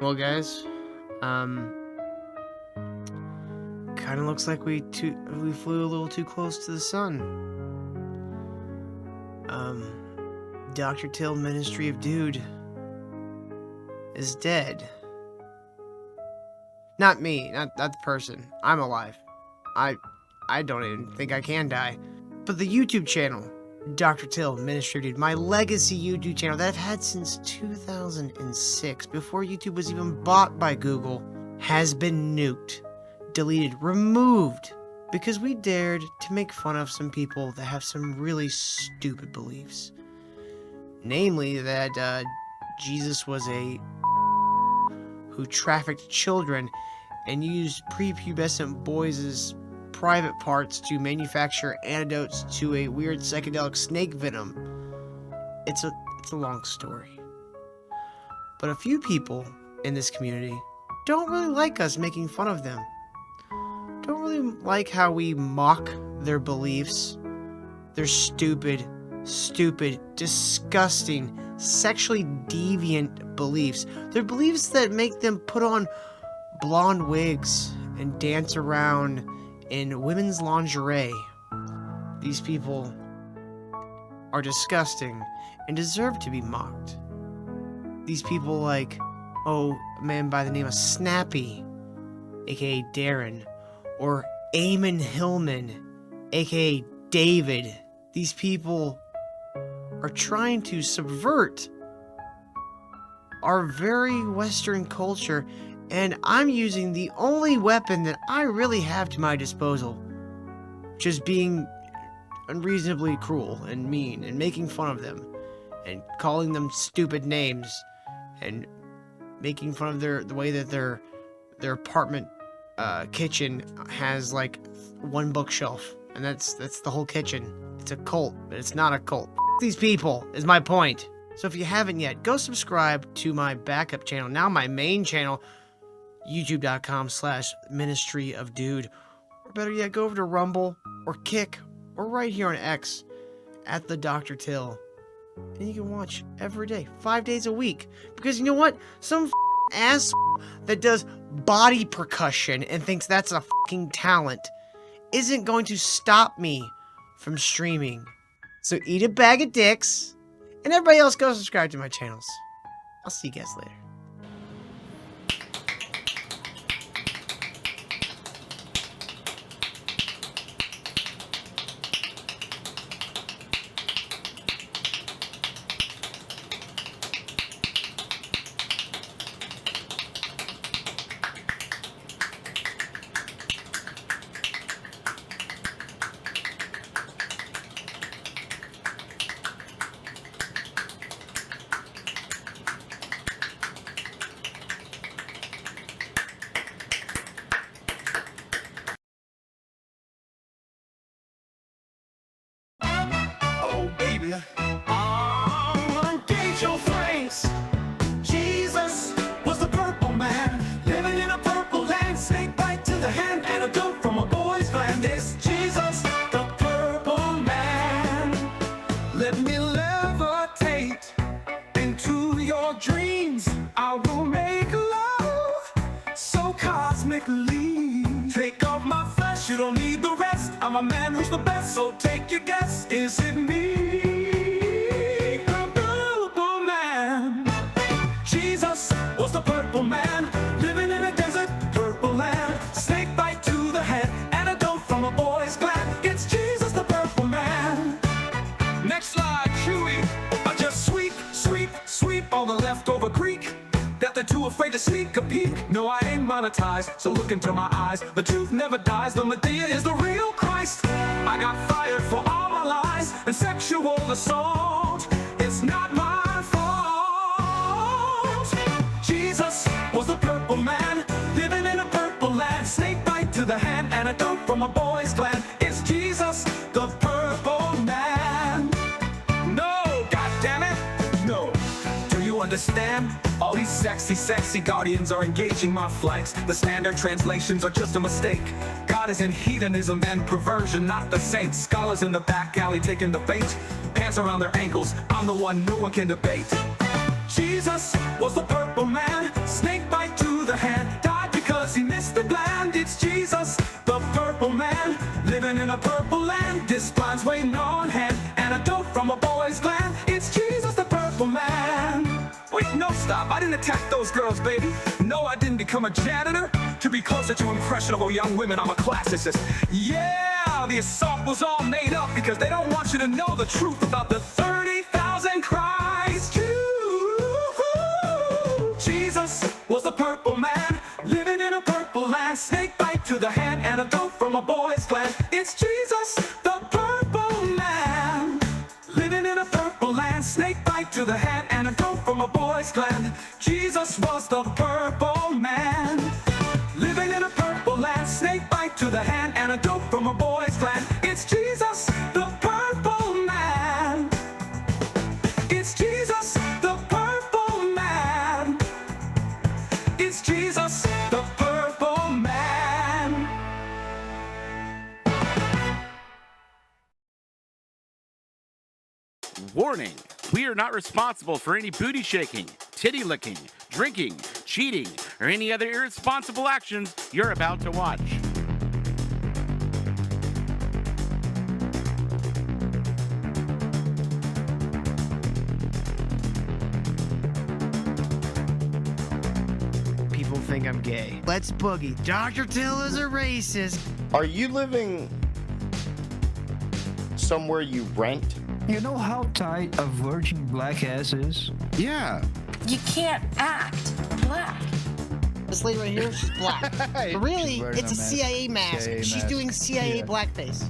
Well, guys, kind of looks like we flew a little too close to the sun. Dr. Till Ministry of Dude is dead. Not me, not the person. I'm alive. I don't even think I can die. But the YouTube channel, Dr. Till Ministry of Dude, my legacy YouTube channel that I've had since 2006, before YouTube was even bought by Google, has been nuked, deleted, removed, because we dared to make fun of some people that have some really stupid beliefs. Namely that Jesus was a who trafficked children and used prepubescent boys' private parts to manufacture antidotes to a weird psychedelic snake venom. It's a long story. But a few people in this community don't really like us making fun of them. Don't really like how we mock their beliefs, their stupid, disgusting, sexually deviant beliefs. They're beliefs that make them put on blonde wigs and dance around in women's lingerie. These people are disgusting and deserve to be mocked. These people like, a man by the name of Snappy, aka Darren, or Eamon Hillman, aka David. These people are trying to subvert our very Western culture, and I'm using the only weapon that I really have to my disposal, just being unreasonably cruel and mean and making fun of them and calling them stupid names and making fun of the way that their apartment kitchen has like one bookshelf, and that's the whole kitchen. It's a cult, but it's not a cult. These people is my point. So if you haven't yet, go subscribe to my backup channel, now my main channel, youtube.com/Ministry of Dude. Or better yet, go over to Rumble or Kick or right here on X at the Dr. Till. And you can watch every day, 5 days a week. Because you know what? Some ass that does body percussion and thinks that's a fucking talent isn't going to stop me from streaming. So eat a bag of dicks, and everybody else go subscribe to my channels. I'll see you guys later. Baby, engage your flames. Jesus was the purple man, living in a purple land. Snake bite to the hand, and a goat from a boy's gland. It's Jesus, the purple man. Let me levitate into your dreams. I will make love so cosmically. Take off my flesh, you don't need the rest. I'm a man who's the best, so take your guess. Is it me? The purple man. Jesus was the purple man, living in a desert, purple land. Snake bite to the head, antidote from a boy's gland. It's Jesus, the purple man. Next slide, Chewy. I just sweep all the leftover Greek that they're too afraid to sneak a peek. No, I ain't monetized, so look into my eyes. The truth never dies, the Medea is the real Christ. I got fired for all my lies and sexual assault. It's not my fault. Jesus was the purple man, living in a purple land. Snake bite to the hand, antidote from a boy's gland. It's Jesus, the purple man. No, goddammit, no. Do you understand? All these sexy guardians are engaging my flanks. The standard translations are just a mistake. God is in hedonism and perversion, not the saints. Scholars in the back alley taking the bait. Pants around their ankles, I'm the one no one can debate. Jesus was the purple man, snake living in a purple land. This blind's waiting on hand, antidote from a boy's gland. It's Jesus the Purple Man. Wait, no, stop, I didn't attack those girls, baby. No, I didn't become a janitor to be closer to impressionable young women. I'm a classicist. Yeah, the assault was all made up because they don't want you to know the truth about the 30,000 cries. Jesus was the Purple Man, living in a purple land. Snake bite to the hand, antidote from a boy's gland. It's Jesus, the Purple Man, living in a purple land. Snake bite to the hand, antidote from a boy's gland. Jesus was the Purple Man, living in a purple land. Snake bite to the hand, antidote from a boy's gland. It's Jesus, the Purple Man. It's Jesus, the Purple Man. It's Jesus, the Purple Man. Warning, we are not responsible for any booty shaking, titty licking, drinking, cheating, or any other irresponsible actions you're about to watch. People think I'm gay. Let's boogie. Dr. Till is a racist. Are you living somewhere you rent? You know how tight a virgin black ass is? Yeah. You can't act black. This lady right here, she's black. But really, She's wearing it's a a mask. CIA mask. CIA She's mask. doing CIA Yeah. blackface.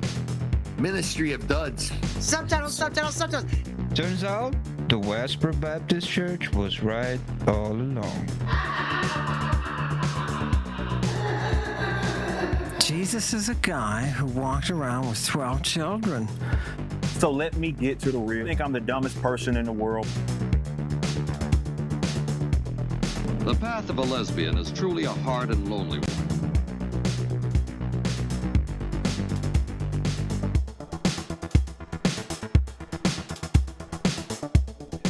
Ministry of Duds. Subtitles, subtitles, subtitles. Turns out, the Westboro Baptist Church was right all along. Jesus is a guy who walked around with 12 children. So let me get to the real. I think I'm the dumbest person in the world. The path of a lesbian is truly a hard and lonely one.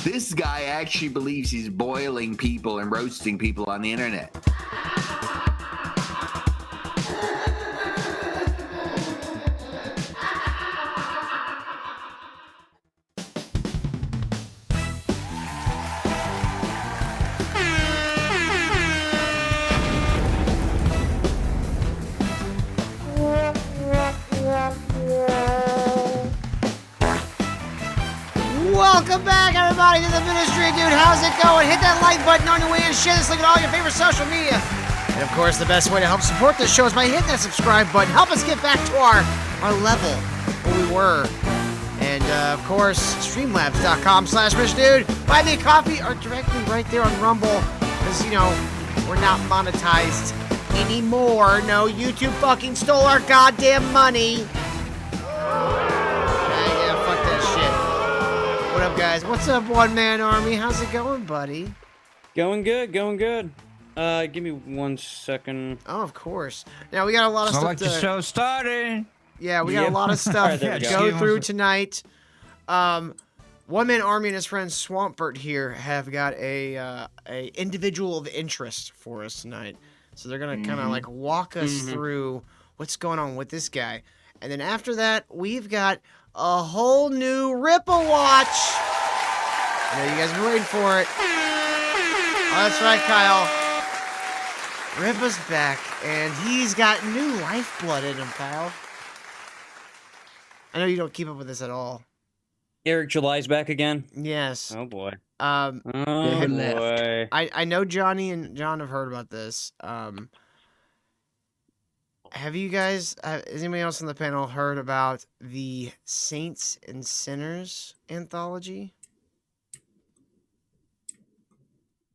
This guy actually believes he's boiling people and roasting people on the internet. Welcome back, everybody, to the Ministry, dude. How's it going? Hit that like button on your way and share this link on all your favorite social media. And of course, the best way to help support this show is by hitting that subscribe button. Help us get back to our level where we were. And of course, streamlabs.com/richdude. Buy me a coffee or directly right there on Rumble, because you know we're not monetized anymore. No, YouTube fucking stole our goddamn money. Yeah, fuck that shit. What up, guys? What's up, One Man Army? How's it going, buddy? Going good, going good. Give me 1 second. Oh, of course. Now we got a lot of Sound stuff like the to. show started. Yeah, we got a lot of stuff Alright, there to we go go. through tonight. One Man Army and his friend Swampert here have got a individual of interest for us tonight. So they're gonna kind of like walk us through what's going on with this guy, and then after that we've got a whole new Rippa watch. I know you guys have been waiting for it. Oh, that's right, Kyle. Rippa's back, and he's got new lifeblood in him, Kyle. I know you don't keep up with this at all. Eric July's back again. Yes. Oh boy. Oh boy. I know Johnny and John have heard about this. Have you guys, has anybody else on the panel heard about the Saints and Sinners anthology?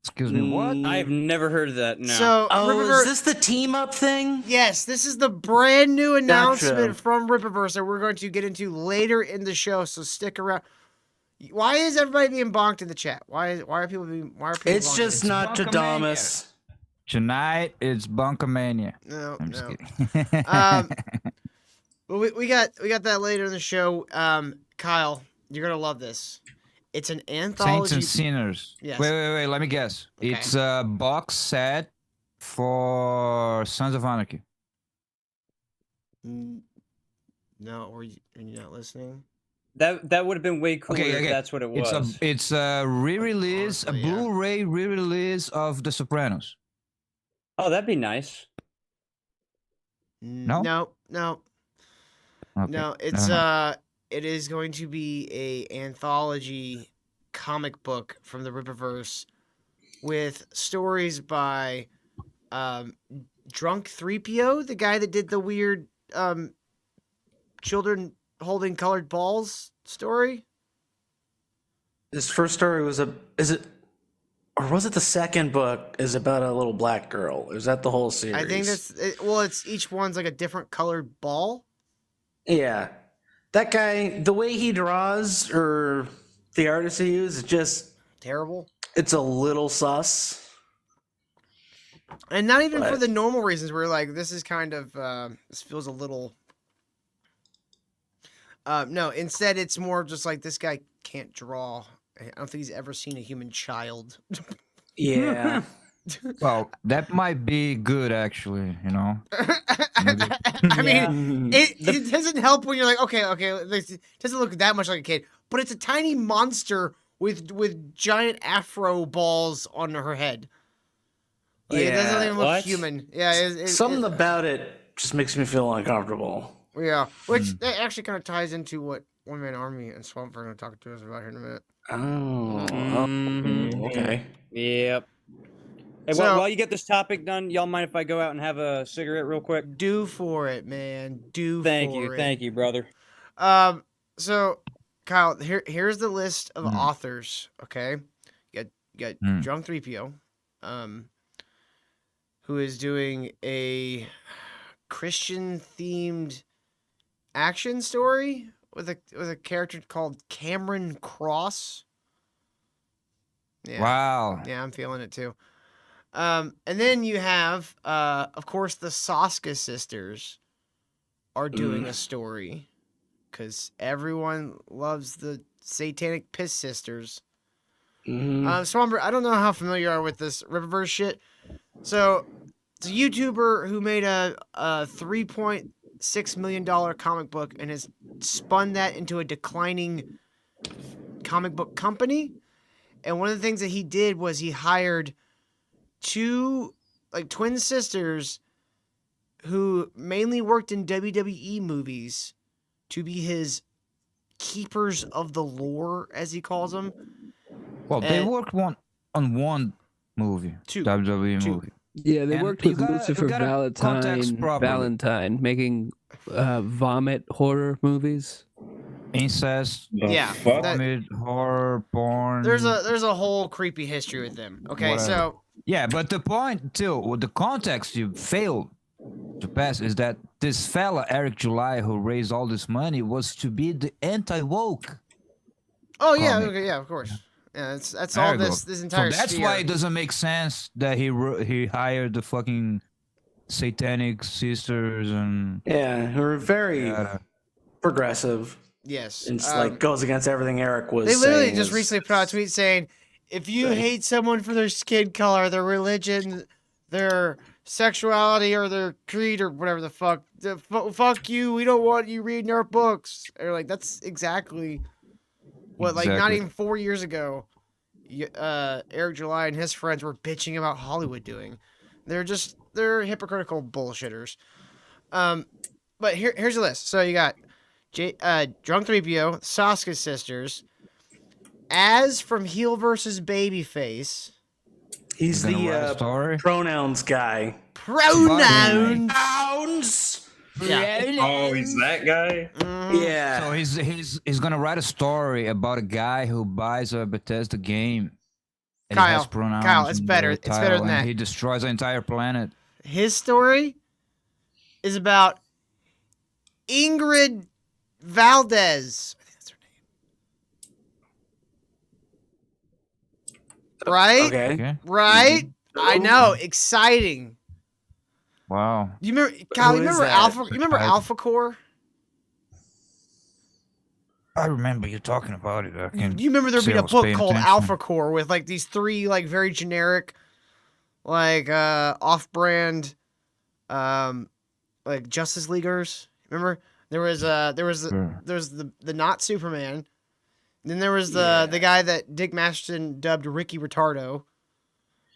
Excuse me, what? I've never heard of that. No. So, Is this the team up thing? yes, this is the brand new announcement from Rippaverse that we're going to get into later in the show. So stick around. Why is everybody being bonked in the chat? Why are people being? Why are people? It's bonked? just Nostradamus. Tonight, it's Bunkamania. No, I'm just no. kidding. But we got that later in the show. Kyle, you're gonna love this. It's an anthology. Saints and Sinners. Yes. Wait. Let me guess. Okay. It's a box set for Sons of Anarchy. No, are you not listening? That would have been way cooler if that's what it was. It's a re-release, Honestly, a Blu-ray re-release of The Sopranos. Oh, that'd be nice. No? No. Okay. No, it's Never mind. it is going to be a anthology comic book from the Rippaverse with stories by Drunk 3PO, the guy that did the weird children holding colored balls story. His first story was or was it the second book is about a little black girl? Is that the whole series? I think it's each one's like a different colored ball. Yeah. That guy, the way he draws or the artist he uses is just terrible. It's a little sus. And not even for the normal reasons where like this is kind of this feels a little no, instead it's more just like this guy can't draw. I don't think he's ever seen a human child. Yeah. Well, that might be good, actually. You know. I mean, it doesn't help when you're like, okay, it doesn't look that much like a kid, but it's a tiny monster with giant afro balls on her head. Like, it doesn't even look human. Yeah, something about it just makes me feel uncomfortable. Yeah, which that actually kind of ties into what One Man Army and Swamp are going to talk to us about here in a minute. Oh, okay. Yep. Hey, So- while you get this topic done, y'all mind if I go out and have a cigarette real quick? Do for it, man. Thank you, brother. So Kyle, here's the list of authors. Okay, you got Drunk 3PO, who is doing a Christian themed action story with a character called Cameron Cross. Yeah. Wow. Yeah, I'm feeling it too. And then you have, of course, the Soska sisters are doing a story because everyone loves the Satanic Piss Sisters. Swamper, I don't know how familiar you are with this Riververse shit. So it's a YouTuber who made a $3.6 million comic book and has spun that into a declining comic book company. And one of the things that he did was he hired two twin sisters who mainly worked in WWE movies to be his keepers of the lore, as he calls them. Well, they worked on one movie, WWE movie. Yeah, they worked with Lucifer Valentine, making vomit horror movies. Incest, vomit, horror, porn. There's a whole creepy history with them. Okay, Whatever. so yeah, but the point too, with the context you failed to pass is that this fella Eric July, who raised all this money, was to be the anti-woke. Oh yeah, okay, yeah, of course. Yeah, that's all this entire. So that's sphere. why it doesn't make sense that he hired the fucking Satanic sisters and who are very progressive. Yes, it's goes against everything Eric was. They literally saying just recently put out a tweet saying, "If you hate someone for their skin color, their religion, their sexuality, or their creed, or whatever the fuck, fuck you. We don't want you reading our books." And they're like, that's exactly what, like, not even 4 years ago, Eric July and his friends were bitching about Hollywood doing. They're hypocritical bullshitters. But here's the list. So you got Drunk 3PO, Soska sisters, Az from Heel versus Babyface. He's the pronouns guy. Pronouns. Yeah. Oh, he's that guy. Yeah. So he's gonna write a story about a guy who buys a Bethesda game. And he has pronouns Kyle, it's in better. the It's better title, than that. and he destroys the entire planet. His story is about Ingrid Valdez. I think that's her name. Right? Okay. Right? I know. Exciting. Wow. You remember, Kyle? Who You is remember that? Alpha? You remember Alpha Core? I remember you talking about it. You remember there being a book called Alpha Core with like these three like very generic, like off-brand, like Justice Leaguers. Remember? There was the not Superman. Then there was the guy that Dick Masterson dubbed Ricky Ritardo.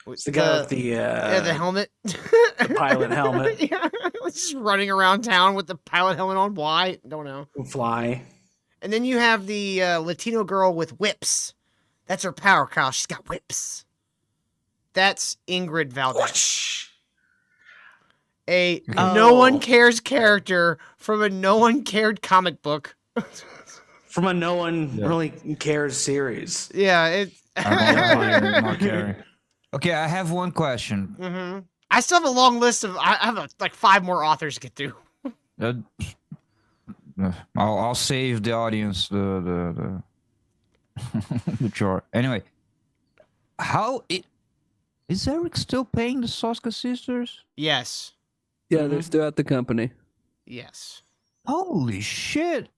It's the guy with the helmet, the pilot helmet. Yeah, just running around town with the pilot helmet on. Why? Don't know. Fly. And then you have the Latino girl with whips. That's her power, Kyle. She's got whips. That's Ingrid Valdez. No one cares character from a no one cared comic book. From a no one really cares series. Yeah, not caring. Okay, I have one question. Mm-hmm. I still have a long list of. I have like 5 more authors to get through. I'll save the audience the chore. Anyway, is Eric still paying the Soska sisters? Yes. Yeah, they're still at the company. Yes. Holy shit!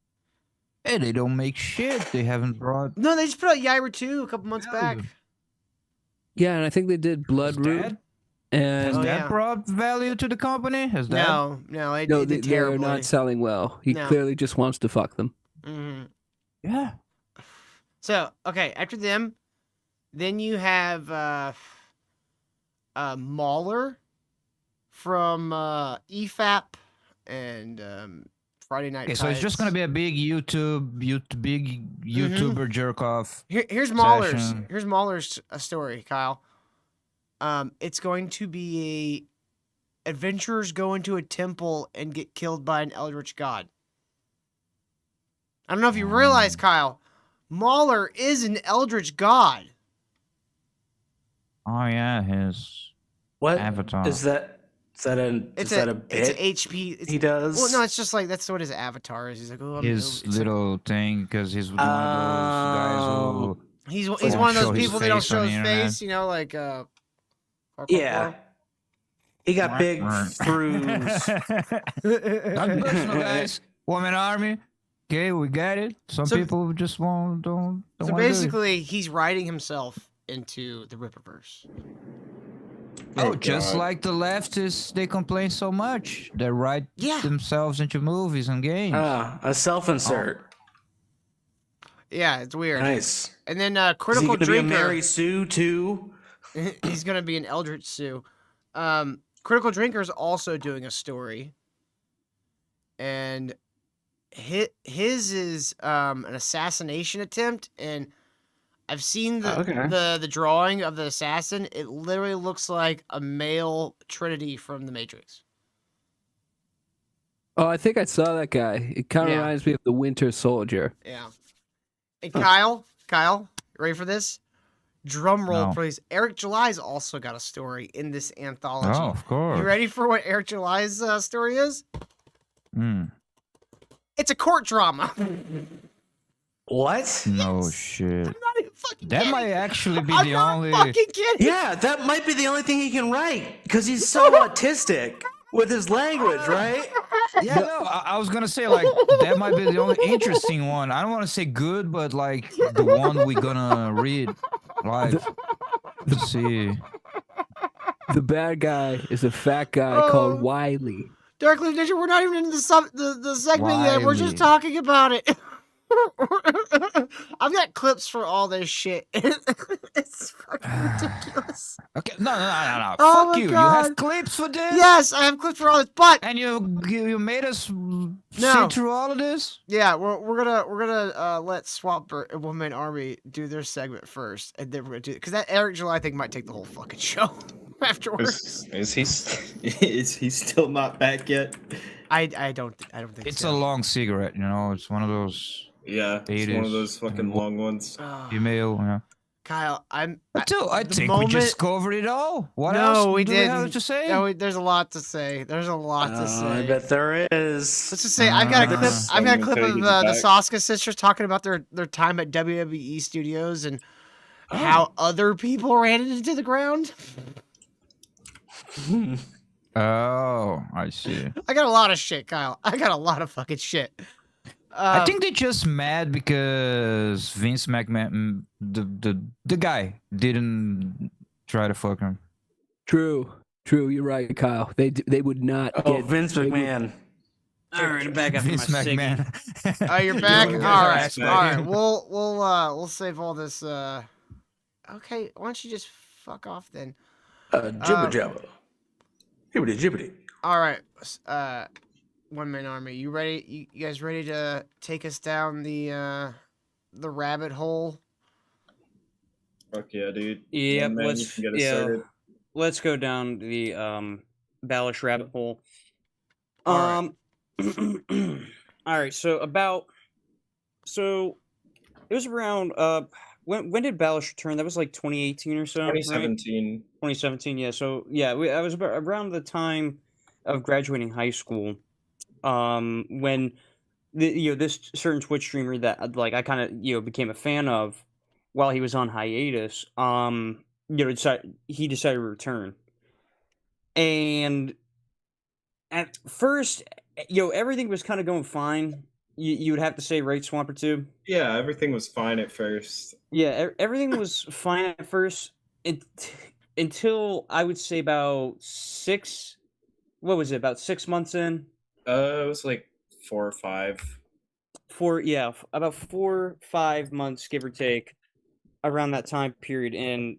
Hey, they don't make shit. They haven't brought. No, they just put out Yaira 2 a couple months back. Yeah, and I think they did Bloodroot. And Has that brought value to the company? Has that? No, it no, did they're terribly. not selling well. He clearly just wants to fuck them. Mm-hmm. Yeah. So, okay, after them, then you have Mauler from EFAP and Friday Night Okay, so it's just gonna be a big YouTuber jerk off. Here's Mauler's story, Kyle. It's going to be adventurers go into a temple and get killed by an eldritch god. I don't know if you realize, Kyle, Mauler is an eldritch god. Oh yeah, his What avatar. is that? Is that a bit? It's an HP. He does. Well, no, it's just like that's what his avatar is. He's like, oh, his little thing, because he's one of those guys who. He's one of those people that don't show his face, you know, like yeah. He got big throughs. Not personal, guys. Woman army. Okay, we got it. Some people just don't. So basically, he's writing himself into the Rippaverse. Oh, just like the leftists, they complain so much. They write themselves into movies and games. A self-insert. Yeah, it's weird. Nice. And then Critical Is he Drinker. Be a Mary Sue too? He's gonna be an Eldritch Sue. Critical Drinker is also doing a story, and his is an assassination attempt, and I've seen the drawing of the assassin. It literally looks like a male Trinity from The Matrix. Oh, I think I saw that guy. It kind of reminds me of the Winter Soldier. Yeah. And Kyle, ready for this? Drum roll, please. Eric July's also got a story in this anthology. Oh, of course. You ready for what Eric July's story is? Hmm. It's a court drama. What? No shit. I'm not even fucking That kidding. might actually be I'm the not only. fucking kidding. Yeah, that might be the only thing he can write because he's so autistic with his language, right? Yeah, no, I was gonna say like that might be the only interesting one. I don't want to say good, but like the one we're gonna read live. Let's see. The bad guy is a fat guy called Wiley. Dark Leaf Ninja, we're not even in the segment yet. We're just Wiley. talking about it. I've got clips for all this shit. It's fucking ridiculous. Okay, no. Oh Fuck my you. God. You have clips for this? Yes, I have clips for all this, but And you made us sit through all of this? yeah, we're gonna let Swamp Woman Army do their segment first, and then we're gonna do it because that Eric July thing might take the whole fucking show afterwards. Is he still not back yet? I don't think It's so. a long cigarette, you know. It's one of those. Yeah, it's one of those fucking long ones. Email, yeah. Kyle, I think we just covered it all. What no, else we do we didn't. have to say? No, there's a lot to say. There's a lot to say. I bet there is. Let's just say I've got a clip. I've got a clip of the back. Soska sisters talking about their time at WWE studios and how other people ran it into the ground. Oh, I see. I got a lot of shit, Kyle. I got a lot of fucking shit. I think they're just mad because Vince McMahon, the guy, didn't try to fuck him. True. You're right, Kyle. They would not. Oh, Vince McMahon. All right, I'm back after my Vince ciggy. McMahon. Oh, you're back. You're All back, right, man. all right. We'll save all this. Okay, why don't you just fuck off then? Jibber jabber. Jibbity jibbity. All right, one man army. You ready? You guys ready to take us down the rabbit hole? Fuck yeah, dude. Yep, One man, you can get us started. let's go down the Balish rabbit hole. All All right, so it was around when did Balish return? That was like 2018 or so, right? 2017. 2017, yeah. So yeah, I was about around the time of graduating high school, when this certain Twitch streamer that like I kind of became a fan of while he was on hiatus, he decided to return, and at first, everything was kind of going fine. You would have to say, right, Swamper Tube? Yeah, everything was fine at first. Yeah, everything was fine at first until I would say about about 6 months in? It was like 4 or 5. About 4-5 months, give or take, around that time period. And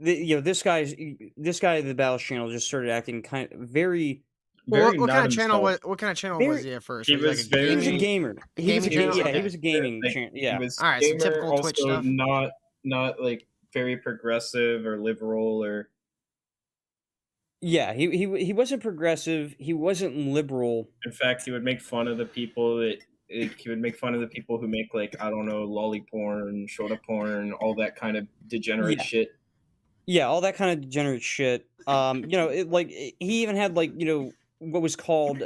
this guy, the Battles channel, just started acting kind of very. Well, what not kind of channel himself. What kind of channel Very- was he at first? He Was was like a He was a very- gamer. Gaming channel? Yeah, Okay. he was a gaming Like, channel. Yeah. He was All right, so gamer, typical Twitch also stuff. not like very progressive or liberal or Yeah, he wasn't progressive. He wasn't liberal. in fact he would make fun of the people that he would make fun of the people who make like I don't know lolly porn, shorta porn, all that kind of degenerate Yeah. shit. Yeah, all that kind of degenerate shit. He even had what was called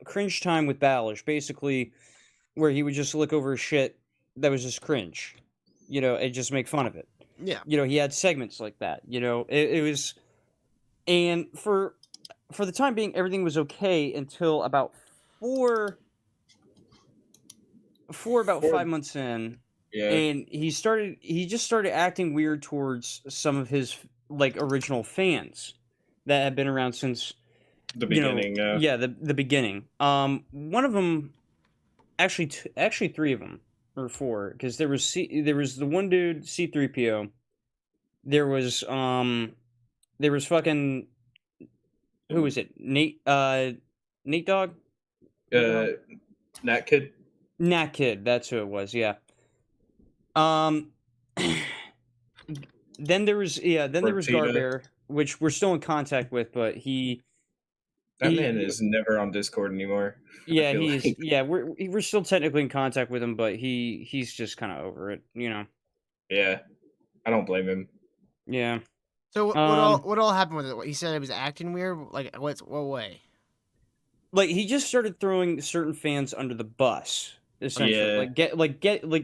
cringe time with Balish, basically, where he would just look over shit that was just cringe, and just make fun of it. Yeah. He had segments like that. It was, and for the time being, everything was okay until about about 5 months in. Yeah. And he just started acting weird towards some of his original fans that had been around since The beginning, yeah, the beginning. One of them, actually 3 of them or 4, because there was the one dude C3PO. There was fucking, who was it? Nate Dog. Nat Kid. Nat Kid, that's who it was. Yeah. Then there was Garbear, which we're still in contact with, but That man is never on Discord anymore. Yeah, yeah, we're still technically in contact with him, but he's just kind of over it, Yeah, I don't blame him. Yeah. So what all happened with it? He said it was acting weird. Like what way? Like he just started throwing certain fans under the bus. Essentially, Yeah.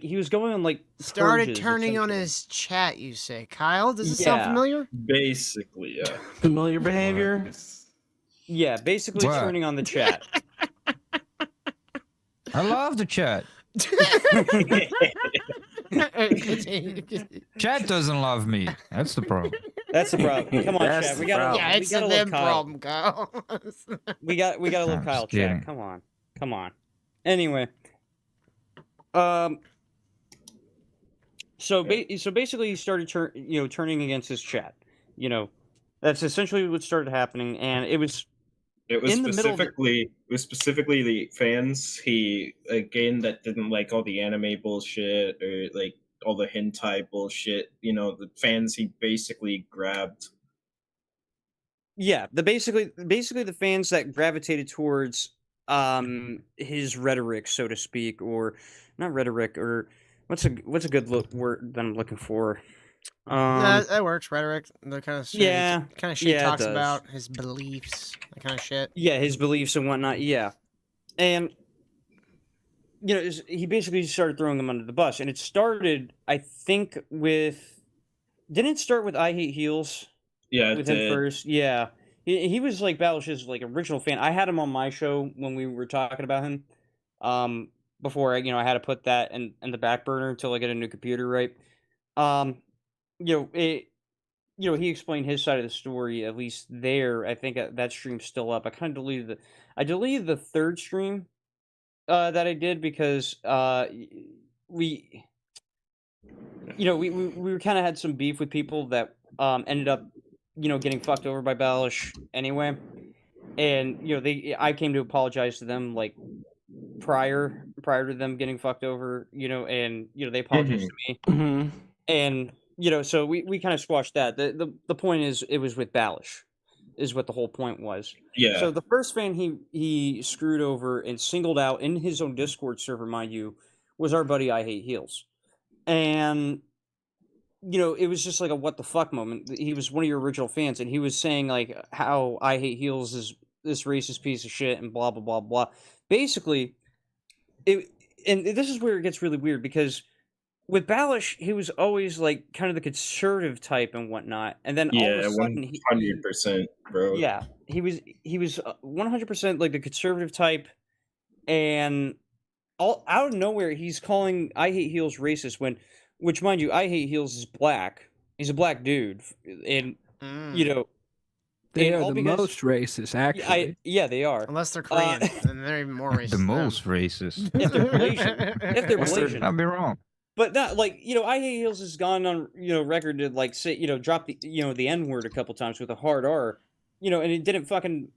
he was going on Started purges, turning on his chat. You say, Kyle? Does it sound familiar? Basically, yeah. Familiar behavior. Yeah, basically What? turning on the chat. I love the chat. Chat doesn't love me. That's the problem. That's the problem. Come on, That's chat. the We gotta problem. Yeah, it's a love them Kyle. problem, Kyle. We gotta love I'm Kyle, just kidding. chat. Come on. Anyway, so basically, he started turning against his chat. That's essentially what started happening, and it was in the middle of it was specifically the fans that didn't like all the anime bullshit or like all the hentai bullshit. The fans he basically grabbed. Yeah, basically the fans that gravitated towards his rhetoric, so to speak, or not rhetoric, or what's a good word that I'm looking for? That works. Rhetoric, the kind of shit, Yeah, he yeah, it talks does. about, his beliefs, that kind of shit. Yeah, his beliefs and whatnot. Yeah, and he basically started throwing them under the bus, and it started, I think, didn't it start with I Hate Heels? Yeah, it With him did. first, yeah. He was like Balish's original fan. I had him on my show when we were talking about him. Before I had to put that in the back burner until I get a new computer, right? he explained his side of the story, at least there. I think that stream's still up. I deleted the third stream that I did because we we kind of had some beef with people that ended up getting fucked over by Balish anyway, and I came to apologize to them like prior to them getting fucked over, and they apologized to me, Mhm. and so we kind of squashed that. The point is it was with Balish, is what the whole point was. Yeah. So the first fan he screwed over and singled out in his own Discord server, mind you, was our buddy I Hate Heels, and it was just like a what the fuck moment. He was one of your original fans, and he was saying like how I Hate Heels is this racist piece of shit and blah blah blah blah. Basically, and this is where it gets really weird because with Balish, he was always like kind of the conservative type and whatnot, and then all of Yeah, a sudden, 100%, bro. yeah, he was 100% like the conservative type, and all out of nowhere, he's calling I Hate Heels racist which mind you, I Hate Heels is black. He's a black dude, and They and are all the because- most racist, actually. yeah, they are. Unless they're Korean, and they're even more racist. The than them. most racist. If they're Malaysian, I'd be wrong. But not like I Hate Heels has gone on record to like say drop the the N word a couple times with a hard R, and it didn't fucking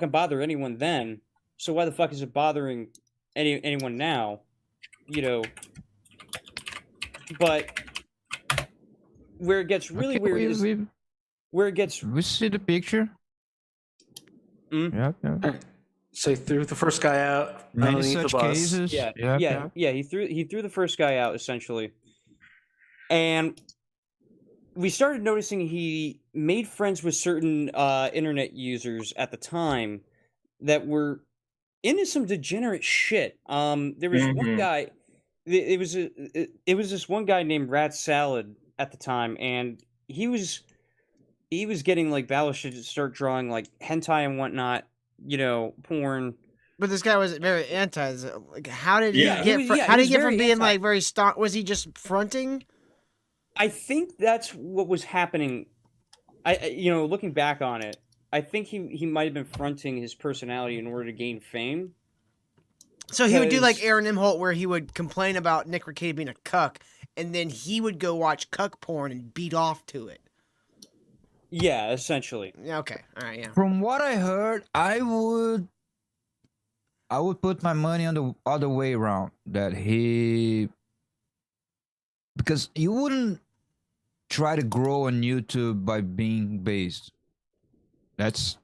bother anyone then. So why the fuck is it bothering anyone now? But where it gets really Okay, weird is where it gets. We see the picture. Mm? Yeah. So he threw the first guy out Many underneath the such bus. cases. Yeah. He threw the first guy out essentially, and we started noticing he made friends with certain internet users at the time that were into some degenerate shit. There was one guy. It was this one guy named Rat Salad at the time, and he was getting like Balish to start drawing like hentai and whatnot, porn. But this guy was very anti. Like, how did he Yeah. get? How did he get from being anti. like very staunch? Was he just fronting? I think that's what was happening. Looking back on it, I think he might have been fronting his personality in order to gain fame. So he would do like Because- Aaron Imholt, where he would complain about Nick Ricade being a cuck, and then he would go watch cuck porn and beat off to it. Yeah, essentially. Yeah. Okay. All right. Yeah. From what I heard, I would put my money on the other way around. Because you wouldn't try to grow on YouTube by being based. That's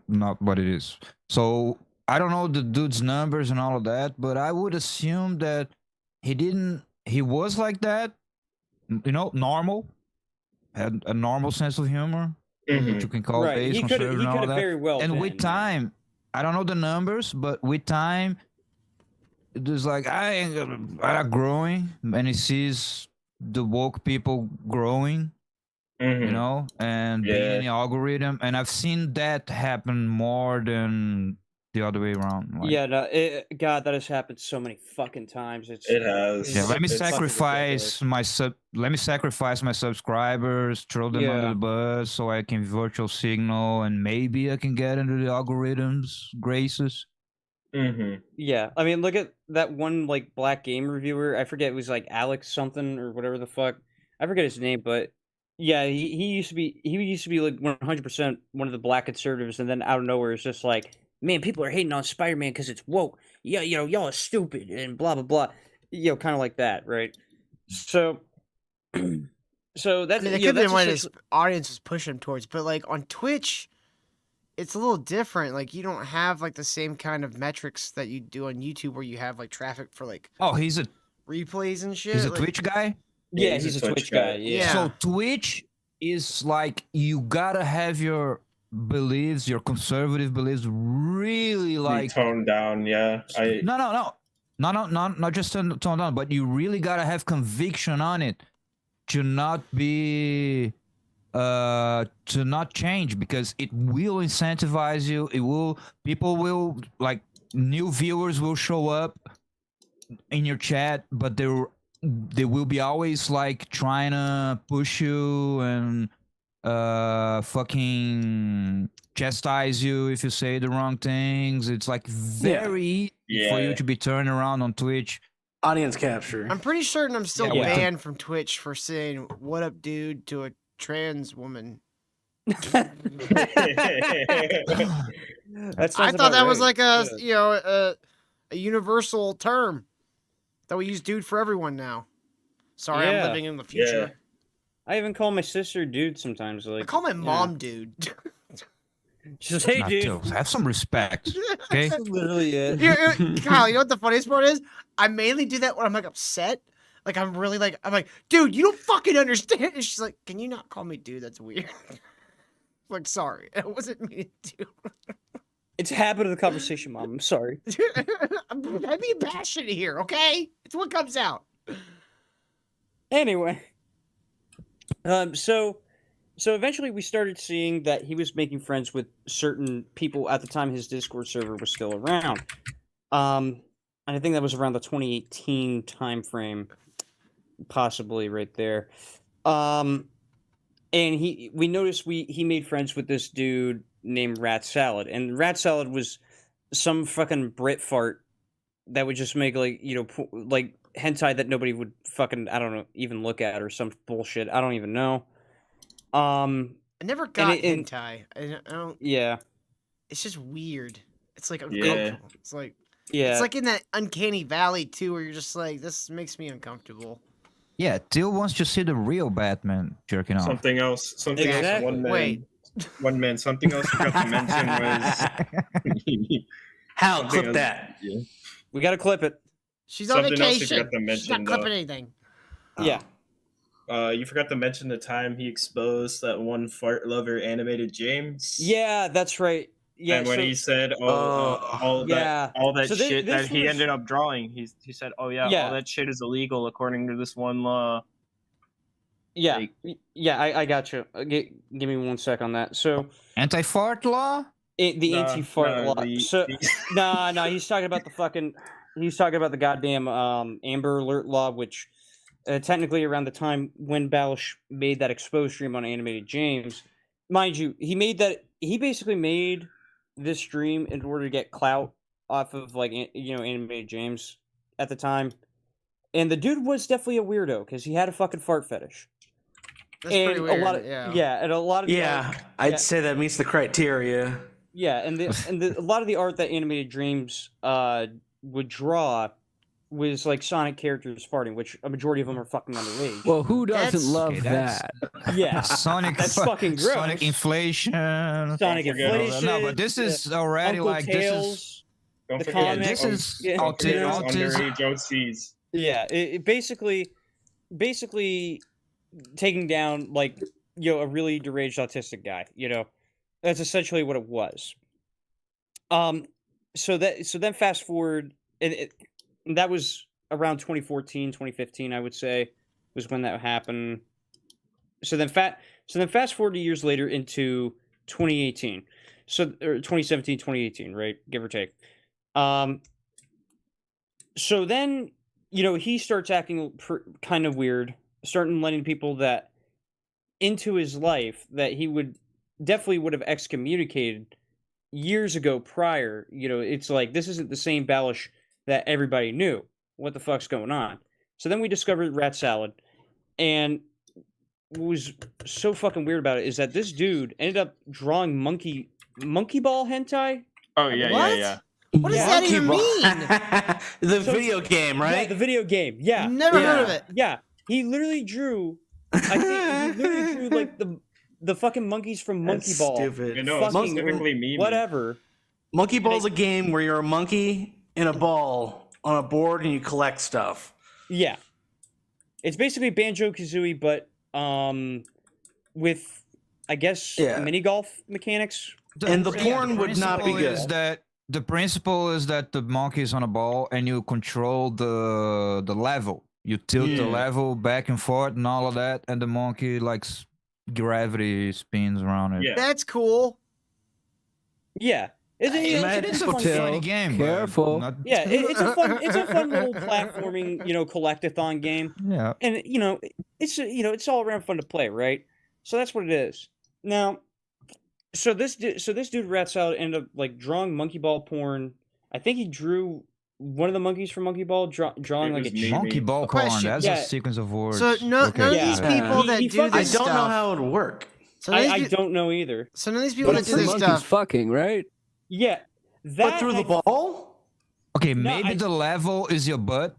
not what it is. So I don't know the dude's numbers and all of that, but I would assume that he was like that, normal, had a normal sense of humor, which you can call Right. base, He could conservative, and all have that. very well And been, with time, I don't know the numbers, but with time, there's like I growing, and he sees the woke people growing, and being in the algorithm, and I've seen that happen more than the other way around. Like, Yeah, no, God, that has happened so many fucking times. It has. yeah, let me It's fucking sacrifice my subscribers, throw them under Yeah. the bus so I can virtual signal and maybe I can get into the algorithms graces. Yeah, I mean, look at that one like black game reviewer. I forget, it was like Alex something or whatever the fuck. I forget his name, but yeah, he used to be like 100% one of the black conservatives, and then out of nowhere it's just like, man, people are hating on Spider-Man because it's woke. Yeah, y'all are stupid and blah blah blah. Kind of like that, right? So, so that's I mean, it could have been what his audience was pushing him towards, but like on Twitch, it's a little different. Like you don't have like the same kind of metrics that you do on YouTube, where you have like traffic for like He's a replays and shit. he's a like, Twitch guy. Yeah, he's a Twitch guy. Yeah. So Twitch is like you gotta have your beliefs, your conservative beliefs, really like toned down. Yeah, not just toned down, but you really gotta have conviction on it to not be to not change, because it will incentivize you. People will, like, new viewers will show up in your chat, but they're they will be always like trying to push you and fucking chastise you if you say the wrong things. It's like very easy for you to be turned around on Twitch. Audience capture. I'm pretty certain I'm still Yeah, banned from Twitch for saying "What up, dude" to a trans woman. That I sounds thought about that was right. like a universal term that we use "dude" for everyone now. Sorry, I'm Yeah. living in the future. I even call my sister dude sometimes. Like I call my mom "dude." Just hey, Not dude. to- have some respect, okay? That's literally it. Kyle, you know what the funniest part is? I mainly do that when I'm like upset. Like I'm really like I'm like, dude, you don't fucking understand. And she's like, can you not call me dude? That's weird. Like, sorry, I wasn't meaning to. It's a habit of the conversation, Mom. I'm sorry. I'm being passionate here, okay? It's what comes out. Anyway, so eventually we started seeing that he was making friends with certain people at the time his Discord server was still around. And I think that was around the 2018 timeframe, possibly right there. And we noticed he made friends with this dude named Rat Salad, and Rat Salad was some fucking Brit fart that would just make like like hentai that nobody would fucking even look at or some bullshit. I don't even know. I never got hentai. I don't. Yeah. It's just weird. It's like uncomfortable. It's like It's like in that uncanny valley too, where you're just like, this makes me uncomfortable. Yeah, Till wants to see the real Batman jerking off. Something else. Something else. One man. Wait. One man. Something else I forgot to mention was. Hal, clip that. Yeah. We gotta clip it. She's on Something else you vacation. forgot to mention, She's not clipping though. anything. Yeah. You forgot to mention the time he exposed that one fart lover animated James. Yeah, that's right. Yeah, and when so- he said, all Yeah. that So shit this that he was- ended up drawing, he said, "Oh yeah, Yeah. all that shit is illegal according to this one law." Yeah, yeah, I got you. Give me 1 sec on that. So anti-fart law? The anti-fart no, law. the- So no, he's talking about the fucking. He's talking about the goddamn Amber Alert law, which technically around the time when Balish made that expose stream on Animated James, mind you, he basically made this stream in order to get clout off of like Animated James at the time, and the dude was definitely a weirdo because he had a fucking fart fetish. That's pretty weird. A lot of, and a lot of I'd say that meets the criteria. Yeah, and a lot of the art that Animated Dreams would draw was like Sonic characters farting, which a majority of them are fucking underage. Well, who doesn't love Okay, that's- that? Yeah, Sonic, that's fucking gross. Sonic inflation. Sonic inflation. No, but this is already Uncle like Tails, Don't the forget, comic. this is Yeah. autism. underage OCs. Yeah, it basically taking down like a really deranged autistic guy. That's essentially what it was. So then fast forward, and that was around 2014, 2015, I would say, was when that happened. So then fast forward years later into 2018. Or 2017, 2018, right? Give or take. So then, he starts acting kind of weird, starting letting people that into his life that he definitely would have excommunicated years ago prior. It's like, this isn't the same Balish that everybody knew. What the fuck's going on? So then we discovered Rat Salad, and what was so fucking weird about it is that this dude ended up drawing monkey ball hentai. Oh yeah, What? yeah. What does that even mean? The video game, Yeah, right? the video game. Yeah. Never heard of it. Yeah. He literally drew. I think he literally drew like the fucking monkeys from Monkey That's Ball. stupid. You know, Fucking specifically me. Whatever. Monkey Ball's a game where you're a monkey in a ball on a board and you collect stuff. Yeah. It's basically Banjo-Kazooie, but with I guess mini golf mechanics. And the porn would not be principle good. is that the principle is that the monkey is on a ball and you control the level. You tilt the level back and forth and all of that, and the monkey gravity spins around it. Yeah. That's cool. Yeah. It's a, you know, It's a fun funny game. game. but Careful. not- Yeah, it's a fun little platforming, collectathon game. Yeah. And it's all around fun to play, right? So that's what it is. Now, so this dude Rat Salad ended up like drawing monkey ball porn. I think he drew one of the monkeys from Monkey Ball, drawing like a Monkey ball porn. Question. That's Yeah. a sequence of words. So none of Okay, these got it. people that He do fucking- this I don't know stuff. how it would work. So none of I these, don't know either. so none of these people But that do the this monkey's stuff. fucking, right? Yeah, But that through the ball? Okay, No, maybe the level is your butt,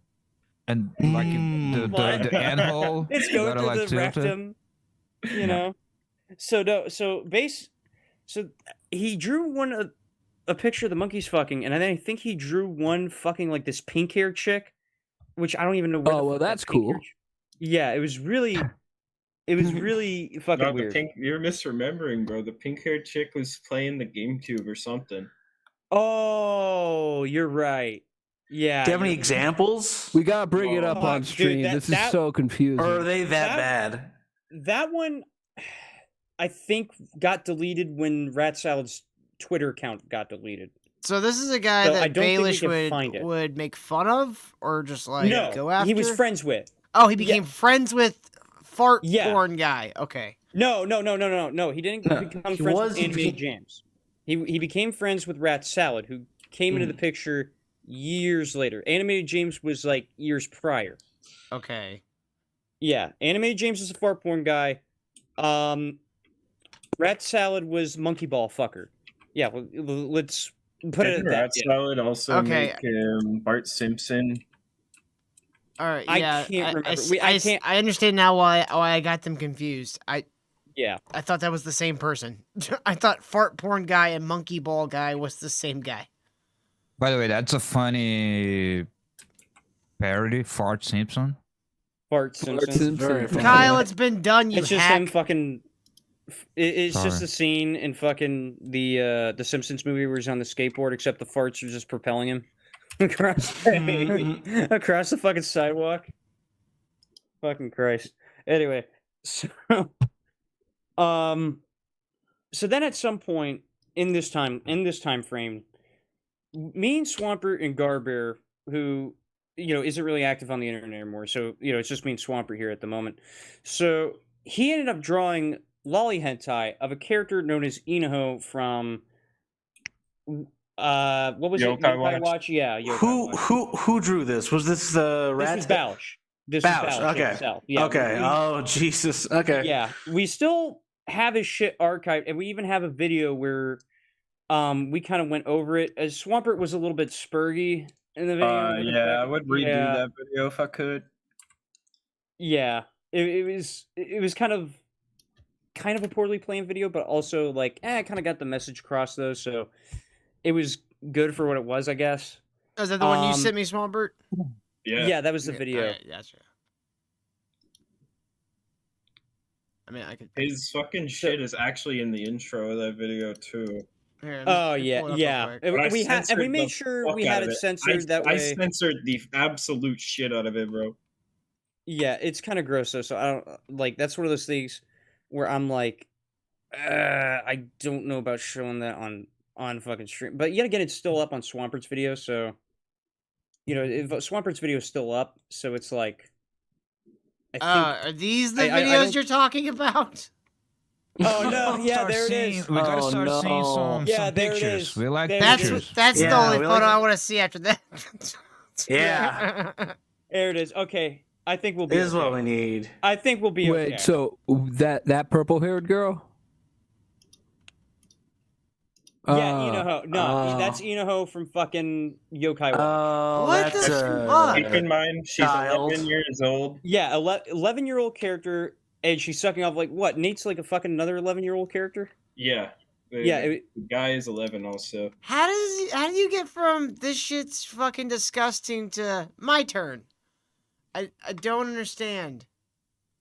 and like What? the end hole. It's you going gotta, through like, the tilt it. rectum, So no, so he drew a picture of the monkeys fucking, and then I think he drew one fucking like this pink haired chick, which I don't even know. Where Oh, the well, fuck that that's pink cool. haired yeah, it was really fucking No, weird. you're misremembering, bro. The pink-haired chick was playing the GameCube or something. Oh, you're right. Yeah. Do you have any you're- examples? We gotta bring it up Fuck, on dude, stream. that- This is that- so confusing. Or are they that That- bad? That one, I think, got deleted when Rat Salad's Twitter account got deleted. So this is a guy So I that don't think we Baelish can find it. would make fun of, or just like No, go after. he was friends with. Oh, he became friends with fart Yeah. porn guy. Okay. No. He didn't No, become he friends was- with he Animated became- James. He became friends with Rat Salad, who came into the Mm. picture years later. Animated James was like years prior. Okay. Yeah, Animated James is a fart porn guy. Rat Salad was monkey ball fucker. Yeah, well, let's put it at Didn't that. Rat Salad also Okay. make Bart Simpson? All right. I Yeah. can't remember. I can't. I understand now why I got them confused. Yeah. I thought that was the same person. I thought fart porn guy and monkey ball guy was the same guy. By the way, that's a funny parody. Fart Simpson. Bart Simpson. Very funny. Kyle, it's been done. You It's just hack. him fucking. It's just Sorry. a scene in fucking the Simpsons movie where he's on the skateboard, except the farts are just propelling him across across the fucking sidewalk. Fucking Christ. Anyway, so so then at some point in this time frame, me and Swampert and Garbear, who isn't really active on the internet anymore, so it's just me and Swampert here at the moment. So he ended up drawing lolly hentai of a character known as Inaho from what was it? Yokai Watch? Yeah, Yokai Watch. Who drew this? Was this the rat? This was Balish. This Balish, was Balish okay. himself. Yeah, Okay. Oh Jesus. Okay. yeah, we still have his shit archived, and we even have a video where we kind of went over it. As Swampert was a little bit spurgy in the video. Yeah, I would redo Yeah. that video if I could. Yeah, it was kind of a poorly planned video, but also like I kind of got the message across though, so it was good for what it was, I guess. Oh, is that the one you Um, sent me, Smallbert? Yeah. that was the video. Okay, gotcha. I mean, I could. His fucking shit is actually in the intro of that video too. Here, Oh let me yeah, pull it up real yeah. quick. And But I we had and we censored made the sure we fuck out had of it censored that I way. censored the absolute shit out of it, bro. Yeah, it's kind of gross though. So I don't like. That's one of those things where I'm like, I don't know about showing that on fucking stream. But yet again, it's still up on Swampert's video, so if Swampert's video is still up, so it's like, I think. Are these the I videos don't- you're talking about? Oh no! Yeah, Start there it seeing- is. We gotta Oh, start seeing no. some Yeah, there it pictures. is. We like There it That's pictures. that's the Yeah, only we photo like I it. want to see after that. Yeah. There it is. Okay, I think we'll be. This is okay. what we need. I think we'll be Wait, okay. so that purple haired girl? Yeah, Inaho. No, that's oh. Inaho from fucking Yokai Watch. Oh, What that's the fuck? Keep in mind, she's Child. 11 years old. Yeah, 11-year-old character, and she's sucking off like what? Nate's like a fucking another 11-year-old character. Yeah. Yeah, The guy is 11 also. How do you get from this shit's fucking disgusting to my turn? I don't understand.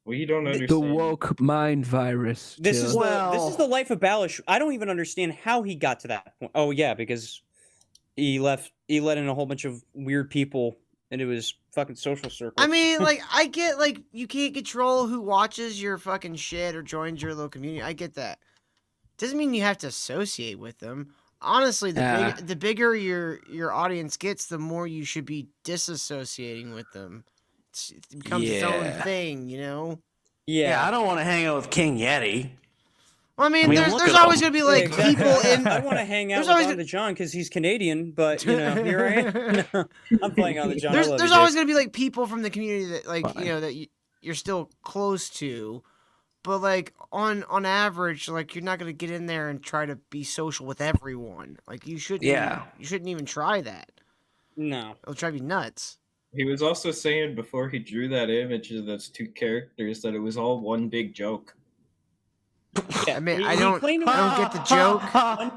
We don't The understand. woke mind virus. This Jill. is this is the life of Balish. I don't even understand how he got to that point. Oh yeah, because he let in a whole bunch of weird people into his fucking social circle. I mean, like, I get, like, you can't control who watches your fucking shit or joins your little community. I get that. Doesn't mean you have to associate with them. Honestly, Yeah. the bigger your audience gets, the more you should be disassociating with them. It becomes its own Yeah. thing, you know. Yeah, I don't want to hang out with King Yeti. Well, I mean, look there's at always him. gonna be like exactly. people in. I want to hang out There's with always On the John because he's Canadian, but you know, here I am. I'm playing On the John. I love There's you, always dude. gonna be like people from the community that like Fine. that you're still close to, but like on average, like you're not gonna get in there and try to be social with everyone. Like you shouldn't. Yeah. You shouldn't even try that. No. It'll drive you nuts. He was also saying before he drew that image of those two characters that it was all one big joke. Yeah, I mean, he I don't claimed- get the joke.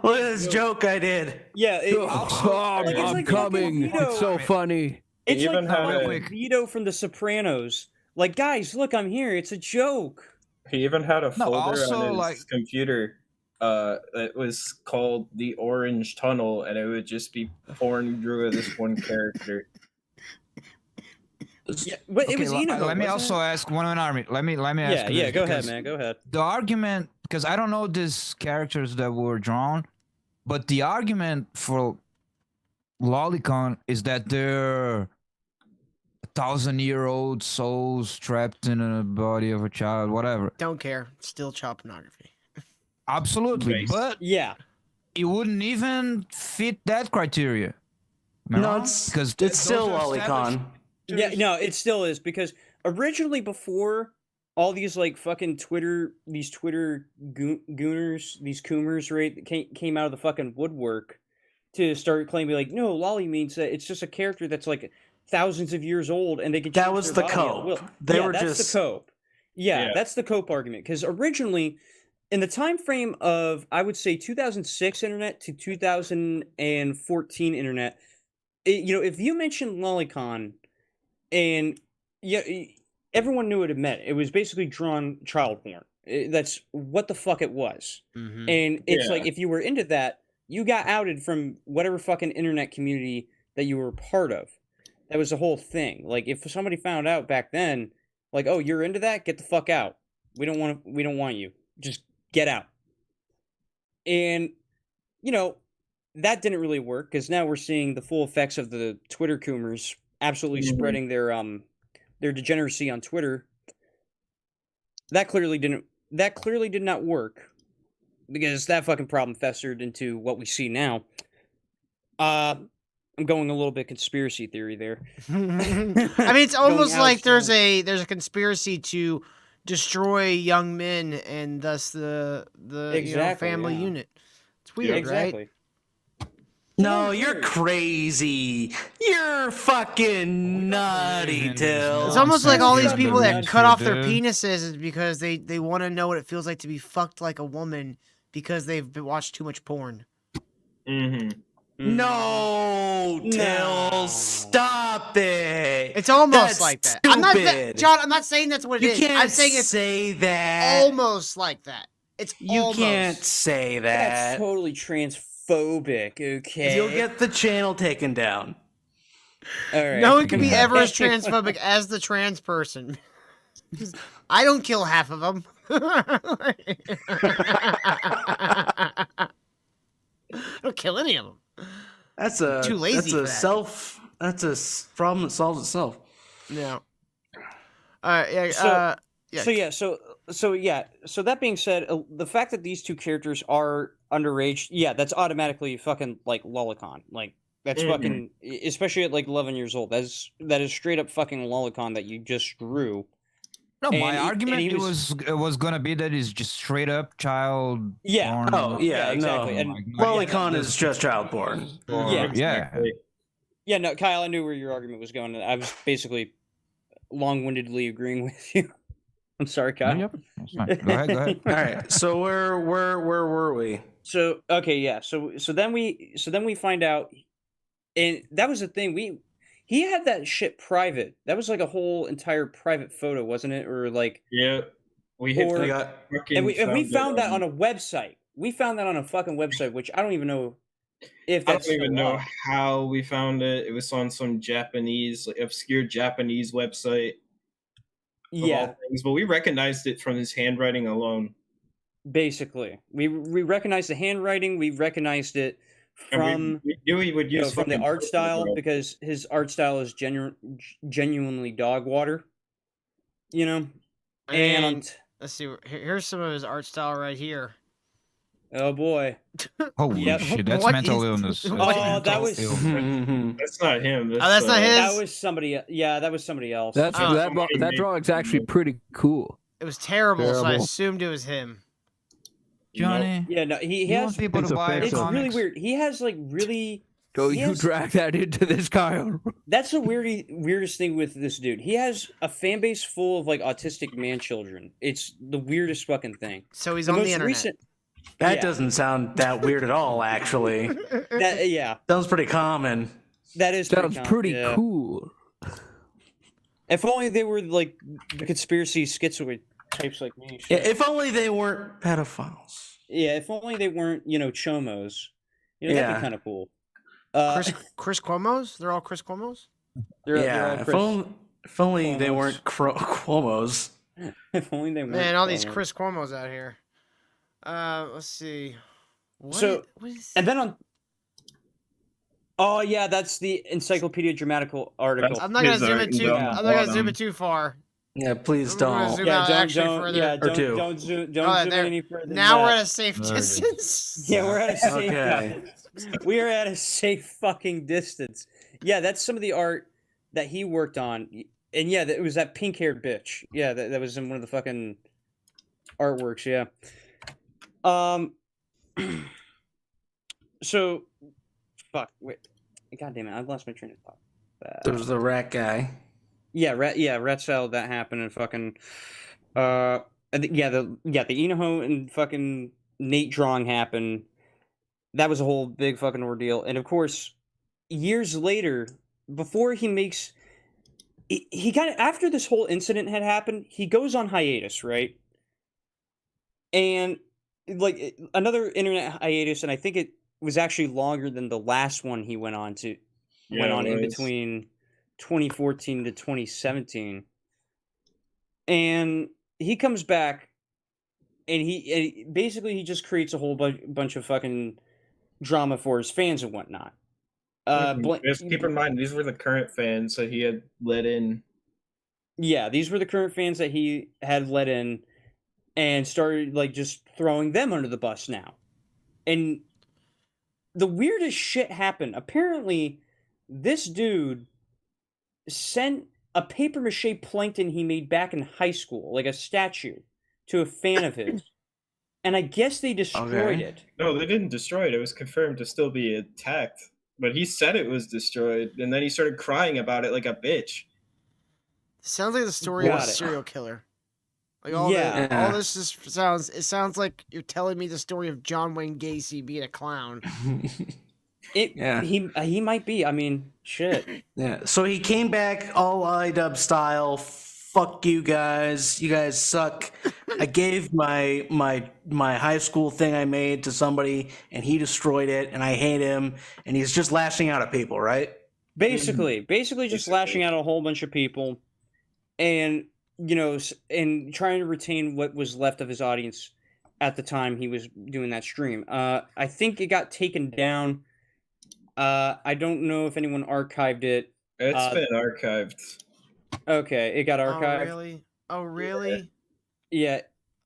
Look at this joke I did. Yeah, I'm like, it's like coming. fucking Vito. It's so funny. It's He like even had fucking Vito from The Sopranos. Like, guys, look, I'm here. It's a joke. He even had a No, folder also, on his like- computer that was called the Orange Tunnel, and it would just be pouring through this one character. Yeah, but it was Enoho, let me wasn't also it? ask one army. Let me ask. Yeah, this, go ahead, because man. Go ahead. The argument, because I don't know these characters that were drawn, but the argument for Lolicon is that they're 1,000-year-old souls trapped in a body of a child, whatever. Don't care. Still child pornography. Absolutely, Nice. but Yeah, it wouldn't even fit that criteria. Am I No, wrong? it's because it's still those are established- Lolicon. yeah, no, it still is because originally before all these like fucking Twitter gooners, these coomers, right, that came out of the fucking woodwork to start claiming like, no, lolly means that it's just a character that's like thousands of years old and they can. That change was their the body at cope. will. They Yeah, were that's just- the cope. Yeah, Yeah. that's the cope argument because originally, in the time frame of I would say 2006 internet to 2014 internet, if you mentioned Lolicon, and everyone knew what it meant. It was basically drawn child porn. That's what the fuck it was. Mm-hmm. And it's Yeah. like if you were into that, you got outed from whatever fucking internet community that you were part of. That was the whole thing. Like if somebody found out back then, like, oh, you're into that, get the fuck out. We don't want you. Just get out. And that didn't really work because now we're seeing the full effects of the Twitter coomers absolutely spreading their degeneracy on Twitter. That clearly did not work because that fucking problem festered into what we see now. I'm going a little bit conspiracy theory there. I mean, it's Going almost out like there's strong. a conspiracy to destroy young men and thus the Exactly, family yeah. unit. It's weird, Exactly. right? No, you're crazy. You're fucking nutty, Till. It's almost like all these Yeah, people that dude. cut off their Dude. penises is because they want to know what it feels like to be fucked like a woman because they've watched too much porn. Mm-hmm. No, Till, No. stop it. It's almost That's like that. I'm not stupid. John. I'm not saying that's what it You is. can't I'm saying it's say that. almost like that. It's You almost. can't say That's that. totally transphobic. Okay. You'll get the channel taken down. All right. No one can be ever as transphobic as the trans person. I don't kill half of them. I don't kill any of them. That's a Too lazy That's for a that. self. That's a problem that solves itself. No. Yeah. So that being said, the fact that these two characters are underage, yeah, that's automatically fucking like lolicon. Like that's fucking, especially at like 11 years old. That is straight up fucking lolicon that you just drew. No, And my he- argument and he it was gonna be that it's just straight up child. Yeah. porn. Oh yeah, exactly. no. And Lolicon is just child porn. Yeah. Yeah. yeah, no, Kyle, I knew where your argument was going. I was basically long-windedly agreeing with you. I'm sorry, Kyle. Yep. That's fine. Go ahead. Go ahead. All right. So where were we? So okay, yeah. So then we find out, and that was the thing. He had that shit private. That was like a whole entire private photo, wasn't it? Or like Yeah. We hit Or- We the got fucking and we found that it on a website. We found that on a fucking website, which I don't even know if I that's don't even still know up. how we found it. It was on some Japanese, like, obscure Japanese website. Of Yeah, all things, but we recognized it from his handwriting alone. basically, we recognized the handwriting. We recognized it from we knew he would use from the fucking art purple, style bro. because his art style is genuinely dog water. You know, and on And let's see. Here's some of his art style right here. oh boy, Holy Yep. shit, that's What mental is- illness. That's what- Oh, that mental was- illness. That's not him. That's, that's not his? that was somebody. Yeah, that was somebody else. That's Oh. that drawing's actually pretty cool. It was terrible, so I Terrible. assumed it was him. Johnny, Yeah, no, he you has. want people It's to buy offensive. It's really comics? weird. He has like really. Oh, He you has- drag that into this, Kyle. That's the weirdest thing with this dude. He has a fan base full of like autistic man children. It's the weirdest fucking thing. So he's The on the most internet. recent- That Yeah. doesn't sound that weird at all, actually. That yeah, Sounds pretty common. that is Sounds pretty yeah. cool. If only they were like the conspiracy schizoid types like me. Yeah, Shit. if only they weren't pedophiles. Yeah, if only they weren't, chomos. That'd Yeah. be kind of cool. Chris Cuomo's? They're all Chris Cuomo's? they're Yeah, all if, Chris- if only they Cuomos. weren't Cuomos. if only they weren't. Man, all these Cuomos. Chris Cuomo's out here. Let's see. What So, what is and then on. Oh yeah, that's the Encyclopedia Dramatical article. I'm not gonna zoom it too. Yeah. I'm not gonna zoom it too far. Yeah, please I'm gonna don't. zoom Yeah, out actually further. yeah, Or two. don't zoom Oh, in there. any further. than Now we're that. at a safe distance. Yeah, we're at a safe. Okay. We are at a safe fucking distance. Yeah, that's some of the art that he worked on, and yeah, it was that pink-haired bitch. Yeah, that was in one of the fucking artworks. Yeah. So, fuck. Wait. God damn it! I've lost my train of thought. There was the rat guy. Yeah, rat salad that happened and fucking the Enoho and fucking Nate drawing happened. That was a whole big fucking ordeal. And of course, years later, before he makes he kind of after this whole incident had happened, he goes on hiatus, right? And like another internet hiatus, and I think it was actually longer than the last one he went on to in between 2014 to 2017. And he comes back and he basically he just creates a whole bunch of fucking drama for his fans and whatnot. Just keep in mind, these were the current fans that he had let in. Yeah, these were the current fans that he had let in and started like just throwing them under the bus now. And the weirdest shit happened. Apparently, this dude sent a paper mache plankton he made back in high school, like a statue, to a fan of his. And I guess they destroyed it. No, they didn't destroy it. It was confirmed to still be intact. But he said it was destroyed, and then he started crying about it like a bitch. Sounds like the story of a Got it. serial killer. Like all Yeah. all this just sounds like you're telling me the story of John Wayne Gacy being a clown. Yeah. He might be. I mean, shit. Yeah. So he came back all IDub style. Fuck you guys. You guys suck. I gave my high school thing I made to somebody and he destroyed it and I hate him and he's just lashing out at people, right? Basically just lashing out at a whole bunch of people, and and trying to retain what was left of his audience at the time he was doing that stream. I think it got taken down. I don't know if anyone archived it. It's been archived. Okay, it got archived. Oh really? Oh really? Yeah.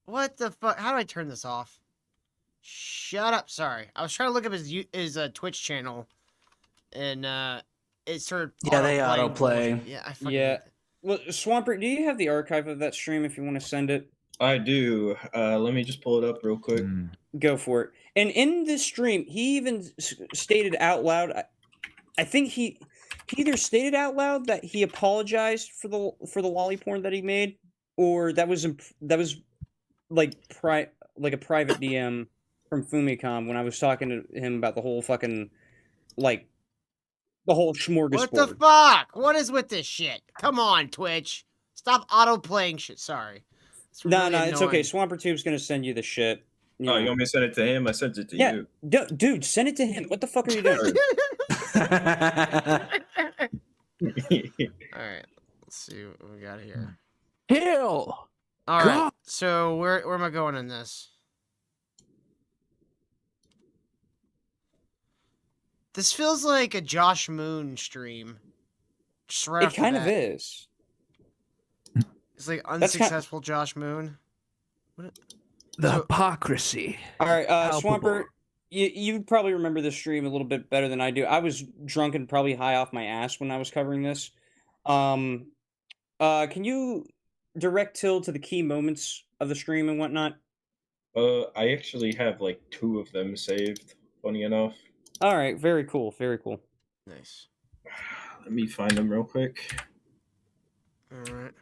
What the fuck? How do I turn this off? Shut up. Sorry. I was trying to look up his Twitch channel, and it started. Yeah, they autoplaying autoplay. bullshit. Yeah, I fucking Yeah. hate that. Well, Swampert, do you have the archive of that stream if you want to send it? I do. Let me just pull it up real quick. Go for it. And in this stream, he even stated out loud. I think he either stated out loud that he apologized for the lolly porn that he made, or that was like a private DM from Fumicom when I was talking to him about the whole fucking the whole smorgasbord. What the fuck? What is with this shit? Come on, Twitch. Stop auto playing shit. Sorry. It's No, really it's okay. annoying. Swamper Tube's gonna send you the shit. Oh, you want me to send it to him? I sent it to Yeah, you. dude, send it to him. What the fuck are you doing? All right. Let's see what we got here. Hell. All right. God. So where am I going in this? This feels like a Josh Moon stream. Just right It off the kind of bat. is. It's like That's unsuccessful Josh Moon. The hypocrisy. All right, Palpable. Swampert, you probably remember this stream a little bit better than I do. I was drunk and probably high off my ass when I was covering this. Can you direct Till to the key moments of the stream and whatnot? I actually have like 2 of them saved. Funny enough. All right, very cool, very cool. Nice. Let me find them real quick. All right.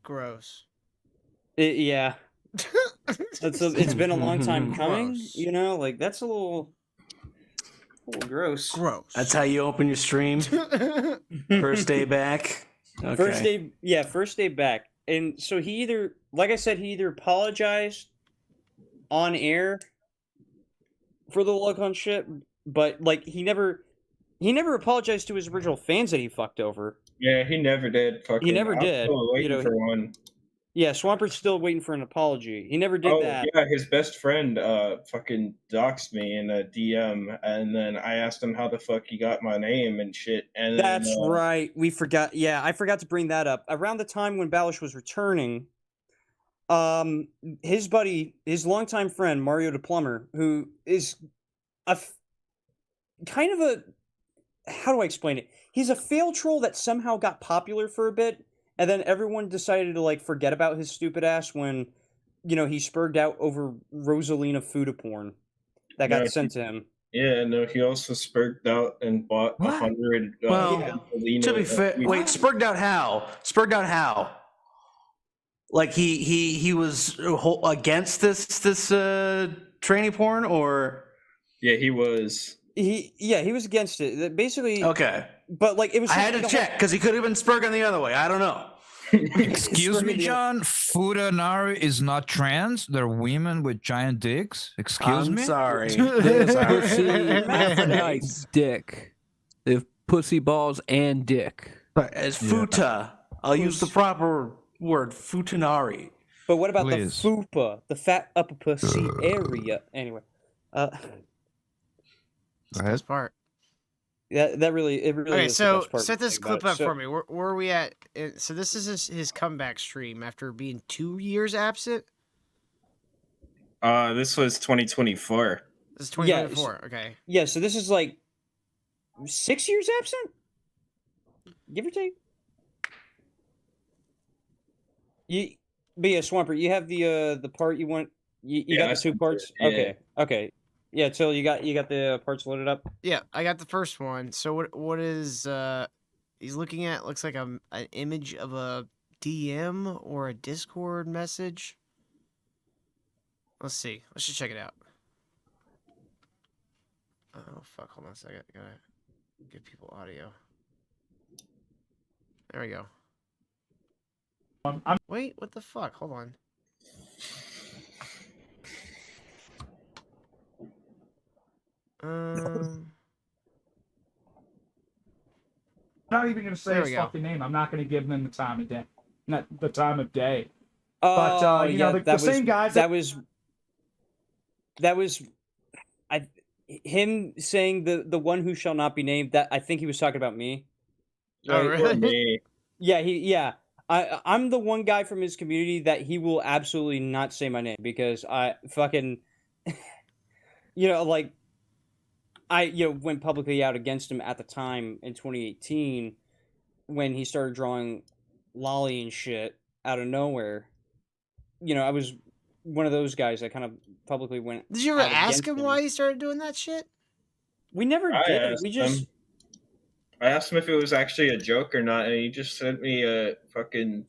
Gross. Yeah. It's been a long time coming, Gross. you know? Like, that's a little gross. Gross. That's how you open your stream? First day back? Okay. First day back. And so he either, like I said, he either apologized on air for the look on shit, but, like, he never apologized to his original fans that he fucked over. Yeah, he never did. Fucking, He never I'm did. still waiting You know, for one. Yeah, Swampert's still waiting for an apology. He never did that. Yeah, his best friend fucking doxed me in a DM, and then I asked him how the fuck he got my name and shit. And That's then, right. We forgot. Yeah, I forgot to bring that up. Around the time when Balish was returning, his buddy, his longtime friend, Mario the Plumber, who is kind of a, how do I explain it? He's a fail troll that somehow got popular for a bit, and then everyone decided to, like, forget about his stupid ass when, you know, he spurred out over Rosalina Fuda porn that got sent to him. Yeah, no, he also spurred out and bought 100. Well, to be fair, wait, spurred out how? Spurred out how? Like he was against this tranny porn, or? Yeah, he was. He was against it. Basically. Okay. But, like, it was. I had to check because he could have been spurred on the other way. I don't know. Excuse me, John. Fuda and Ari is not trans. They're women with giant dicks. Excuse I'm me. sorry. They have pussy nice dick. They have pussy balls and dick. But as futa, I'll use the proper word, futanari. But what about Please. the fupa, the fat upper pussy area? Anyway, Best part. that really Okay, is the so best part set to this think clip about up it. for me. Where are we at? So this is his comeback stream after being 2 years absent. This was 2024. This is 2024. Okay. Yeah, so this is like 6 years absent, give or take. But yeah, Swampert, you have the part you want. You got the 2 parts. Yeah. Okay. Yeah, Till, you got the parts loaded up. Yeah, I got the first one. So what is he's looking at? Looks like an image of a DM or a Discord message. Let's see. Let's just check it out. Oh fuck! Hold on a second. Gotta give people audio. There we go. Wait, what the fuck? Hold on. I'm not even going to say There his we go. fucking name. I'm not going to give him the time of day. Not the time of day. Oh, But you know, the that was, same guys. That was him saying the one who shall not be named. That I think he was talking about me. Oh, Right? really? Me. Yeah. I'm the one guy from his community that he will absolutely not say my name because I fucking, you know, like, I went publicly out against him at the time in 2018 when he started drawing lolly and shit out of nowhere. You know, I was one of those guys that kind of publicly went. Did you ever out ask against him why he started doing that shit? We never I did. asked We just. him. I asked him if it was actually a joke or not, and he just sent me a fucking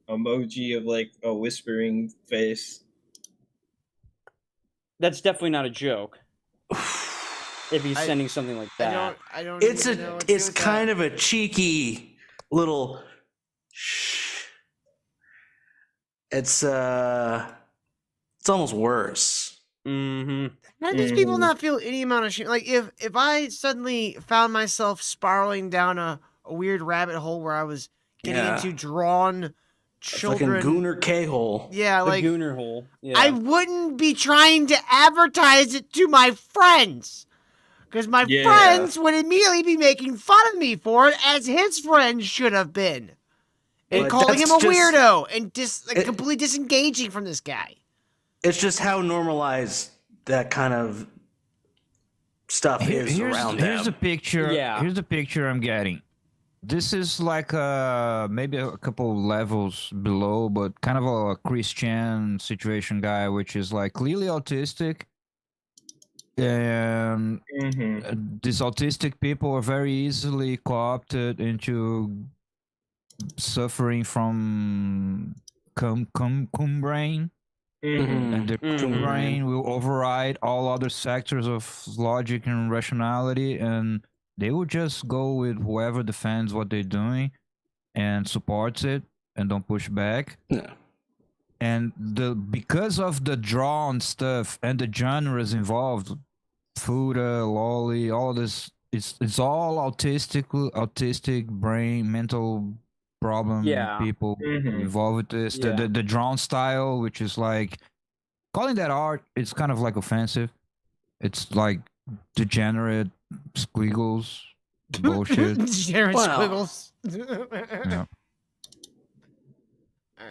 emoji of like a whispering face. That's definitely not a joke. If he's sending something like that, I don't. It's even know what to do it's with kind that. of a cheeky little. It's almost worse. Mm-hmm. How do these people not feel any amount of shame? Like, if I suddenly found myself spiraling down a weird rabbit hole where I was getting Yeah. into drawn children. Fucking Gooner K-hole. Yeah, The like Gooner hole. Yeah. I wouldn't be trying to advertise it to my friends. Because my Yeah. friends would immediately be making fun of me for it, as his friends should have been. And But calling him that's a just- weirdo and completely disengaging from this guy. It's just how normalized that kind of stuff is around Here's the them. picture. Yeah. Here's the picture I'm getting. This is like maybe a couple levels below, but kind of a Christian situation guy, which is like clearly autistic. And these autistic people are very easily co-opted into suffering from brain. And the brain will override all other sectors of logic and rationality, and they will just go with whoever defends what they're doing and supports it and don't push back. Yeah. And because of the drawn stuff and the genres involved, Fuda, Lolly, all of this, it's all autistic brain, mental problem people involved with this. The drawn style, which is like calling that art, it's kind of like offensive. It's like degenerate squiggles bullshit. Degenerate squiggles. Yeah.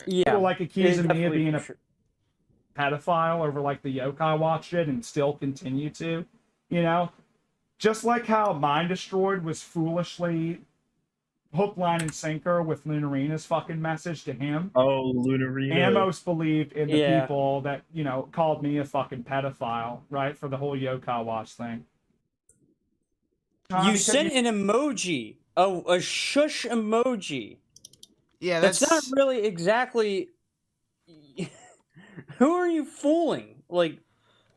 Yeah. People like accusing me of definitely being a for pedophile over like the yokai watch shit and still continue to, you know? Just like how Mind Destroyed was foolishly hook, line, and sinker with Lunarina's fucking message to him. Oh, Lunarina. Amos believed in the Yeah. people that, you know, called me a fucking pedophile, right? For the whole yokai watch thing. You sent an emoji, a shush emoji. Yeah, that's not really exactly. Who are you fooling? Like,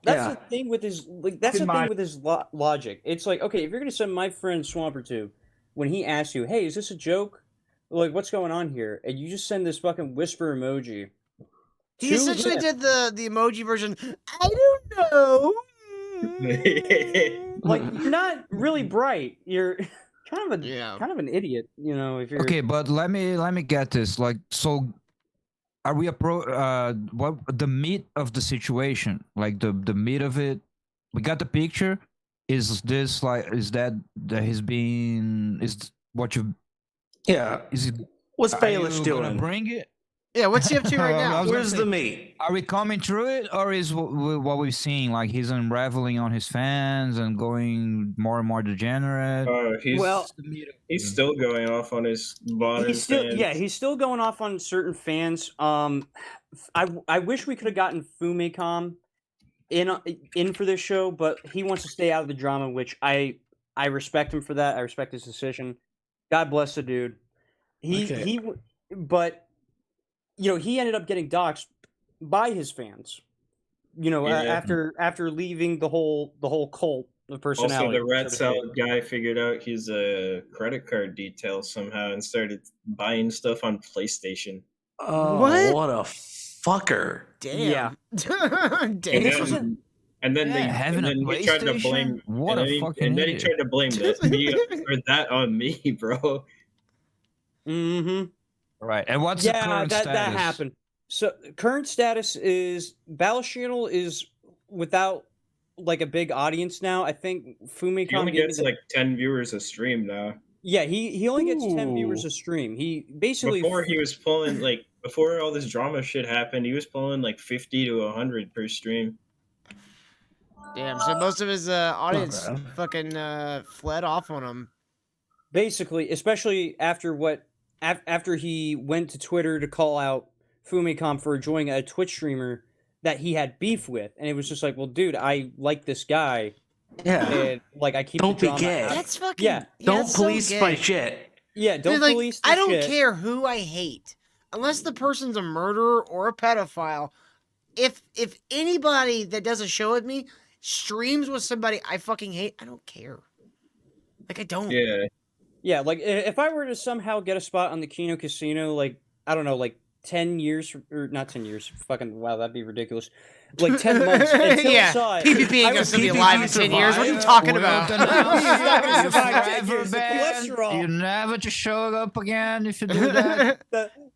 that's the thing with his That's the thing with his logic. It's like, okay, if you're gonna send my friend Swampertube, when he asks you, "Hey, is this a joke? Like, what's going on here?" and you just send this fucking whisper emoji. He essentially did the emoji version. I don't know. Like, you're not really bright. You're kind of an idiot, you know. If you're Okay, but let me get this. Like, so are we what the meat of the situation? Like the meat of it. We got the picture. Is this like he's being is what you? Yeah. Is it? What's are Baelish you doing? gonna bring it? Yeah, what's he up to right now? Where's the meat? Are we coming through it, or is what we've seen like he's unraveling on his fans and going more and more degenerate? He's still going off on his modern fans. He's still going off on certain fans. I wish we could have gotten Fumicom in for this show, but he wants to stay out of the drama, which I respect him for that. I respect his decision. God bless the dude. But you know, he ended up getting doxxed by his fans. You know, after leaving the whole cult of personality. Also, the rat salad guy figured out his credit card details somehow and started buying stuff on PlayStation. Oh, what a fucker! Damn. Yeah. Damn. And then he tried to blame. And then he tried to blame that on me, bro. Mm-hmm. Right. And what's the current status? That happened. So current status is Battle Channel is without like a big audience now. I think Fumicom He only gets like 10 viewers a stream now. Yeah, he only gets 10 viewers a stream. He basically before he was pulling like before all this drama shit happened, he was pulling like 50 to 100 per stream. Damn, so most of his audience fucking fled off on him. Basically, especially after he went to Twitter to call out Fumicom for joining a Twitch streamer that he had beef with, and it was just like, well, dude, I like this guy. Yeah. And, like, I keep Don't the be drama gay. out. That's fucking. Yeah. Don't police my shit. Yeah, don't Dude, like, police the I don't shit. care who I hate, unless the person's a murderer or a pedophile. If anybody that does a show with me streams with somebody I fucking hate, I don't care. Like, I don't. Yeah. Yeah, like if I were to somehow get a spot on the Kino Casino, like I don't know, like 10 years or not 10 years, fucking wow, that'd be ridiculous. Like 10 months until Yeah, I saw it. PvP ain't gonna still be alive in 10 years. What are you talking about? He's not gonna survive 10 years. The cholesterol. You never to show up again if you do that.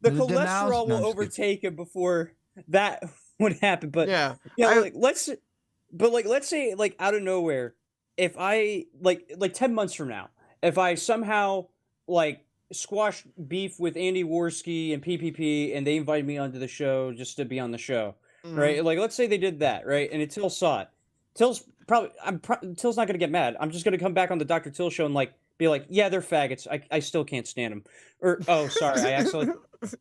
the The cholesterol will denouncement. overtake him before that would happen. But Yeah. like let's say like out of nowhere, if I like 10 months from now, if I somehow like squash beef with Andy Worski and PPP and they invited me onto the show just to be on the show, right? Like let's say they did that, right? And Till saw it. Till's Till's not gonna get mad. I'm just gonna come back on the Dr. Till show and like be like, yeah, they're faggots. I still can't stand them. Or oh, sorry,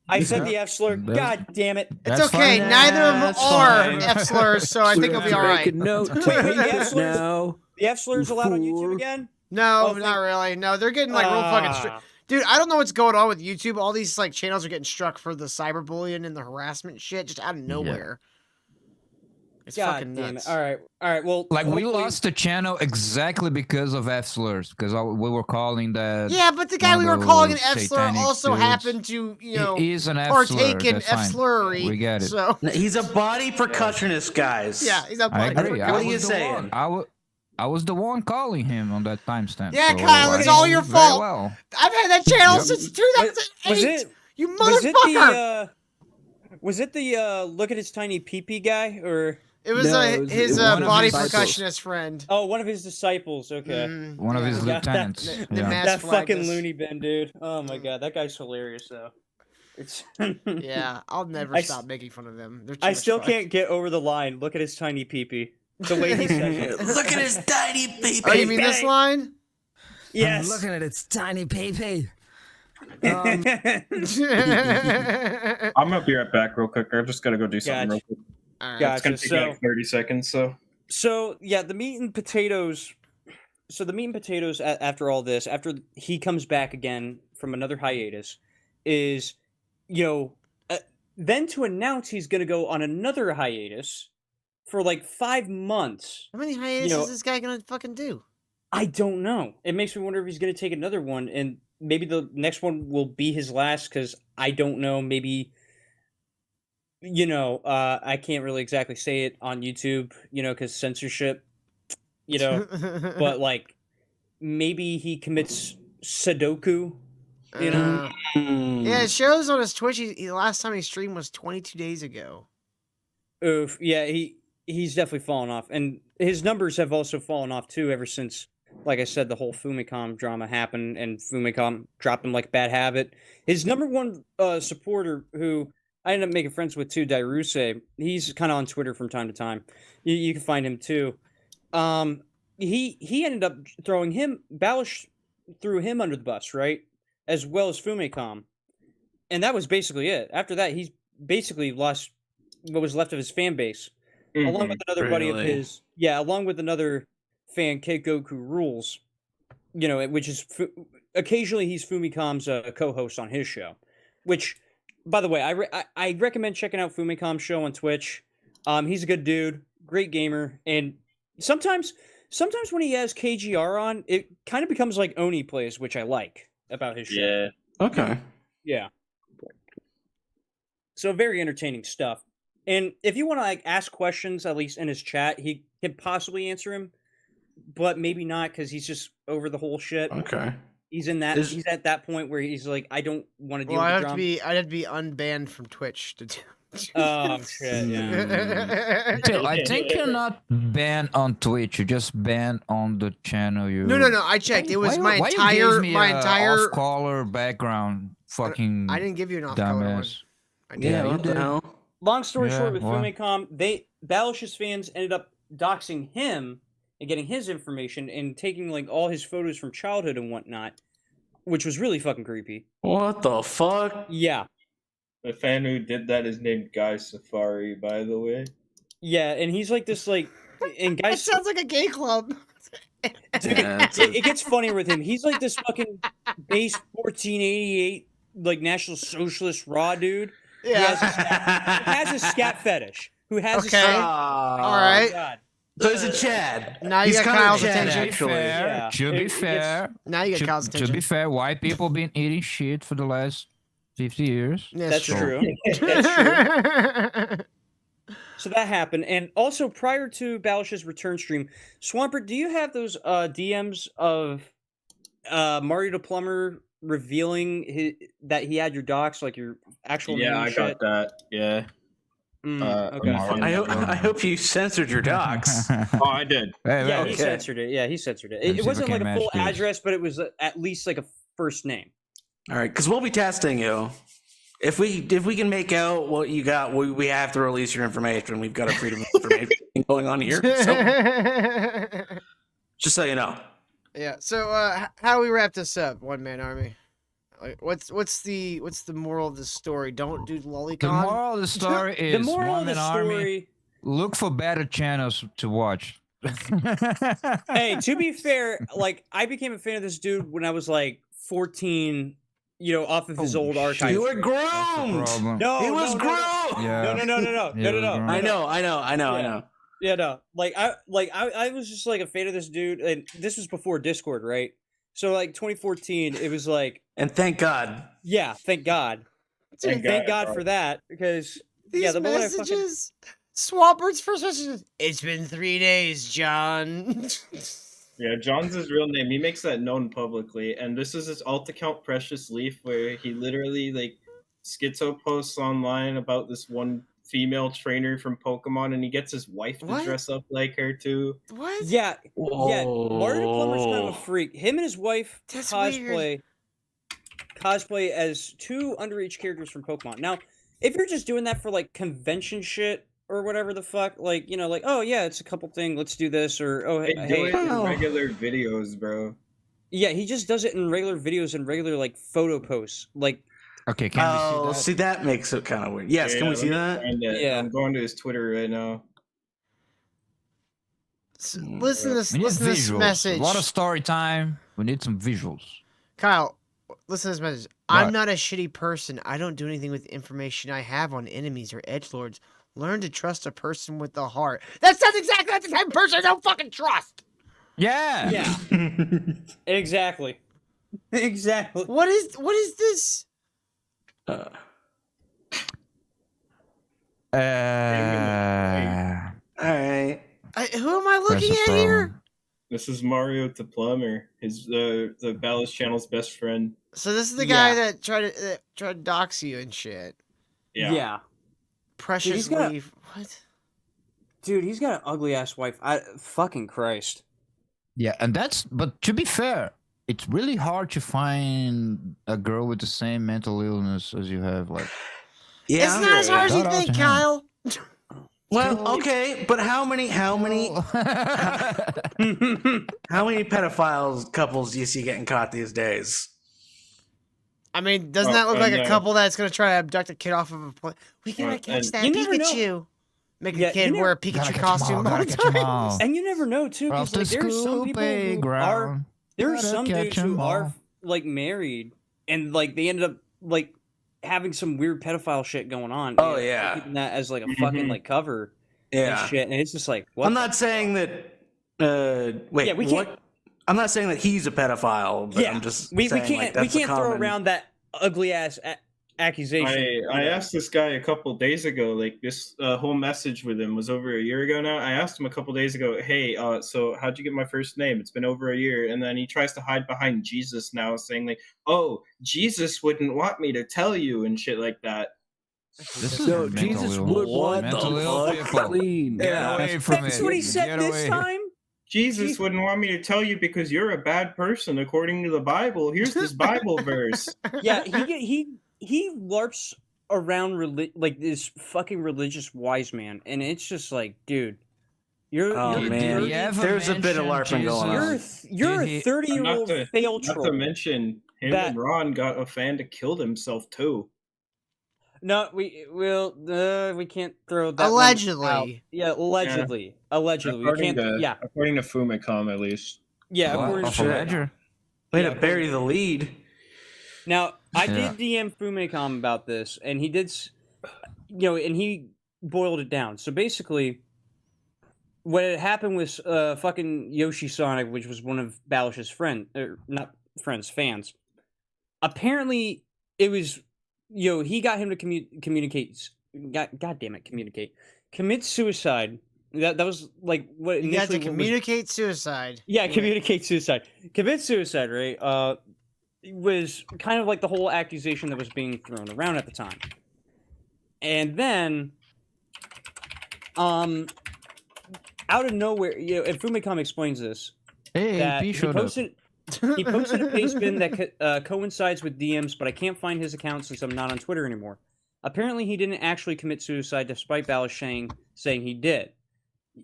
I said the F slur. God damn it! It's okay. Neither of them are F slurs, so I think it'll be all right. Make a note to Wait, the F it slurs? now. The F slurs allowed on YouTube again? No, not really. No, they're getting like real fucking strict. Dude, I don't know what's going on with YouTube. All these like channels are getting struck for the cyberbullying and the harassment shit just out of nowhere. It's God fucking damn nuts. it! All right. Well, Like we hopefully- lost the channel exactly because of F slurs, because we were calling that. Yeah, but the guy we were calling an F slur also happened to, you know, He is an F partake slur, in that's F fine. slurry. We get it. So He's a body percussionist, guys. yeah, he's a I body. agree. What are you was the saying? one- I was the one calling him on that timestamp. Yeah, so Kyle, I it's all know your him very fault. Well. I've had that channel Yep. since 2008. Was it? You Was it motherfucker! was it the look at his tiny peepee guy or? It was No, it was his one of body his percussionist friend. Oh, one of his disciples. Okay. One of his Yeah, lieutenants. The yeah. mass That flagged fucking us. loony bin, dude. Oh my god, that guy's hilarious though. It's Yeah, I'll never I stop making fun of them. They're too I much still fun. can't get over the line. Look at his tiny peepee. The way he says it. Look at his tiny baby. Oh, you mean this line? Yes. I'm looking at its tiny pee. I'm gonna be right back real quick. I just gotta go do something real quick. All right. It's gonna Gotcha. take me like 30 seconds. So yeah, the meat and potatoes. So the meat and potatoes after all this, after he comes back again from another hiatus, is then to announce he's gonna go on another hiatus for like 5 months. How many hiatus is this guy gonna fucking do? I don't know. It makes me wonder if he's gonna take another one, and maybe the next one will be his last. Because I don't know. Maybe. I can't really exactly say it on YouTube, because censorship, but like maybe he commits Sudoku, Yeah, it shows on his Twitch. The last time he streamed was 22 days ago. Oof, yeah, he's definitely fallen off, and his numbers have also fallen off too ever since, like I said, the whole Fumicom drama happened, and Fumicom dropped him like bad habit. His number one supporter, who I ended up making friends with too, Dairuse. He's kind of on Twitter from time to time. You can find him too. He ended up throwing him. Balish threw him under the bus, right? As well as Fumicom, and that was basically it. After that, he's basically lost what was left of his fan base, along with another buddy of his. Yeah, along with another fan, Kid Goku Rules. Which is occasionally he's Fumicom's co-host on his show, which. By the way, I recommend checking out Fumicom's show on Twitch. He's a good dude, great gamer, and sometimes when he has KGR on, it kind of becomes like Oni plays, which I like about his show. Yeah. Okay. Yeah. So very entertaining stuff. And if you want to ask questions, at least in his chat, he can possibly answer him, but maybe not because he's just over the whole shit. Okay. He's in that. He's at that point where he's like, I don't want to deal Well, with I'd the have drama. I'd have to be unbanned from Twitch to do. Oh shit! Yeah. So I think you're not banned on Twitch. You're just banned on the channel. No. I checked. It was my why entire you gave me my a entire off-color background. Fucking. I didn't give you an off-color one. dumbass. I did. Yeah, you What the did. hell? Long story Yeah, short, with well. Fumicom, Balish's fans ended up doxing him and getting his information and taking like all his photos from childhood and whatnot, which was really fucking creepy. What the fuck? Yeah, The fan who did that is named Guy Safari, by the way. yeah, and he's like this and That guys, sounds like a gay club. it gets funnier with him. He's like this fucking base 1488 like National Socialist raw dude. Yeah. Who has a scat fetish. Who has Okay. a All right. God. So he's a Chad. Now you He's got kinda Kyle's Chad, attention. actually. Yeah. To be fair, Now you got Kyle's to attention. be fair, white people been eating shit for the last 50 years. That's true. That's true. So that happened, and also prior to Balish's return stream, Swampert, do you have those DMs of Mario the Plumber revealing that he had your docs, like your actual name Yeah, and I shit? got that. Yeah. Okay. I hope you censored your docs. Oh, I did. Yeah, he censored it. Yeah, he censored it. It wasn't like a full address, but it was at least like a first name. All right, because we'll be testing you. If we can make out what you got, we have to release your information. We've got a freedom of information going on here. So, just so you know. Yeah. So how do we wrap this up, One Man Army? Like, what's the moral of the story? Don't do lolicon. The moral of the story is The moral One of the Man Army. story. Look for better channels to watch. Hey, to be fair, like I became a fan of this dude when I was like 14. You know, off of his old archive. You were groomed. No, he was groomed. Yeah. No. I know. Yeah, no. Like I was just like a fan of this dude, and this was before Discord, right? So like 2014, it was like, and thank God. Yeah, thank God. Thank God for that, because These the moment messages. Swampert's first message. It's been 3 days, John. Yeah, John's his real name. He makes that known publicly, and this is his alt account, Precious Leaf, where he literally like schizo posts online about this one female trainer from Pokemon, and he gets his wife to dress up like her too. What? Yeah, Mario the Plumber's kind of a freak. Him and his wife cosplay as two underage characters from Pokemon. Now, if you're just doing that for like convention shit or whatever the fuck, like, you know, like, oh yeah, it's a couple thing, let's do this, or oh They do it in regular videos, bro. Yeah, he just does it in regular videos and regular like photo posts, like. Okay, can we see that makes it kind of weird. Yes, can we see that? Yeah, I'm going to his Twitter right now. Listen to this. We need Listen to this visuals. message. A lot of story time. We need some visuals. Kyle, listen to this message. I'm not a shitty person. I don't do anything with information I have on enemies or edgelords. Learn to trust a person with the heart. That sounds exactly like the type of person I don't fucking trust. Yeah. Yeah. Exactly. Exactly. What is this? All right. Who am I looking at here? This is Mario the Plumber, his the Ballas channel's best friend. So this is the guy that tried to dox you and shit. Yeah. Precious Dude, Leaf. What? Dude, he's got an ugly ass wife. Fucking Christ. Yeah, and but to be fair, it's really hard to find a girl with the same mental illness as you have. Like, yeah, it's not as hard as you think, Kyle. Well, okay, but how many pedophiles couples do you see getting caught these days? I mean, doesn't that look like a couple that's gonna try to abduct a kid off of a plane? We gotta catch that Pikachu. Make a kid wear a Pikachu costume. And you never know too, because like, there's some people who are. There are some dudes who are like married, and like they ended up like having some weird pedophile shit going on. Oh yeah, keeping that as like a fucking like cover. Yeah, and shit, and it's just like. What I'm not saying that. Wait, yeah, we can't. What? I'm not saying that he's a pedophile, but I'm just we saying, can't like, that's we can't throw around that ugly ass accusation. I asked this guy a couple days ago, like this whole message with him was over a year ago now. I asked him a couple days ago, hey, so how'd you get my first name? It's been over a year. And then he tries to hide behind Jesus now, saying like, oh, Jesus wouldn't want me to tell you and shit like that. So Jesus would want the fuck clean. Get away from That's it. what he said this time? Jesus wouldn't want me to tell you because you're a bad person according to the Bible. Here's this Bible verse. Yeah, he larps around like this fucking religious wise man, and it's just like, dude, you're man, there's a bit of larping going on. You're a 30-year-old failed troll. Not to mention him and Ron got a fan to kill himself too. No, we can't throw that. Allegedly. One out. Yeah, allegedly. Yeah. Allegedly. We can't. According to Fumicom, at least. Yeah, according to Ledger. Way to bury the lead. Now, I did DM Fumicom about this, and he did, and he boiled it down. So basically, what had happened was fucking Yoshi Sonic, which was one of Balash's fans. Apparently, it was, he got him to communicate. God damn it, communicate. Commit suicide. That was like what initially. You got to communicate suicide. Yeah, communicate suicide. Commit suicide, right? was kind of like the whole accusation that was being thrown around at the time. And then, out of nowhere, and Fumikam explains this, Hey, that P he showed up. posted a paste bin that coincides with DMs, but I can't find his account since I'm not on Twitter anymore. Apparently, he didn't actually commit suicide, despite Balish saying he did.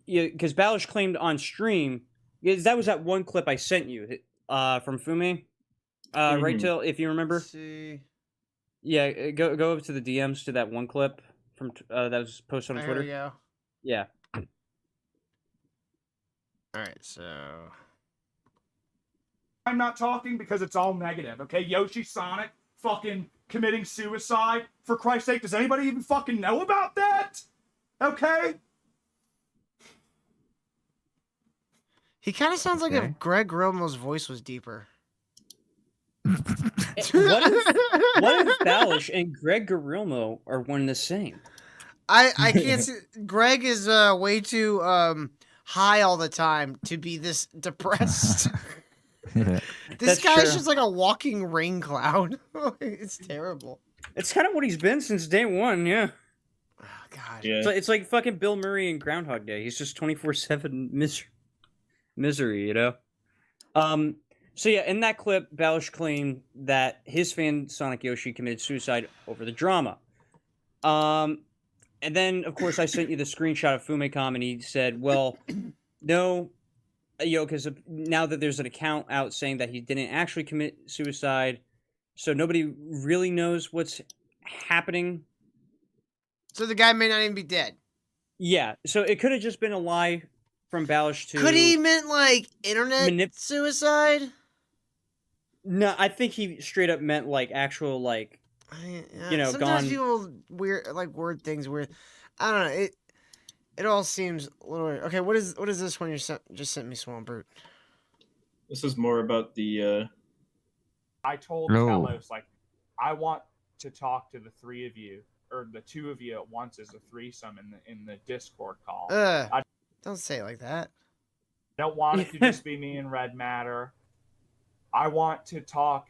Because Balish claimed on stream, because that was that one clip I sent you from Fume, right, Till, if you remember. Let's see. Yeah, go up to the DMs to that one clip from that was posted on Twitter. There we go. Yeah. All right, so I'm not talking because it's all negative, okay? Yoshi Sonic fucking committing suicide. For Christ's sake, does anybody even fucking know about that? Okay? he kind of sounds like if Greg Romo's voice was deeper. What if Balish and Greg Garilmo are one and the same? I can't see. Greg is way too high all the time to be this depressed. This That's guy's true. just like a walking rain cloud. It's terrible. It's kind of what he's been since day one, yeah. Oh, God. Yeah. It's like fucking Bill Murray in Groundhog Day. He's just 24/7 misery, you know? So yeah, in that clip, Balish claimed that his fan Sonic Yoshi committed suicide over the drama. And then, of course, I sent you the screenshot of Fumikam, and he said, well, no, because now that there's an account out saying that he didn't actually commit suicide, so nobody really knows what's happening. So the guy may not even be dead. Yeah, so it could have just been a lie from Balish to... Could he meant like internet suicide? No, I think he straight up meant like actual like, Sometimes gone. people word things weird. I don't know. It all seems a little weird. Okay, what is this one you just sent me, Swamp Brute? This is more about the. I told No. Telos, like, I want to talk to the three of you, or the two of you at once as a threesome in the Discord call. I Don't say it like that. don't want it to just be me and Red Matter. I want to talk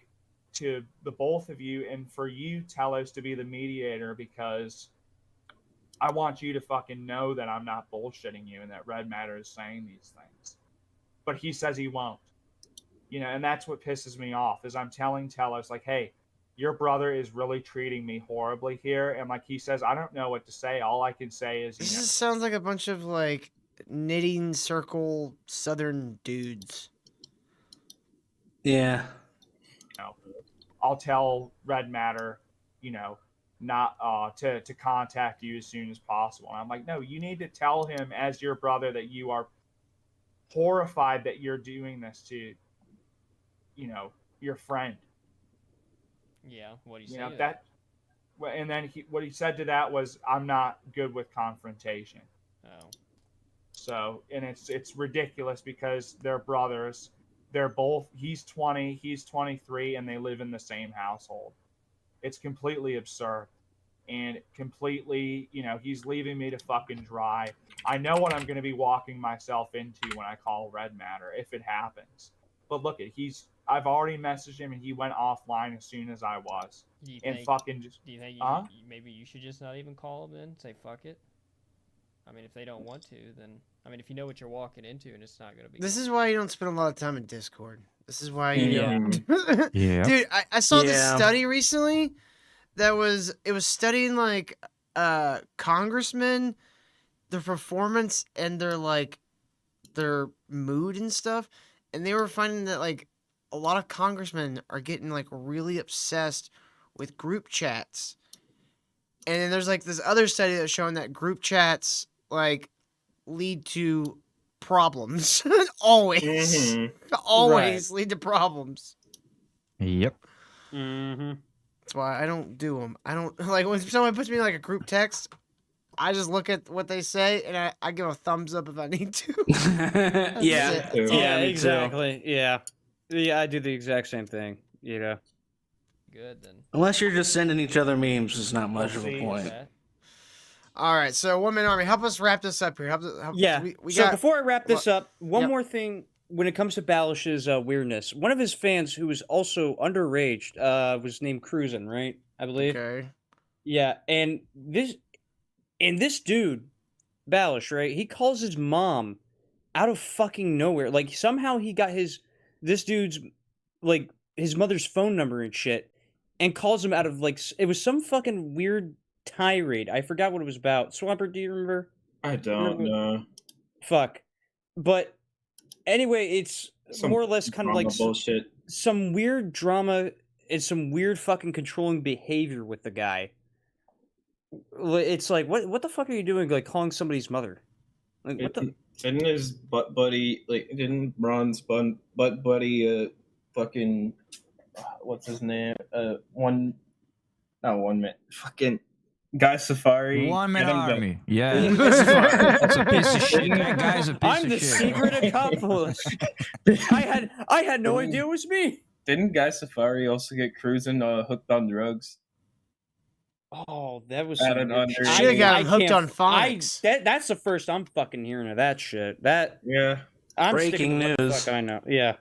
to the both of you, and for you, Telos, to be the mediator, because I want you to fucking know that I'm not bullshitting you and that Red Matter is saying these things. But he says he won't. And that's what pisses me off, is I'm telling Telos, like, hey, your brother is really treating me horribly here. And like he says, I don't know what to say. All I can say is... This just sounds like a bunch of like knitting circle southern dudes. Yeah. I'll tell Red Matter, not to contact you as soon as possible. And I'm like, no, you need to tell him as your brother that you are horrified that you're doing this to, your friend. Yeah, what do you say? To that? And then what he said to that was, I'm not good with confrontation. Oh. So, and it's ridiculous because they're brothers. They're both, he's 20, he's 23, and they live in the same household. It's completely absurd. And completely, he's leaving me to fucking dry. I know what I'm going to be walking myself into when I call Red Matter, if it happens. But look, I've already messaged him, and he went offline as soon as I was. Do you and think, fucking just... Do you think maybe you should just not even call him then? Say, fuck it? I mean, if they don't want to, then... I mean, if you know what you're walking into and it's not going to be... This is why you don't spend a lot of time in Discord. This is why you don't... Yeah. Dude, I saw this study recently it was studying like congressmen, their performance and their mood and stuff, and they were finding that like a lot of congressmen are getting like really obsessed with group chats. And then there's like this other study that's showing that group chats like lead to problems. Always. Always lead to problems. Yep. Mm-hmm. That's why I don't do them. I don't like when someone puts me in like a group text, I just look at what they say and I give a thumbs up if I need to. Yeah. That's Yeah, all. exactly. Yeah. Yeah, I do the exact same thing, Good, then. Unless you're just sending each other memes, it's not much of a point. All right, so One Man Army, help us wrap this up here. Yeah. We So got, before I wrap this up, one more thing when it comes to Balish's weirdness, one of his fans who was also underage was named Cruisin', right? I believe. Okay. Yeah, and this dude, Balish, right? He calls his mom out of fucking nowhere. Like somehow he got this dude's like his mother's phone number and shit, and calls him out of like it was some fucking weird tirade. I forgot what it was about. Swamper, do you remember? I don't know. Fuck. But anyway, it's Some more or less kind of drama like bullshit. some weird drama and some weird fucking controlling behavior with the guy. It's like, what the fuck are you doing? Like calling somebody's mother? Like what the? Didn't his butt buddy didn't Ron's butt buddy fucking what's his name not 1 minute fucking Guy Safari 1 Man get him Army. the- Yeah. That's a piece of shit. That guy's a piece I'm of the shit. secret accomplice. I had no idea it was me. Didn't Guy Safari also get cruising hooked on drugs? Oh, that was At some an good under- shit. Should've got him hooked can't- on phonics. That's the first I'm fucking hearing of that shit. Yeah. I'm Breaking sticking to what the news. fuck I know. Yeah.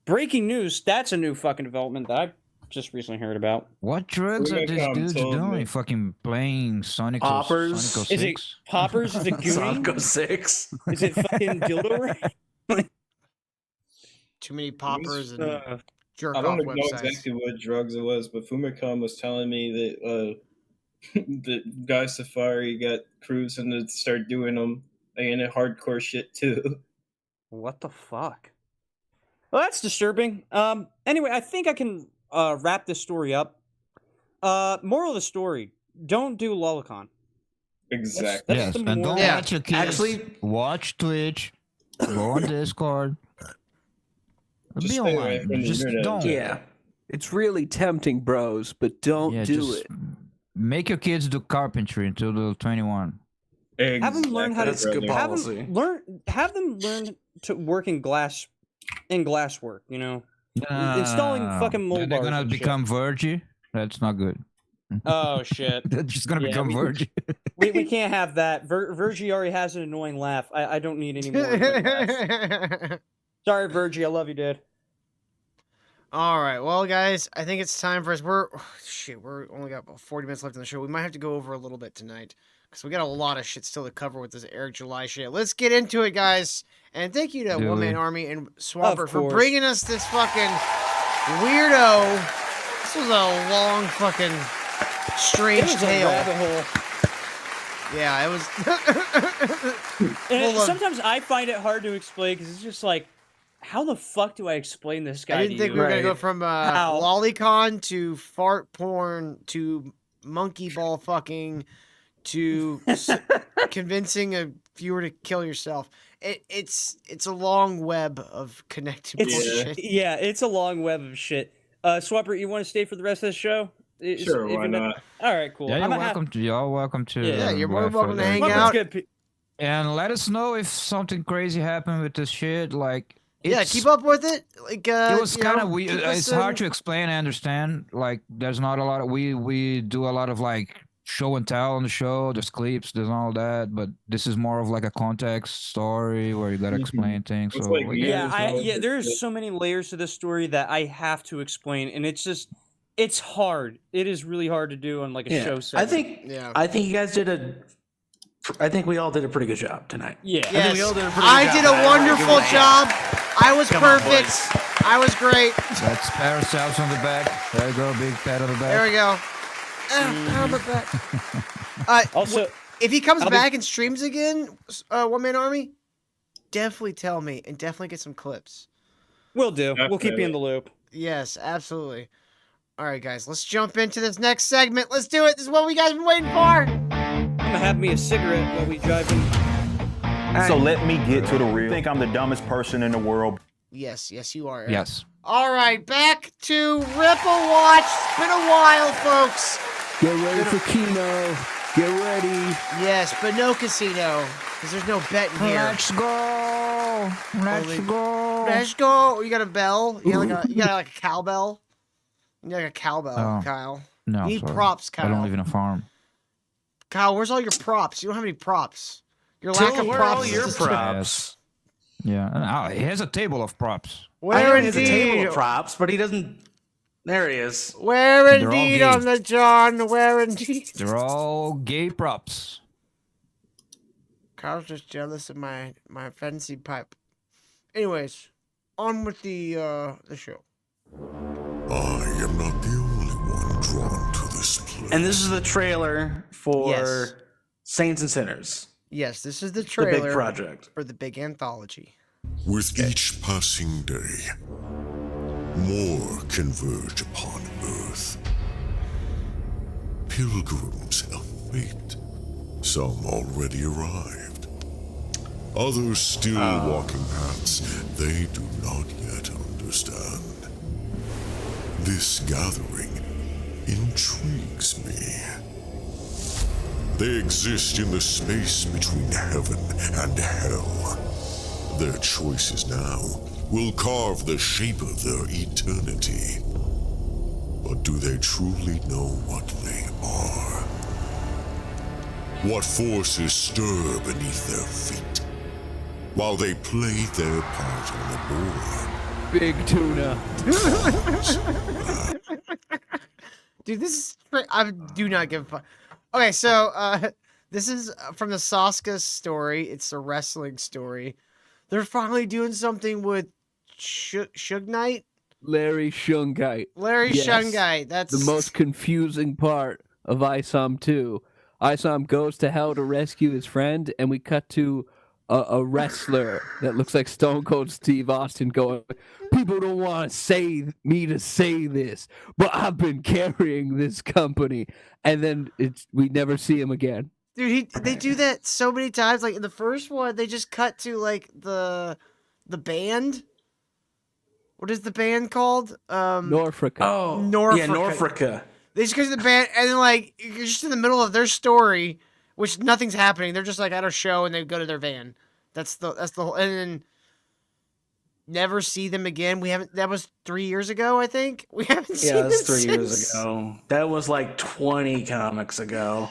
Breaking news. That's a new fucking development that I just recently heard about. What drugs are these dudes doing? Fucking playing Sonic Poppers? Sonic Is it 06? poppers? Is it gooning? Sonic 06. Is it fucking dildo? Too many poppers and jerk I off don't know websites. exactly what drugs it was, but Fumicom was telling me that that Guy Safari got cruising to start doing them and hardcore shit too. What the fuck? Well, that's disturbing. Anyway, I think I can wrap this story up. Moral of the story: don't do Lolicon. Exactly. That's Yes, the and don't moral. let your kids Actually- watch Twitch, go on Discord. Just Be stay away online. from the Just internet. don't. Yeah. It's really tempting, bros, but don't Yeah, do just it. make your kids do carpentry until they're 21. Have them learn how to That's good have policy. them learn to work in glasswork. You know, No, installing fucking mold Then they're bars gonna and shit. become virgin. That's not good. Oh shit! They're just gonna Yeah, become virgin. we can't have that. Virgie already has an annoying laugh. I don't need any more. annoying laughs. Sorry, Virgie. I love you, dude. All right, well, guys, I think it's time for us. We're only got about 40 minutes left in the show. We might have to go over a little bit tonight because we got a lot of shit still to cover with this Eric July shit. Let's get into it, guys. And thank you to Do One Man we? Army and Swamper Of for course. bringing us this fucking weirdo. This was a long fucking It strange was a tale. rabbit hole. Yeah, it was. And Full of- sometimes I find it hard to explain because it's just like, how the fuck do I explain this guy I didn't to think you? we were gonna go Right. from How? lolicon to fart porn to monkey ball fucking to convincing a viewer to kill yourself. It's a long web of connected bullshit. Yeah, it's a long web of shit. Swapper, you want to stay for the rest of the show? Sure, why not? All right, cool. Yeah, you're I'm gonna welcome to. Y'all welcome to. Yeah, you're more laugh welcome to at hang that. Swapper's out. good. And let us know if something crazy happened with this shit. Like, Yeah, it's- keep up with it. Like It was you kind know, of weird. keep us It's hard in- to explain and understand. Like, there's not a lot of we do a lot of like show and tell on the show. There's clips, there's all that. But this is more of like a context story where you gotta explain things. It's So like Yeah, there's so many layers to this story that I have to explain, and it's hard. It is really hard to do on like a show set. I think you guys I think we all did a pretty good job tonight. Yeah. I think we all did a pretty I good did job. a wonderful job. I was Come on, perfect. I was great. let's pat ourselves on the back. There you go, big pat on the back. There we go. Pat on the back. Also, if he comes I'll be- back and streams again, One Man Army, definitely tell me and definitely get some clips. We'll do. We'll keep you in Definitely. the loop. Yes, absolutely. All right, guys, let's jump into this next segment. Let's do it. This is what we guys been waiting for. I'm gonna have me a cigarette while we drive in. So let me get to the real. I think I'm the dumbest person in the world. Yes, you are. Eric. Yes. All right, back to Rippa Watch. It's been a while, folks. Get ready for Kino. Get ready. Yes, but no casino, because there's no bet in here. Let's go. Let's go. Let's go. You got a bell? You got like a cowbell? You got like a cowbell, Oh. Kyle. No, You need sorry. props, I don't Kyle. live in a farm. Kyle, where's all your props? You don't have any props. Your lack of Where are props. all is your just- props? Yeah, and, he has a table of props. Where He has a table indeed? of props, but he doesn't. There he is. Where They're all indeed gay. on the John? Where indeed? They're all gay props. Kyle's just jealous of my fancy pipe. Anyways, on with the show. I am not the only one drawn to this place. And this is the trailer for Yes. Saints and Sinners. Yes, this is the The trailer big project. for the big anthology. With each passing day, more converge upon Earth. Pilgrims of fate. Some already arrived. Others still walking paths they do not yet understand. This gathering intrigues me. They exist in the space between heaven and hell. Their choices now will carve the shape of their eternity. But do they truly know what they are? What forces stir beneath their feet while they play their part on the board? Big tuna. Dude, this is I do not give a fuck. Okay, so this is from the Sasuke story. It's a wrestling story. They're finally doing something with Suge Knight. Larry Shungite. Larry Shungite. That's the most confusing part of ISOM 2. ISOM goes to hell to rescue his friend, and we cut to a wrestler that looks like Stone Cold Steve Austin going, people don't want to say this, but I've been carrying this company. And then we never see him again. Dude, they do that so many times. Like in the first one, they just cut to like the band. What is the band called? Norfolk. Oh, Norfolk. yeah, Norfolk. They just go to the band, and then like you're just in the middle of their story, which nothing's happening. They're just like at a show, and they go to their van. That's the whole. And then never see them again. We haven't. That was 3 years ago, I think. We haven't seen them that's 3 since. years ago. That was like 20 comics ago.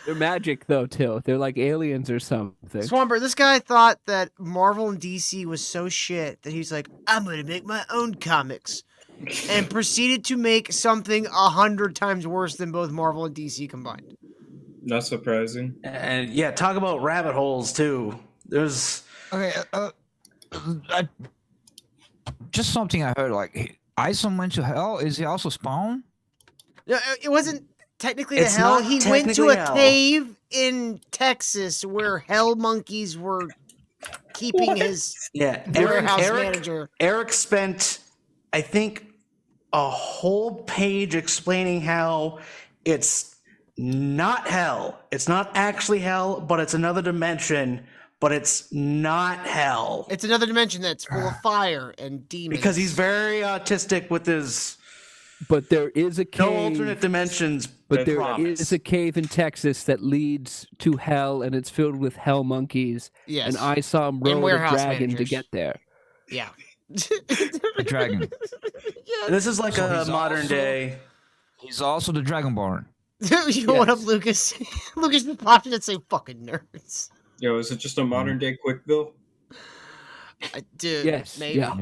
They're magic, though, Till. They're like aliens or something. Swamper, this guy thought that Marvel and DC was so shit that he's like, I'm gonna make my own comics, and proceeded to make something 100 times worse than both Marvel and DC combined. Not surprising. And yeah, talk about rabbit holes too. There's Okay, just something I heard. Like, Isom went to hell. Is he also Spawn? No, it wasn't technically It's to hell. not He went to technically a hell. cave in Texas where hell monkeys were keeping his warehouse manager. Eric spent, I think, a whole page explaining how it's not hell. It's not actually hell, but it's another dimension. But it's not hell. It's another dimension that's full of fire and demons. Because he's very autistic with his. But there is a cave. No alternate dimensions. But there is a cave in Texas that leads to hell, and it's filled with hell monkeys. Yes. And I saw him rode a warehouse dragon to managers. get there. Yeah. The dragon. And this is like So a he's modern also- day. He's also the Dragonborn. You what up, Lucas? Lucas just popped in and say fucking nerds. Yo, is it just a modern day Quickville? Dude, Yes, maybe. yeah.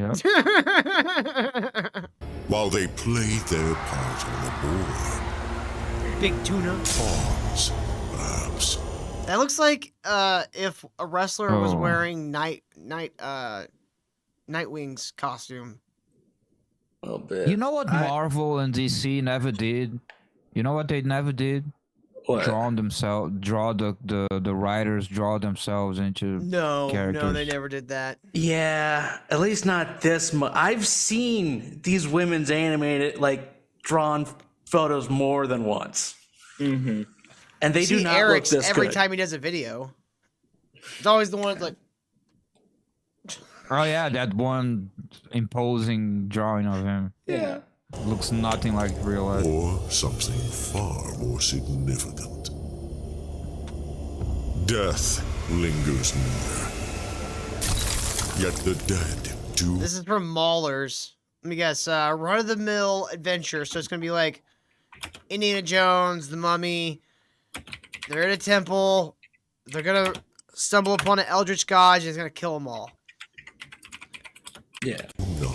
While they play their part on the board. Big tuna. Pawns, perhaps. That looks like if a wrestler was Oh. wearing Nightwing's costume. A little bit. You know what Marvel and DC never did? You know what they never did? What? Draw the writers draw themselves into No, characters. they never did that. Yeah, at least not this much. I've seen these women's animated, like, drawn photos more than once. Mm-hmm. And they See do not Eric's look this every good. time he does a video. It's always the one like, Oh yeah, that one imposing drawing of him. Yeah. Looks nothing like real life. Or something far more significant. Death lingers near. Yet the dead do. this is from Maulers. Let me guess, run-of-the-mill adventure. So it's gonna be like Indiana Jones, The Mummy. They're at a temple. They're gonna stumble upon an eldritch god, and he's gonna kill them all. Yeah.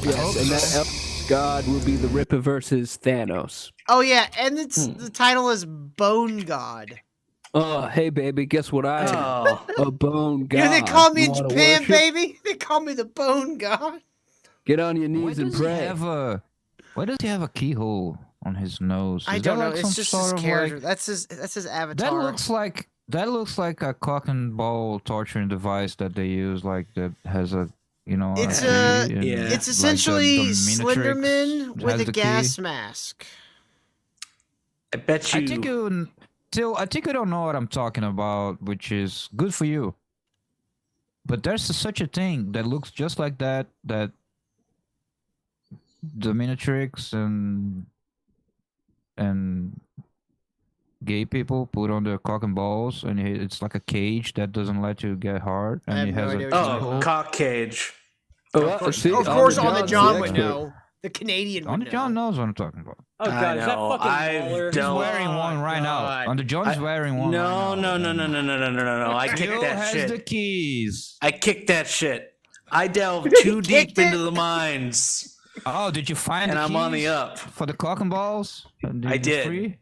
Yes, and that god will be the Rippa versus Thanos. Oh yeah, and the title is Bone God. Oh, hey baby, guess what I am? Oh. A bone god. You know, they call me in wanna Japan, worship? baby. They call me the Bone God. Get on your Why knees and does he pray. have why does he have a keyhole on his nose? I Is don't that know. like It's some just sort his of character. like That's his avatar. that looks like a cock and ball torturing device that they use, like that has a It's a key and, yeah. It's like, essentially the dominatrix Slenderman with has a the gas key. mask. I bet you. I think you don't know what I'm talking about, which is good for you. But there's such a thing that looks just like that dominatrix and gay people put on their cock and balls, and it's like a cage that doesn't let you get hard, I and have it no has idea a what you're keyhole. Oh, cock cage. Oh, Of course, see, of course, on the John's John the would expert. know. The Canadian On would the John know. knows what I'm talking about. Oh god, is that know. fucking I've Mauler? He's Don't- wearing one right now. On the John's wearing one No, right now. no. I kicked Still that has shit. the keys. I kicked that shit. I delved too deep into the mines, Oh, did you find and the I'm on the keys up. for the cock and balls? I did. Free?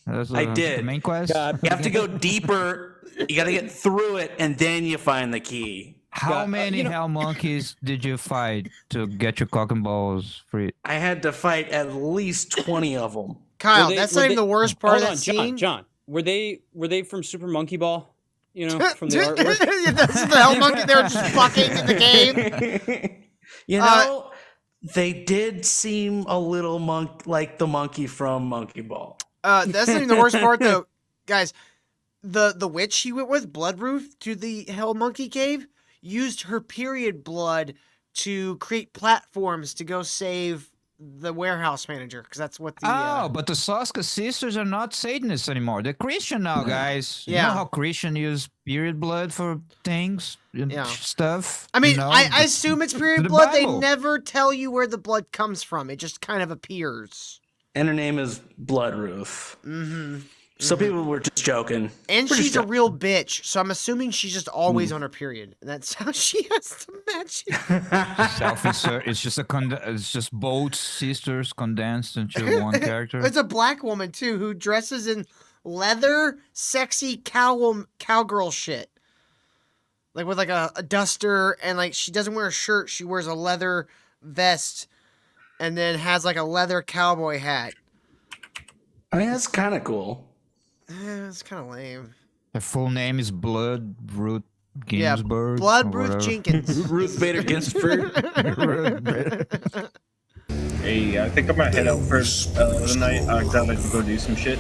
That's I the did. main quest. You have to go deeper. You got to get through it, and then you find the key. How many hell monkeys did you fight to get your cock and balls free? I had to fight at least 20 of them. Kyle, that's not even the worst part of that scene. John, were they from Super Monkey Ball? You know, from the artwork. Yeah, that's the hell monkey. They were just fucking in the game. You know, they did seem a little like the monkey from Monkey Ball. That's not even the worst part, though, guys. The witch he went with, Bloodruth, to the Hell Monkey Cave, used her period blood to create platforms to go save the warehouse manager, because that's what the. But the Soska sisters are not Satanists anymore. They're Christian now, guys. You know Yeah. how Christian use period blood for things and stuff? I mean, you know? I assume it's period The blood. They Bible. never tell you where the blood comes from. It just kind of appears. And her name is Bloodruth. Mm-hmm. So people were just joking. And We're just she's a joking. real bitch, so I'm assuming she's just always on her period, and that's how she has to match it. Self-insert. It's just it's just both sisters condensed into one character. It's a black woman too who dresses in leather, sexy cowgirl shit, like with like a duster, and like she doesn't wear a shirt. She wears a leather vest, and then has like a leather cowboy hat. I mean, that's kind of cool. It's kind of lame. Her full name is Bloodroot Ginsburg. Blood or Ruth whatever. Jenkins. Ruth Bader Ginsburg. Hey, I think I'm gonna head out for the night. I gotta go do some shit.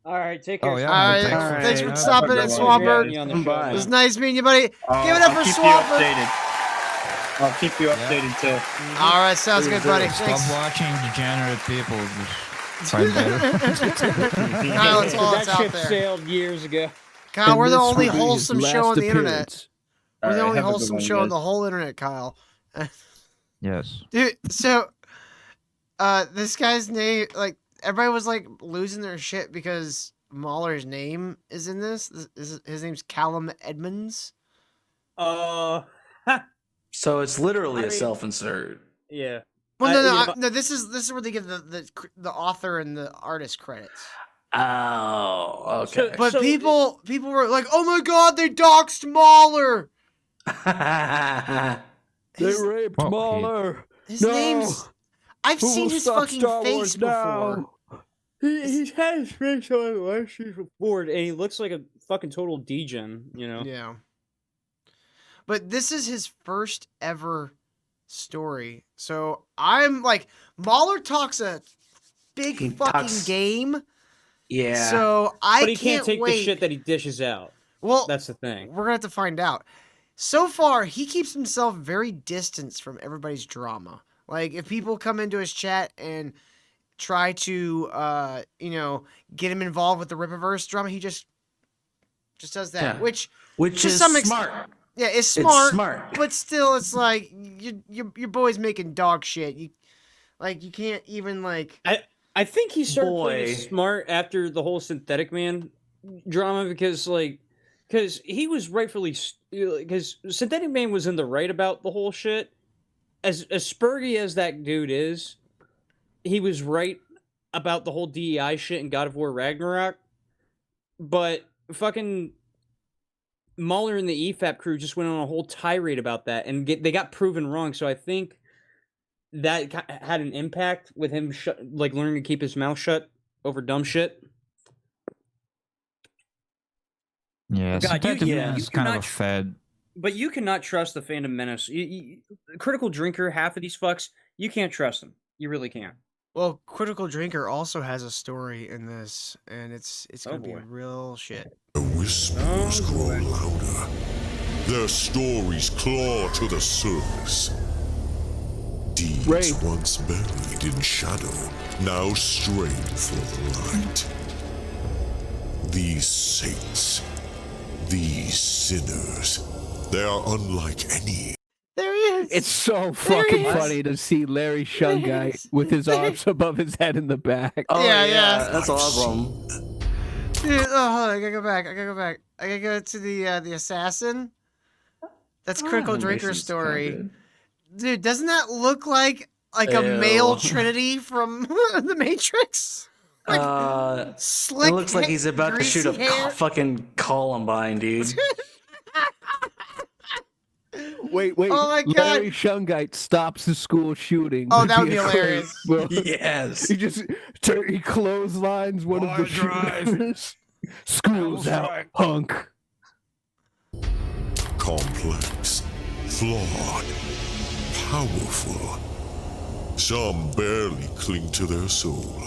All right, take care. Oh, yeah. All right, thanks for stopping in, Swampert. Bye. It was nice meeting you, buddy. Give it up I'll for keep Swampert. you updated. I'll keep you updated too. All right, sounds good, buddy. Stop Thanks. watching degenerate people. Just find better. Kyle, it's all that that's out ship there. sailed years ago. Kyle, we're the And this only will be his wholesome last show on the internet. appearance. We're the All right, only have a good wholesome one, show on guys. the whole internet, Kyle. Yes. Dude, so this guy's name, like, everybody was like losing their shit because Mahler's name is in this. His name's Callum Edmonds. Uh, So it's literally I a mean- self-insert. yeah. Well, no, yeah, no. This is where they give the author and the artist credits. Oh, okay. But people were like, "Oh my God, they doxed Mahler." They His, raped Oh, Mahler. his No. name's. I've Who seen will his stop fucking Star face Wars before. now? He's had his face on the last board, and he looks like a fucking total degen, you know? Yeah. But this is his first ever story. So I'm like, Mahler talks a big He fucking talks- game. Yeah. So I But he can't can't take wait. the shit that he dishes out. Well, That's the thing. we're gonna have to find out. So far, he keeps himself very distant from everybody's drama. Like, if people come into his chat and try to, get him involved with the Rippaverse drama, he just does that, Yeah. which Which to is some smart. yeah, it's It's smart. smart. But still, it's like your boy's making dog shit. You can't even like. I think he started playing Boy. it smart after the whole Synthetic Man drama because because he was rightfully because Synthetic Man was in the right about the whole shit. As spurgy as that dude is, he was right about the whole DEI shit in God of War Ragnarok. But fucking Mahler and the EFAP crew just went on a whole tirade about that, and they got proven wrong. So I think that had an impact with him, like learning to keep his mouth shut over dumb shit. Yeah, God, it's kind of a fad. But you cannot trust the Phantom Menace. Critical Drinker, half of these fucks, you can't trust them. You really can't. Well, Critical Drinker also has a story in this, and it's gonna be real shit. The whispers grow louder. Their stories claw to the surface. Deeds once buried in shadow now stray for the light. These saints, these sinners, they are unlike any. There he is. It's so fucking funny to see Larry Shungite with his arms above his head in the back. Oh yeah. That's awesome. Dude, hold on, I gotta go back. I gotta go to the assassin. That's Critical Drinker's story. Dude, doesn't that look like a male Trinity from the Matrix? Slick. It looks like he's about to shoot a greasy hair. fucking Columbine, dude. Wait. Oh my God. Larry Shungite stops the school shooting. Oh, that would be hilarious. Yes. He clotheslines one of the shooters. School's out, punk. Complex, flawed, powerful. Some barely cling to their soul.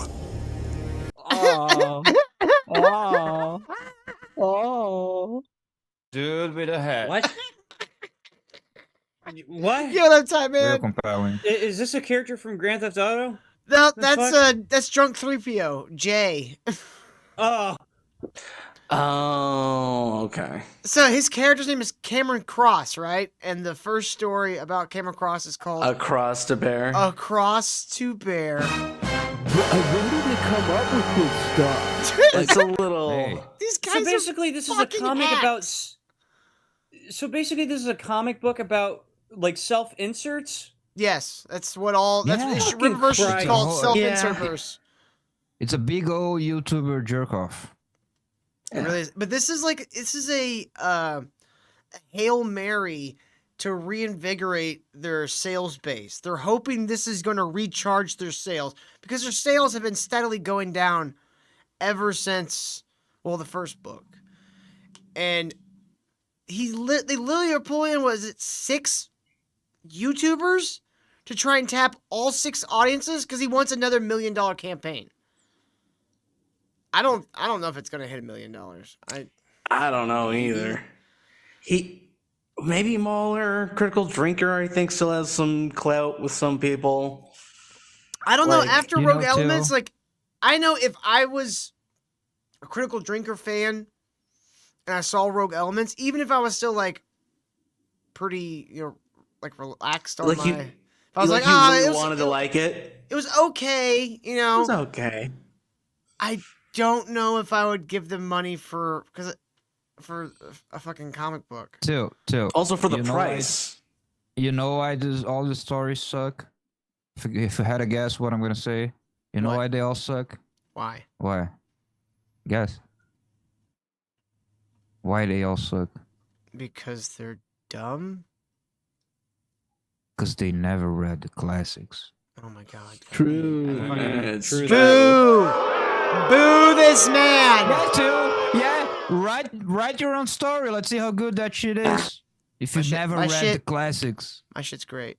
Oh. Dude with a hat. What? What? Yo, that time, Real man. compelling. Is this a character from Grand Theft Auto? No, The that's Drunk 3PO, Jay. Oh. Oh, okay. So his character's name is Cameron Cross, right? And the first story about Cameron Cross is called Across to Bear. Across to Bear. When did they come up with this stuff? It's a little. Hey. These guys So basically, this is a comic about. So basically, this is a comic book about like self inserts. Yes, that's what all. That's Yeah. what Fucking Riververse is Christ. called. Self Yeah. insert verse. It's a big old YouTuber jerk off. It really is. But this is a Hail Mary to reinvigorate their sales base. They're hoping this is going to recharge their sales because their sales have been steadily going down ever since the first book. And they literally are pulling, was it 6 YouTubers to try and tap all 6 audiences because he wants another $1 million campaign. I don't know if it's gonna hit $1 million. I don't know either. Maybe Mahler, Critical Drinker, I think still has some clout with some people. I don't know. Like, After you Rogue know, Elements, too. I know if I was a Critical Drinker fan and I saw Rogue Elements, even if I was still pretty, relaxed on Like you- if I was you really wanted to like it. It was okay, It was okay. I don't know if I would give them money for a fucking comic book. Too. Also for the You know price. You know why all the stories suck? If I had to guess what I'm gonna say, you know What? why they all suck? Why? Why? Guess. Why they all suck? Because they're dumb? Because they never read the classics. Oh my god. True. It's True. Boo! Boo this man! Yeah, too. Yeah. Write your own story. Let's see how good that shit is. If you never read the classics. My shit's great.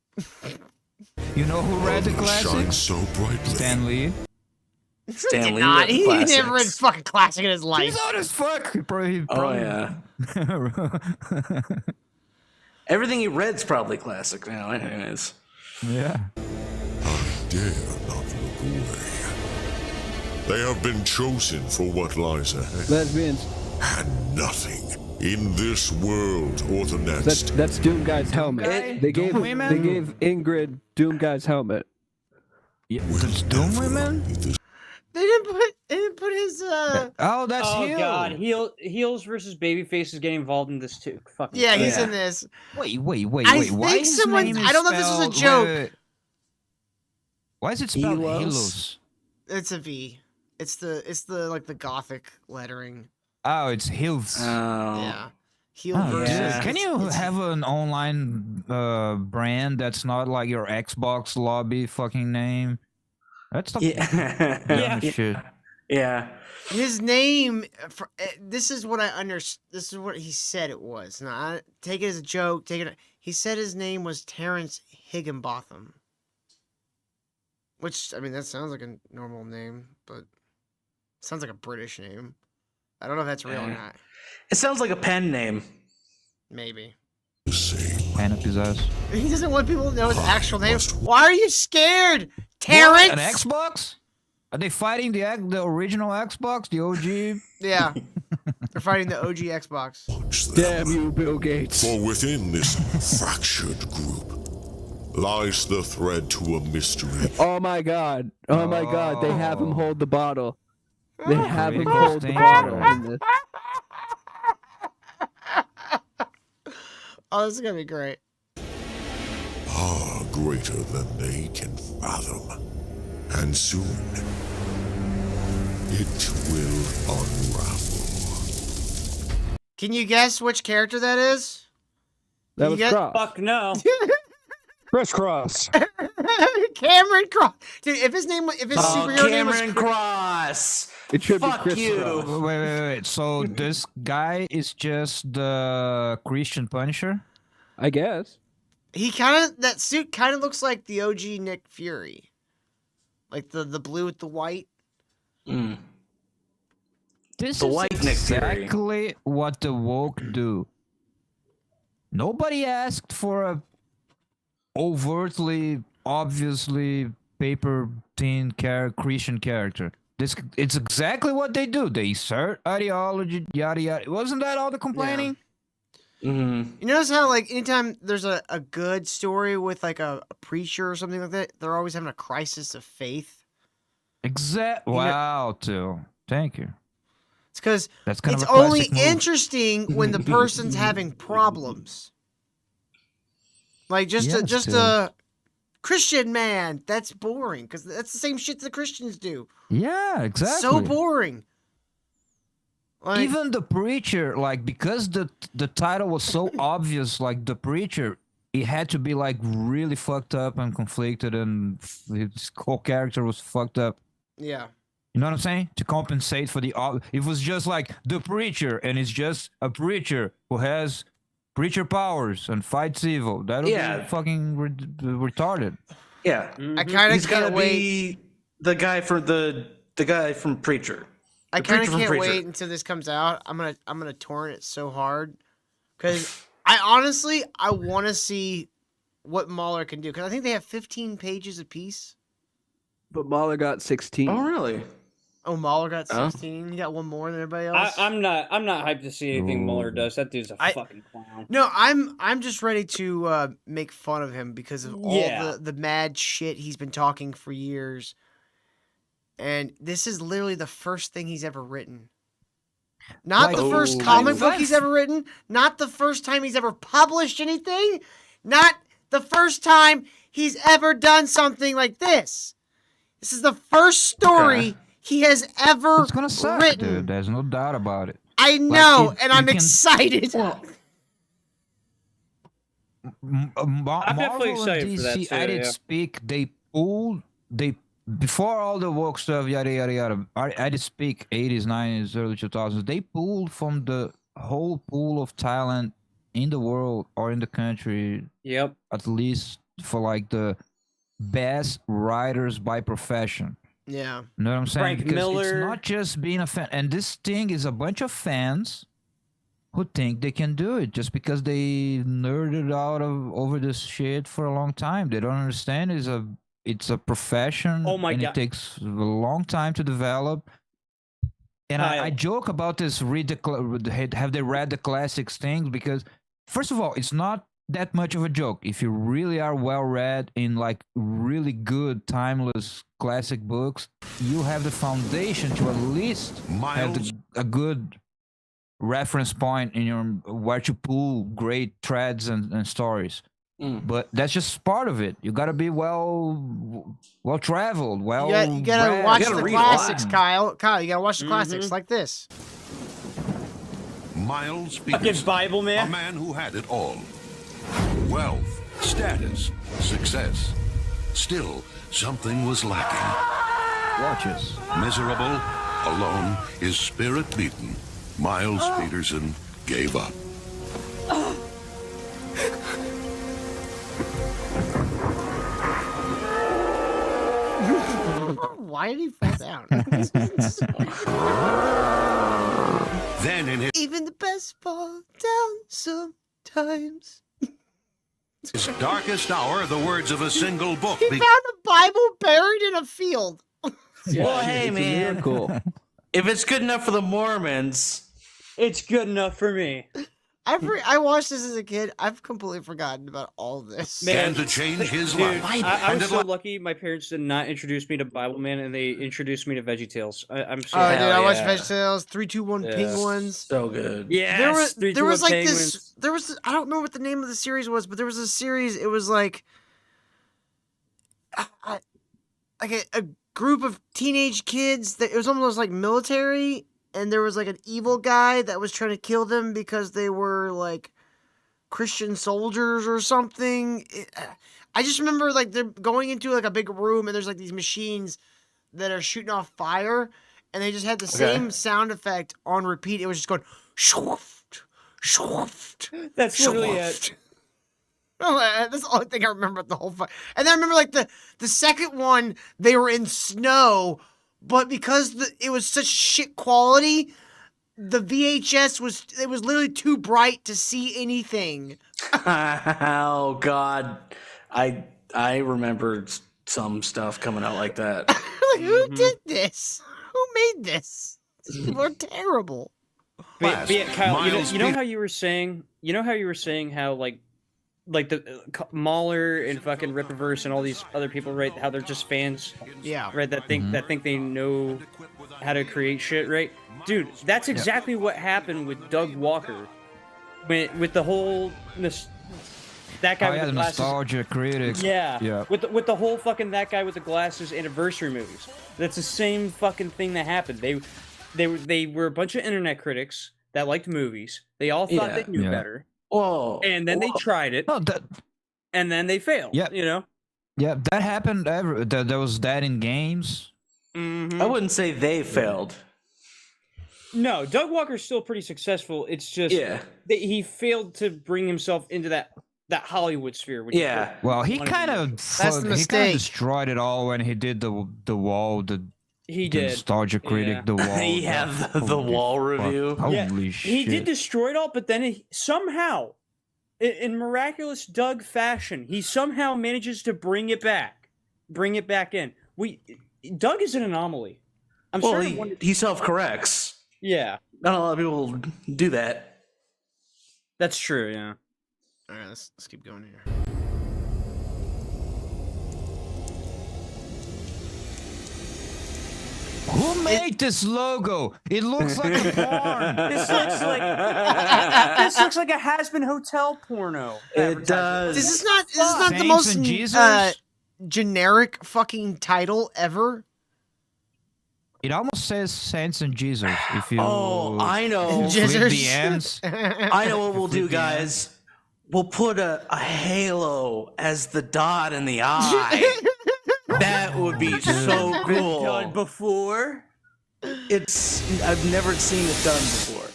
You know who read the Shine classics? so brightly. Stan Lee. Stan Lee Not. read the He never read classics. fucking classic in his life. He's old as fuck. He probably. Oh yeah. Everything he read's probably classic now, anyways. Yeah. I dare not look away. They have been chosen for what lies ahead. Lesbians. And nothing in this world or the next. That's Doom Guy's helmet. Guy? They gave Doom women? they gave Ingrid Doom Guy's helmet. Yeah. That's Doom Women? They didn't put his Oh, that's Oh Heel. God, heels versus babyface is getting involved in this too. Fucking Yeah, Christ. he's in this. Wait. I Why think his someone. name is I don't know if this was a spelled- joke. wait. Why is it spelled Helos? Helos? It's a V. It's the like the gothic lettering. Oh, it's Hills. Yeah. Heel Oh, versus. dude. Can you it's- have an online brand that's not like your Xbox lobby fucking name? That's the Yeah. shit. Yeah. His name. This is what I understand. This is what he said it was. Now, take it as a joke. He said his name was Terrence Higginbotham. Which, I mean, that sounds like a normal name, but sounds like a British name. I don't know if that's real or not. It sounds like a pen name. Maybe. Hand up his ass. He doesn't want people to know his actual name. Why are you scared, Terrence? What, an Xbox? Are they fighting the original Xbox, the OG? Yeah. They're fighting the OG Xbox. Damn you, Bill Gates. For within this fractured group lies the thread to a mystery. Oh my god. Oh my god. They have him hold the bottle. They have him Critical hold the danger. bottle in this. Oh, this is gonna be great. Far greater than they can fathom. And soon, it will unravel. Can you guess which character that is? That You was get- Cross. Fuck no. Crisscross. Cameron Cross. Dude, if his superhero name was Cameron Cross. It should Fuck be Chris you. Cross. Wait. So this guy is just the Christian Punisher? I guess. that suit kind of looks like the OG Nick Fury. Like the blue with the white. This The is white Nick Fury. exactly what the woke do. Nobody asked for a overtly, obviously paper thin Christian character. It's exactly what they do. They insert ideology, yada yada. Wasn't that all the complaining? You notice how like anytime there's a good story with like a preacher or something like that, they're always having a crisis of faith. Wow, too. Thank you. It's because That's kind it's of a classic only move. interesting when the person's having problems. Like just Yes, dude. a Christian man, that's boring because that's the same shit the Christians do. Yeah, exactly. So boring. Like, Even the preacher, like, because the title was so obvious, like the preacher, he had to be like really fucked up and conflicted, and his whole character was fucked up. yeah. You know what I'm saying? To compensate for it was just like the preacher, and it's just a preacher who has preacher powers and fights evil. That would Yeah. be fucking retarded. Yeah. I kind of He's gotta can't wait. be the guy from the guy from Preacher. I The kind preacher of from can't Preacher. wait until this comes out. I'm gonna torrent it so hard because I want to see what Mahler can do because I think they have 15 pages apiece. But Mahler got 16. Oh, really? Oh, Mahler got Oh. 16. He got one more than everybody else. I'm not hyped to see anything Mueller does. That dude's a fucking clown. No, I'm just ready to make fun of him because of all Yeah. the mad shit he's been talking for years. And this is literally the first thing he's ever written. Not Like, the first oh, comic book what? he's ever written. Not the first time he's ever published anything. Not the first time he's ever done something like this. This is the first story he has ever It's gonna suck, written. dude. There's no doubt about it. I know, it- and you I'm can- excited. I'm definitely Marvel and excited for that DC, too, I did yeah. speak. They before all the woke stuff, yada yada yada. I did speak 80s, 90s, early 2000s. They pulled from the whole pool of talent in the world or in the country. Yep. At least for like the best writers by profession. Yeah. You know what I'm saying? Frank Because Miller. it's not just being a fan. And this thing is a bunch of fans who think they can do it just because they nerded out over this shit for a long time. They don't understand it's a profession. Oh my and God. it takes a long time to develop. And I Kyle. joke about this. Have they read the classics things? Because first of all, it's not that much of a joke if you really are well read in like really good timeless classic books. you have the foundation to at least have a good reference point in your where to pull great threads and stories. But that's just part of it. You gotta be well traveled. You gotta watch the classics, Kyle. Kyle, you gotta watch the classics like this. Miles Fucking Peterson, Bible man. a man who had it all. Wealth, status, success. Still, something was lacking. Watches. Miserable, alone, his spirit beaten, Miles Peterson gave up. Why did he fall down? Then in Even the best fall down sometimes. his darkest hour, the words of a single book. He found a Bible buried in a field. Well, hey, man. If it's good enough for the Mormons, it's good enough for me. I watched this as a kid. I've completely forgotten about all of this. Man, to change his dude, life. I was so lucky. My parents did not introduce me to Bible Man, and they introduced me to VeggieTales. I'm so. Oh, dude, I watched VeggieTales, 3-2-1 Penguins. So good. Yeah, there was like this. There was I don't know what the name of the series was, but there was a series. It was like, like a group of teenage kids. That it was almost like military. And there was like an evil guy that was trying to kill them because they were like Christian soldiers or something. I just remember like they're going into like a big room and there's like these machines that are shooting off fire, and they just had the same sound effect on repeat. It was just going shwoofed, shwoofed. That's literally it. That's the only thing I remember about the whole fight. And then I remember like the second one, they were in snow. But because it was such shit quality, the VHS was literally too bright to see anything. Oh God, I remembered some stuff coming out like that. Like, who did this? Who made this? People are terrible. But yeah, Kyle, you know how you were saying how like the Mahler and fucking Rippaverse and all these other people, right? How they're just fans, right? That think they know how to create shit, right? Dude, that's exactly what happened with Doug Walker, with the whole that guy with the glasses. Nostalgia critics. Yeah. With the whole fucking that guy with the glasses anniversary movies. That's the same fucking thing that happened. They were a bunch of internet critics that liked movies. They all thought they knew better. Whoa. And then they tried it. And then they failed. Yeah. You know? Yeah, that happened. There was that in games. I wouldn't say they failed. No, Doug Walker's still pretty successful. It's just that he failed to bring himself into that Hollywood sphere. Well, he kind of destroyed it all when he did the wall. He the did. Nostalgia critic, the wall. He had the wall review. Holy shit! He did destroy it all, but then somehow, in miraculous Doug fashion, he somehow manages to bring it back in. Doug is an anomaly. He self-corrects. Yeah, not a lot of people do that. That's true. Yeah. All right, let's keep going here. Who made this logo? It looks like a porn. This looks like a has-been hotel porno. It does. This is not the most generic fucking title ever. It almost says Saints and Jesus. If you I know. flip the ends. I know what we'll do, guys. We'll put a halo as the dot in the eye. That would be so cool. Done before? I've never seen it done before.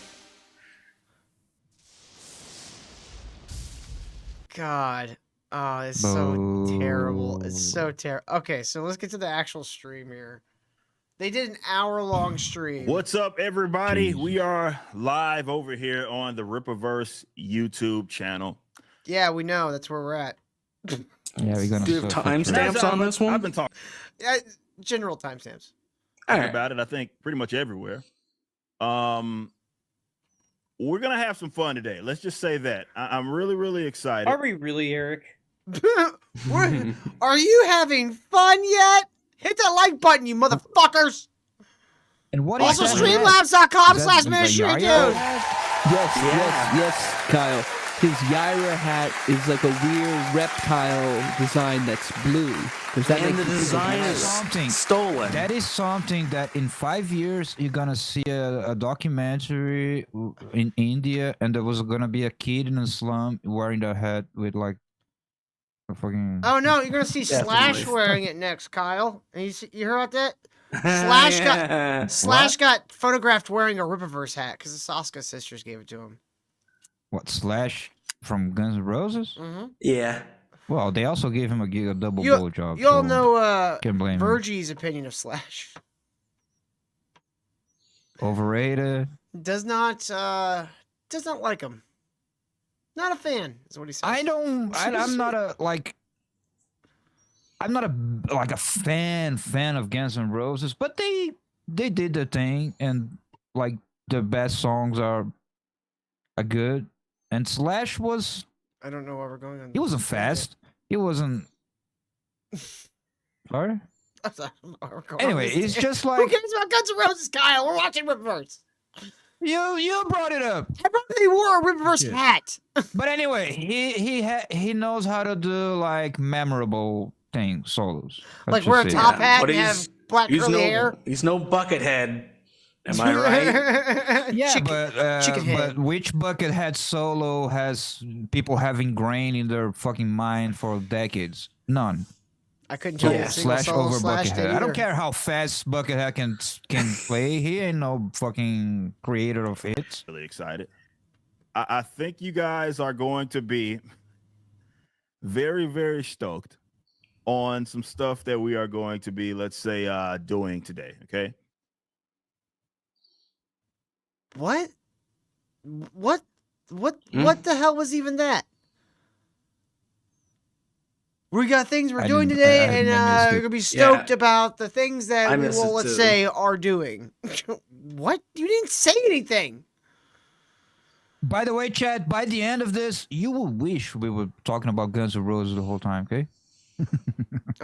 God. Oh, it's so terrible. It's so terrible. Okay, so let's get to the actual stream here. They did an hour-long stream. What's up, everybody? We are live over here on the Rippaverse YouTube channel. Yeah, we know. That's where we're at. Yeah, we're gonna. Do you have timestamps on this one? I've been talking general timestamps. about it. I think pretty much everywhere. We're gonna have some fun today. Let's just say that. I'm really, really excited. Are we really, Eric? Are you having fun yet? Hit that like button, you motherfuckers. And what Also, is that? streamlabs.com/ministry, dude. Yes, Kyle. His Yaira hat is like a weird reptile design that's blue. Does that And make the you think design of is Yaira? stolen. That is something that in 5 years you're gonna see a documentary in India, and there was gonna be a kid in a slum wearing the hat with like a fucking. Oh no, you're gonna see Slash wearing it next, Kyle. And you heard about that? Slash got photographed wearing a Rippaverse hat because the Saska sisters gave it to him. What, Slash from Guns N' Roses? Mm-hmm. Yeah. Well, they also gave him a double blowjob. You all so know can't blame him. Virgie's opinion of Slash. Overrated. Does not like him. Not a fan, is what he says. I'm not a fan of Guns N' Roses, but they did their thing, and like the best songs are good. And Slash was. I don't know where we're going on. He wasn't fast. He wasn't. Sorry. Anyway, it's just like. Who cares about Guns N' Roses, Kyle? We're watching Rippaverse. You brought it up. I brought that he wore a Rippaverse hat. But anyway, he knows how to do like memorable solos. Like wear a top hat and have black curly hair. He's no Buckethead. Am I right? Yeah, but which Buckethead solo has people having grain in their fucking mind for decades? None. I couldn't tell you a single Slash solo over Slash did Buckethead. I either. don't care how fast Buckethead can play. He ain't no fucking creator of hits. Really excited. I think you guys are going to be very, very stoked on some stuff that we are going to be, let's say, doing today. Okay. What? What the hell was even that? We got things we're doing today, and we're gonna be stoked about the things that we will, let's say, are doing. What? You didn't say anything. By the way, Chad, by the end of this, you will wish we were talking about Guns N' Roses the whole time, okay? All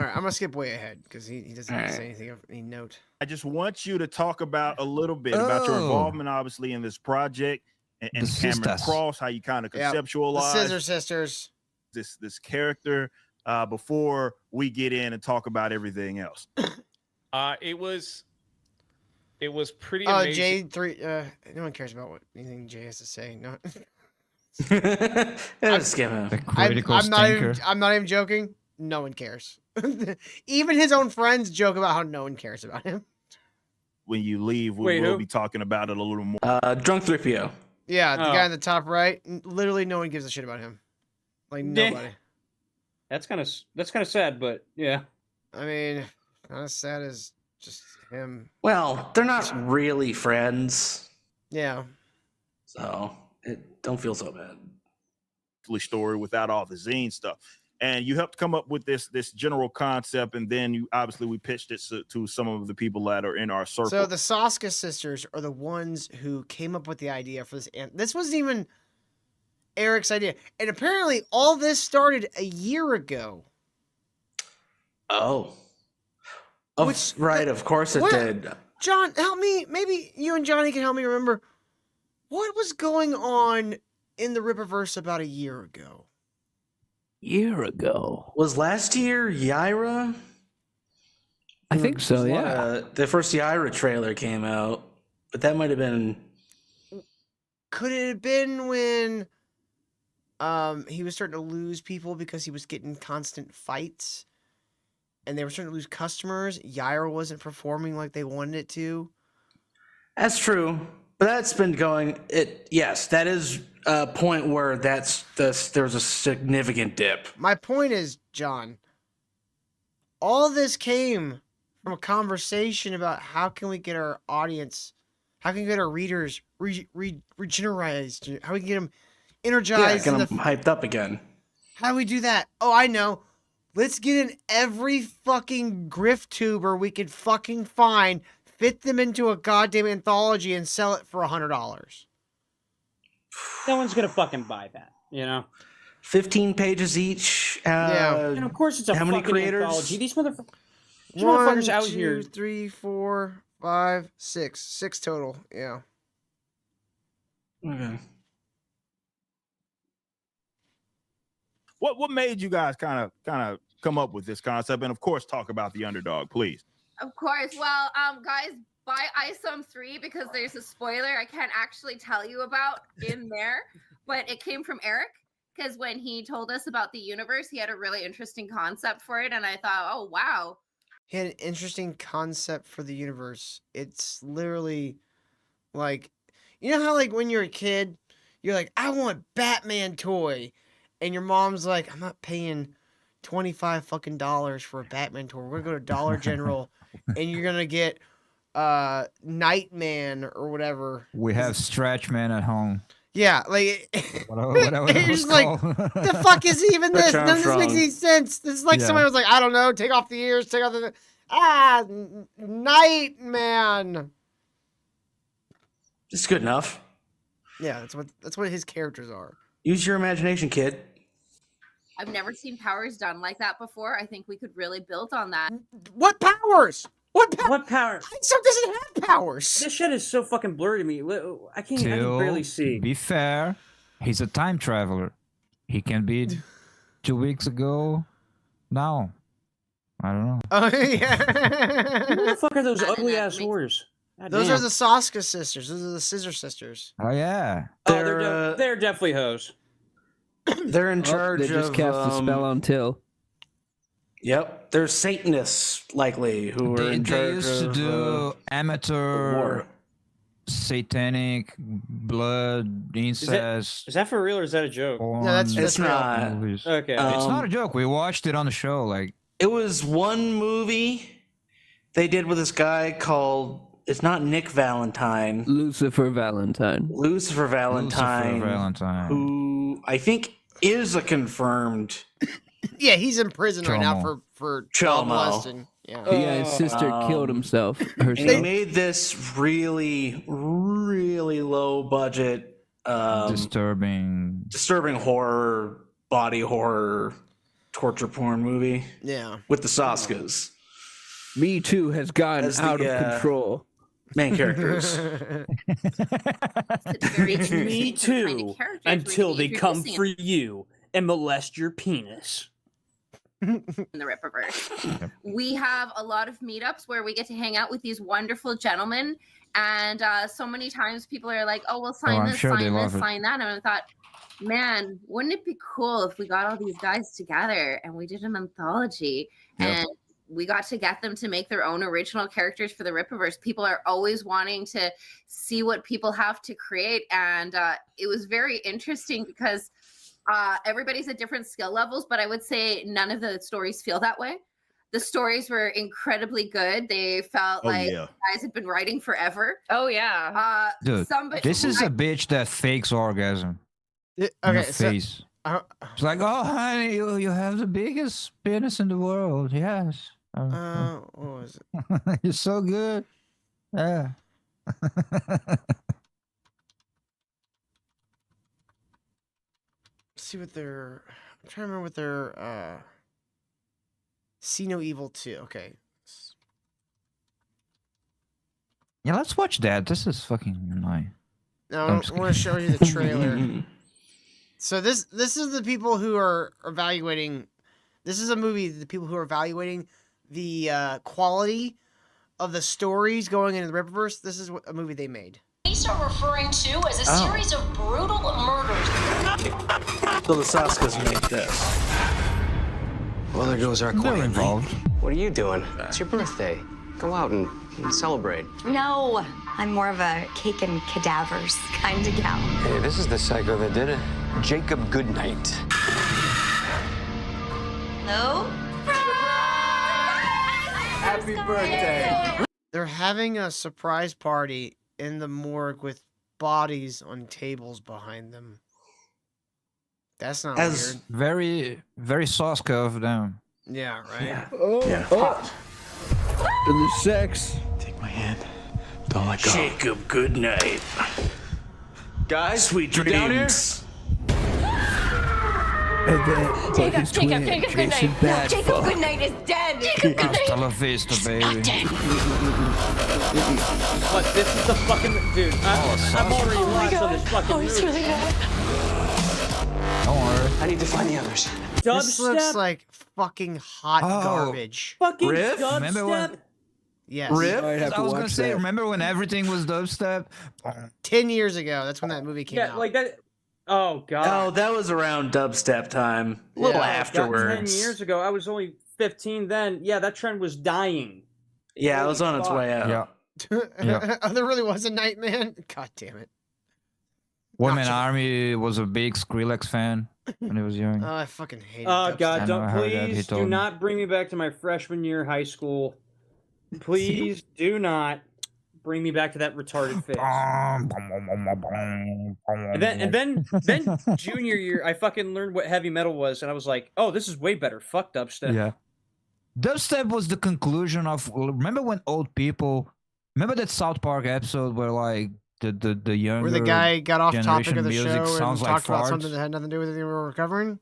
right, I'm gonna skip way ahead because he doesn't say anything of any note. I just want you to talk about a little bit about your involvement, obviously, in this project and Cameron Cross, how you kind of conceptualize the Scissor Sisters, this character, before we get in and talk about everything else. It was pretty Oh, amazing. Jay, no one cares about what anything Jay has to say. No. Skip him. I'm not even joking. No one cares. Even his own friends joke about how no one cares about him. When you leave, we'll be talking about it a little more. Drunk 3PO. Yeah, the guy on the top right. Literally, no one gives a shit about him. Like nobody. That's kind of sad, but yeah. I mean, not as sad as just him. Well, they're not really friends. Yeah. So it don't feel so bad. Story without all the zine stuff. And you helped come up with this general concept, and then we pitched it to some of the people that are in our circle. So the Saska sisters are the ones who came up with the idea for this. And this wasn't even Eric's idea. And apparently all this started a year ago. Oh. Right, of course it did. John, help me. Maybe you and Johnny can help me remember. What was going on in the Rippaverse about a year ago? Was last year Yaira? I think so, yeah. The first Yaira trailer came out, but that might have been. Could it have been when he was starting to lose people because he was getting constant fights? And they were starting to lose customers? Yaira wasn't performing like they wanted it to? That's true. But that's been going. Yes, that is a point where there's a significant dip. My point is, John, all this came from a conversation about how can we get our audience, how can we get our readers regenerized, how we can get them energized, get them hyped up again. How do we do that? Oh, I know. Let's get in every fucking grift tuber we could fucking find, fit them into a goddamn anthology, and sell it for $100. No one's gonna fucking buy that, 15 pages each. Yeah. And of course it's a how many fucking creators? anthology. These motherfuckers. These One, motherfuckers out 2, here. 3, 4, 5, 6. 6 total. Yeah. Okay. What made you guys kind of come up with this concept, and of course talk about the underdog, please? Of course. Well, guys, buy ISOM 3 because there's a spoiler I can't actually tell you about in there, but it came from Eric because when he told us about the universe, he had a really interesting concept for it, and I thought, oh wow. He had an interesting concept for the universe. It's literally like, you know how like when you're a kid, you're like, I want Batman toy, and your mom's like, I'm not paying $25 fucking dollars for a Batman toy. We're gonna go to Dollar General, and you're gonna get Nightman or whatever. We have Stretch Man at home. Yeah, like Whatever you're just like, the fuck is even this? None of this makes any sense. This is like somebody was like, I don't know, take off the ears, take off the Nightman. It's good enough. Yeah, that's what his characters are. Use your imagination, kid. I've never seen powers done like that before. I think we could really build on that. What powers? What powers? Some doesn't have powers. This shit is so fucking blurry to me. I can barely see. Be fair, he's a time traveler. He can be 2 weeks ago. Now, I don't know. Oh yeah. Who the fuck are those ugly ass whores? Those are the Saska sisters. Those are the Scissor Sisters. Oh yeah. They're definitely hoes. They're in charge They just of. cast a spell on Till. Yep, they're Satanists likely who are in They charge used to of do amateur war. satanic blood incest. Is that for real or is that a joke? porn It's not. movies. Okay. It's not a joke. We watched it on the show. Like It was one movie they did with this guy called. It's not Nick Valentine. Lucifer Valentine. Lucifer Valentine. Lucifer Valentine. Who I think is a confirmed. Yeah, he's in prison right now Chomo. for Chomo. child molesting. Yeah. Yeah, his sister killed himself. And they made this really, really low budget, disturbing horror, body horror, torture porn movie. Yeah. With the Saskas. Me Too has gotten As the, out of control. Main characters. Me too. Until they come for you and molest your penis. In the Rippaverse. We have a lot of meetups where we get to hang out with these wonderful gentlemen, and so many times people are like, "Oh, well, sign I'm this, sure they sign love this, it. sign that," and I thought, man, wouldn't it be cool if we got all these guys together and we did an anthology and we got to get them to make their own original characters for the Rippaverse. People are always wanting to see what people have to create, and it was very interesting because everybody's at different skill levels, but I would say none of the stories feel that way. The stories were incredibly good. They felt like guys had been writing forever. Oh yeah. Dude, this is a bitch that fakes orgasm. In Okay, your so face. It's like, oh, honey, you have the biggest penis in the world. Yes. what was it? You're so good. Yeah. See what they're. I'm trying to remember what they're. See No Evil 2. Okay. Yeah, let's watch that. This is fucking annoying. No, I'm I just want to show you the trailer. So this is the people who are evaluating. This is a movie. The people who are evaluating the quality of the stories going into the Rippaverse. This is a movie they made. Police are referring to as a series of brutal murders. So the Saskas made this. Well, there goes our They're client. involved. What are you doing? It's your birthday. Go out and celebrate. No, I'm more of a cake and cadavers kind of gal. Hey, this is the psycho that did it. Jacob Goodnight. Hello? Happy birthday. They're having a surprise party in the morgue with bodies on tables behind them. That's not weird. Very, very Saska of them. Yeah, right? And the sex. Take my hand. Don't let go. Jacob Goodnight. Guys, Sweet you down here? dreams. And then but his twin, Jason Bad Jacob Goodnight is dead. Jacob Hasta la vista, baby. What? This is the fucking dude. I'm already lost on this fucking movie. It's really bad. Don't worry. I need to find the others. This looks Dubstep? like fucking hot Oh. garbage. Fucking Riff? Remember when- dubstep? Yes. Riff? I'd have I to was gonna watch say, that. remember when everything was dubstep? 10 years ago. That's when that movie came Yeah, out. like that. Oh god. Oh, that was around dubstep time. A little Yeah. afterwards. 10 years ago. I was only 15 then. Yeah, that trend was dying. Yeah, it was on its way out. Yeah. Yeah. Oh, there really was a Nightman? God damn it. Women Gotcha. Army was a big Skrillex fan when he was young. Oh, I fucking hate it. Oh god, I don't heard that, he please told do me. not bring me back to my freshman year of high school. Please do not bring me back to that retarded face. And then junior year, I fucking learned what heavy metal was, and I was like, oh, this is way better. Fuck dubstep. Yeah. Dubstep was the conclusion of. Remember when old people. Remember that South Park episode where, like, the younger. Where the guy got off topic of the music show and sounds like talked about farts? something that had nothing to do with anything we were covering?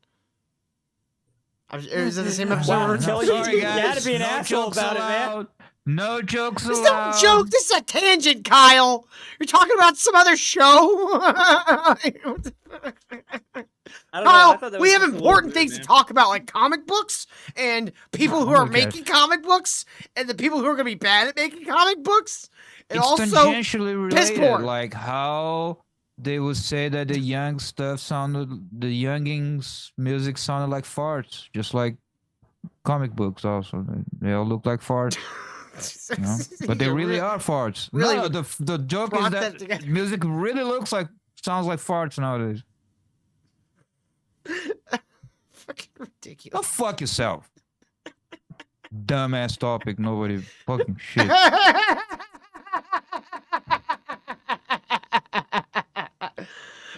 Is it the same episode? Wow, we're Kelly, talking you about? gotta be an asshole jokes about it, man. allowed. No jokes This allowed. is no joke. This is a tangent, Kyle. You're talking about some other show. I don't know, I Kyle, thought that we was have just a little important rude, things man. to talk about, like comic books and people who are Okay. making comic books and the people who are going to be bad at making comic books. And It's also tangentially piss related, porn. like how they would say that the young stuff sounded, the youngings' music sounded like farts, just like comic books. Also, they all look like farts, you know? But they You really re- are farts. really No, the joke is brought that that together. music really sounds like farts nowadays. Fucking ridiculous. Go fuck yourself. Dumbass topic. Nobody fucking shit.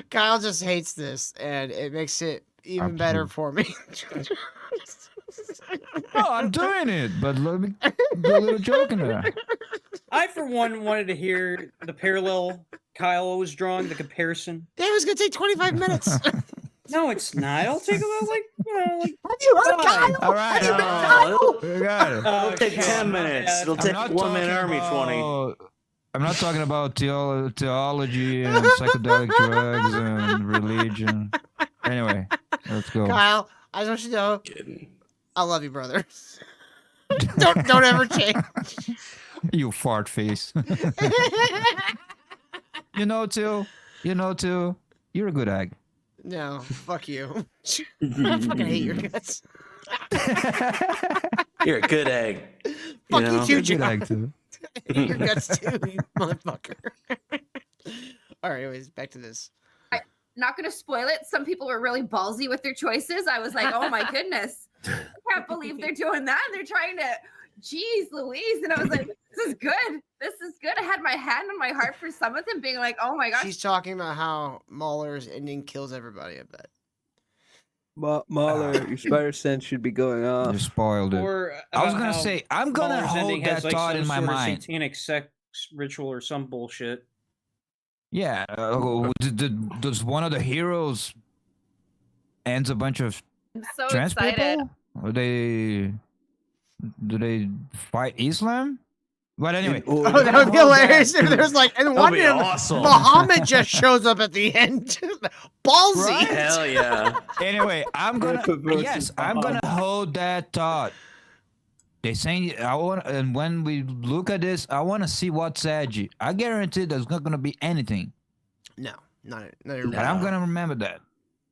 Kyle just hates this, and it makes it even better for me. No, I'm doing it, but let me do a little joke in there. I, for one, wanted to hear the parallel Kyle was drawing, the comparison. Yeah, it was gonna take 25 minutes. No, it's not. It'll take about, like, Have you heard five. Kyle? All right, Have you met Kyle? we got it. Oh, It'll take shit. 10 minutes. Yeah, It'll I'm take not 1 man talking army 20. about- I'm not talking about theology and psychedelic drugs and religion. Anyway, let's go. Kyle, I just want you to know, I love you, brother. don't ever change. You fart face. You know, too. You're a good egg. No, fuck you. I fucking hate your guts. You're a good egg. Fuck know? you too, You're a good John. egg, too. I hate your guts too, you motherfucker. All right, anyways, back to this. Not gonna spoil it. Some people were really ballsy with their choices. I was like, oh my goodness, I can't believe they're doing that. They're trying to, geez, Louise, and I was like, this is good. This is good. I had my hand on my heart for some of them, being like, oh my gosh. She's talking about how Mahler's ending kills everybody, I bet. Mahler, your spider sense should be going off. You spoiled it. Or I was about gonna how say, I'm gonna Mahler's ending hold has, that like, thought some in my sort of mind. satanic sex ritual or some bullshit. Yeah, does one of the heroes ends a bunch of I'm so trans excited. people? Or do they fight Islam? But anyway, Oh, that would be hilarious if there's like, and one be of them, awesome. Muhammad just shows up at the end. Ballsy. Right? Hell yeah. Anyway, I'm gonna Rippa versus yes, I'm gonna hold that thought. They saying I want, and when we look at this, I want to see what's edgy. I guarantee there's not gonna be anything, No, not but I'm gonna remember that.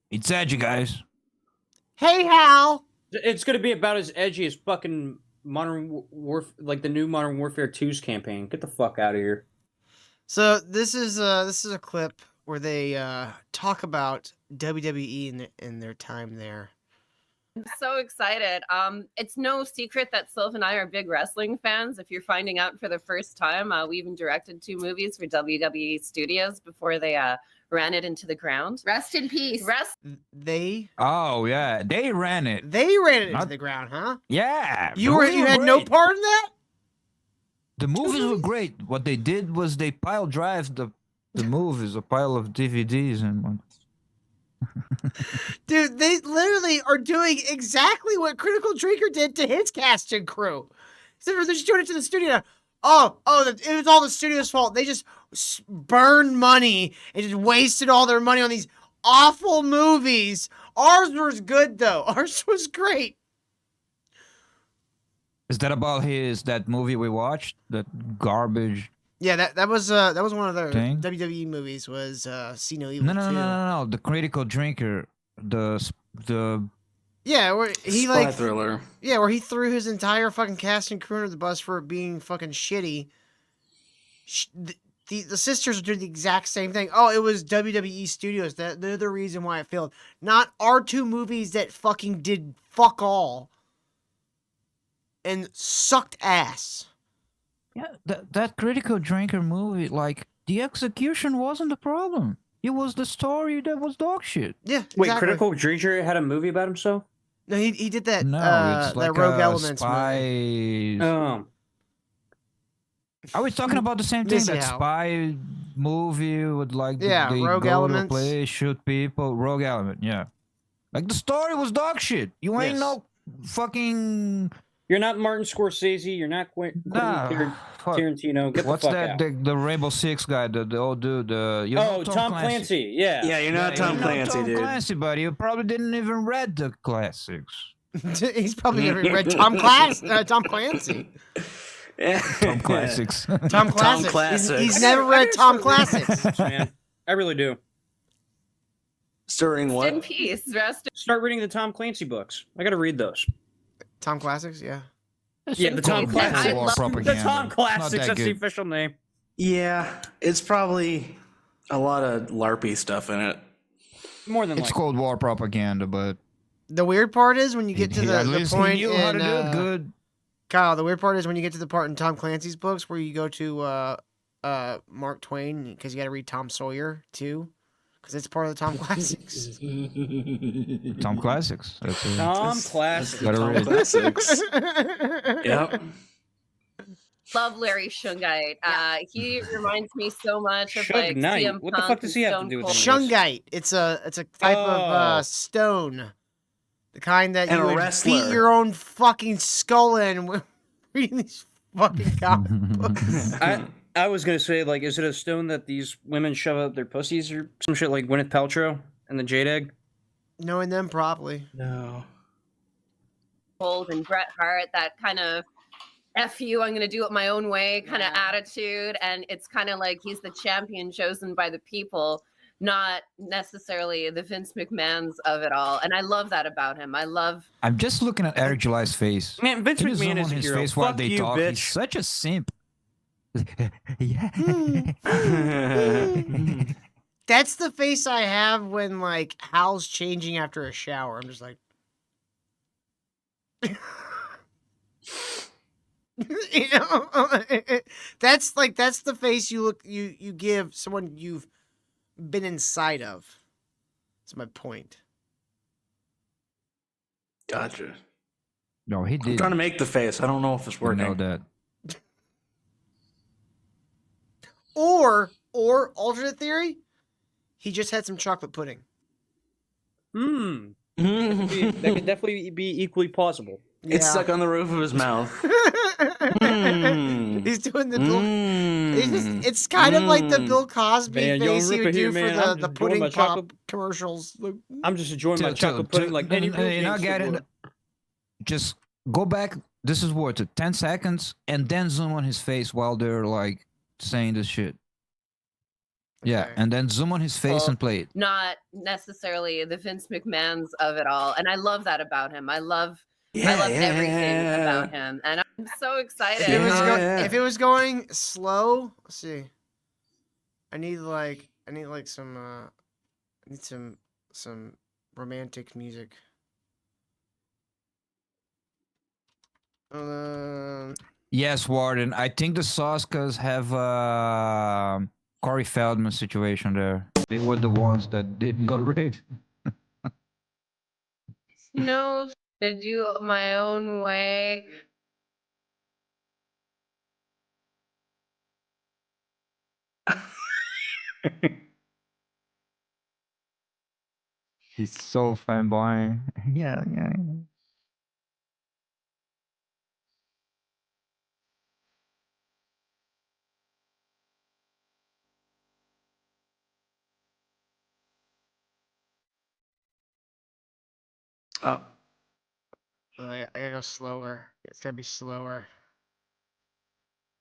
It's edgy, guys. Hey, Hal. It's gonna be about as edgy as fucking Modern Warfare, like the new Modern Warfare 2's campaign. Get the fuck out of here. So this is a clip where they talk about WWE in their time there. I'm so excited. It's no secret that Sylv and I are big wrestling fans. If you're finding out for the first time, we even directed 2 movies for WWE Studios before they ran it into the ground. Rest in peace. They Oh yeah, they ran it. ran it into Not- the ground, huh? Yeah, You the were movies you had no great. part in that? The movies were great. What they did was they pile drive the movies, a pile of DVDs and one. Dude, they literally are doing exactly what Critical Drinker did to his cast and crew. Except for they're just doing it to the studio. It was all the studio's fault. They just burned money and just wasted all their money on these awful movies. Ours was good, though. Ours was great. Is that about that movie we watched? That garbage. Yeah, that was one of their Thing? WWE movies. Was See No Evil No, no, 2. no, no, no, no. The Critical Drinker. The Yeah, where he Spy thriller. Yeah, where he threw his entire fucking cast and crew under the bus for being fucking shitty. The sisters are doing the exact same thing. Oh, it was WWE Studios. They're the reason why it failed. Not our two movies that fucking did fuck all and sucked ass. Yeah, that Critical Drinker movie, like, the execution wasn't the problem. It was the story that was dog shit. Yeah, Wait, Critical Drinker had a movie about himself? No, he did that. No, it's like that Rogue a Elements spy. movie. Oh. Are we talking about the same thing? Missy That Hal. spy movie with like Yeah, they Rogue go Elements. to a place, shoot people. Rogue Element, yeah. Like the story was dog shit. You ain't Yes. no fucking. You're not Martin Scorsese. You're not Quentin fuck. Tarantino. Get What's the fuck that? out. The Rainbow Six guy, the old dude. You know Tom Clancy. Yeah. Yeah, you're not Tom Clancy, Tom dude. Clancy, buddy. You probably didn't even read the classics. He's probably never read Tom Clancy. Tom Classics. Tom Classics. He's never read Tom Classics. Man, I really do. Stirring Rest in peace. Start reading the Tom Clancy books. I got to read those. Tom Classics, yeah. Yeah, the Tom Classics. War The propaganda. Tom It's not Classics. that That's the good. official name. Yeah, it's probably a lot of LARPy stuff in it. More than It's Cold War propaganda, but The weird part is when you get to at the least he point knew how to in, do it good. Kyle, the weird part is when you get to the part in Tom Clancy's books where you go to Mark Twain because you got to read Tom Sawyer too, because it's part of the Tom Classics. Tom Classics. That's it. Tom Classics. Gotta Tom read. Classics. Yep. Love Larry Shungite. He reminds me so much of like Shungite? CM What the Punk fuck does he and have to Stone do with Cold. any of this? Shungite. It's a type of stone, the kind that And you a would wrestler. beat your own fucking skull in when reading these fucking comic books. I was gonna say, like, is it a stone that these women shove up their pussies or some shit like Gwyneth Paltrow and the Jade Egg? Knowing them probably. No. Cold and Bret Hart, that kind of F you, I'm going to do it my own way kind of attitude. And it's kind of like he's the champion chosen by the people, not necessarily the Vince McMahons of it all. And I love that about him. I love. I'm just looking at Eric July's face. Man, Vince Can you McMahon zoom is on a his hero. face while Fuck they you, talk? bitch. He's such a simp. Yeah. That's the face I have when like Hal's changing after a shower. I'm just like, you know, that's the face you give someone you've been inside of. That's my point. Gotcha. No, he I'm did. trying to make the face. I don't know if it's You working. know that. Or alternate theory, he just had some chocolate pudding. That could definitely be equally plausible. It's stuck on the roof of his mouth. He's doing the Bill. It's kind of like the Bill Cosby Man, yo, face he Rippa would here, do man. for I'm the just enjoying pudding my pop chocolate- commercials. Like, I'm just enjoying my chocolate pudding like any real you're not gangster getting. would. Just go back. This is worth it. 10 seconds, and then zoom on his face while they're like saying this shit. Yeah, and then zoom on his face and play it. Not necessarily the Vince McMahons of it all. And I love that about him. I love everything about him. And I'm so excited. if it was going slow, let's see. I need some romantic music. Yes, Warden. I think the Saskas have a Corey Feldman situation there. They were the ones that didn't got raped. No, to do it my own way. He's so fanboy. Yeah, yeah. Oh. I gotta go slower. It's gotta be slower.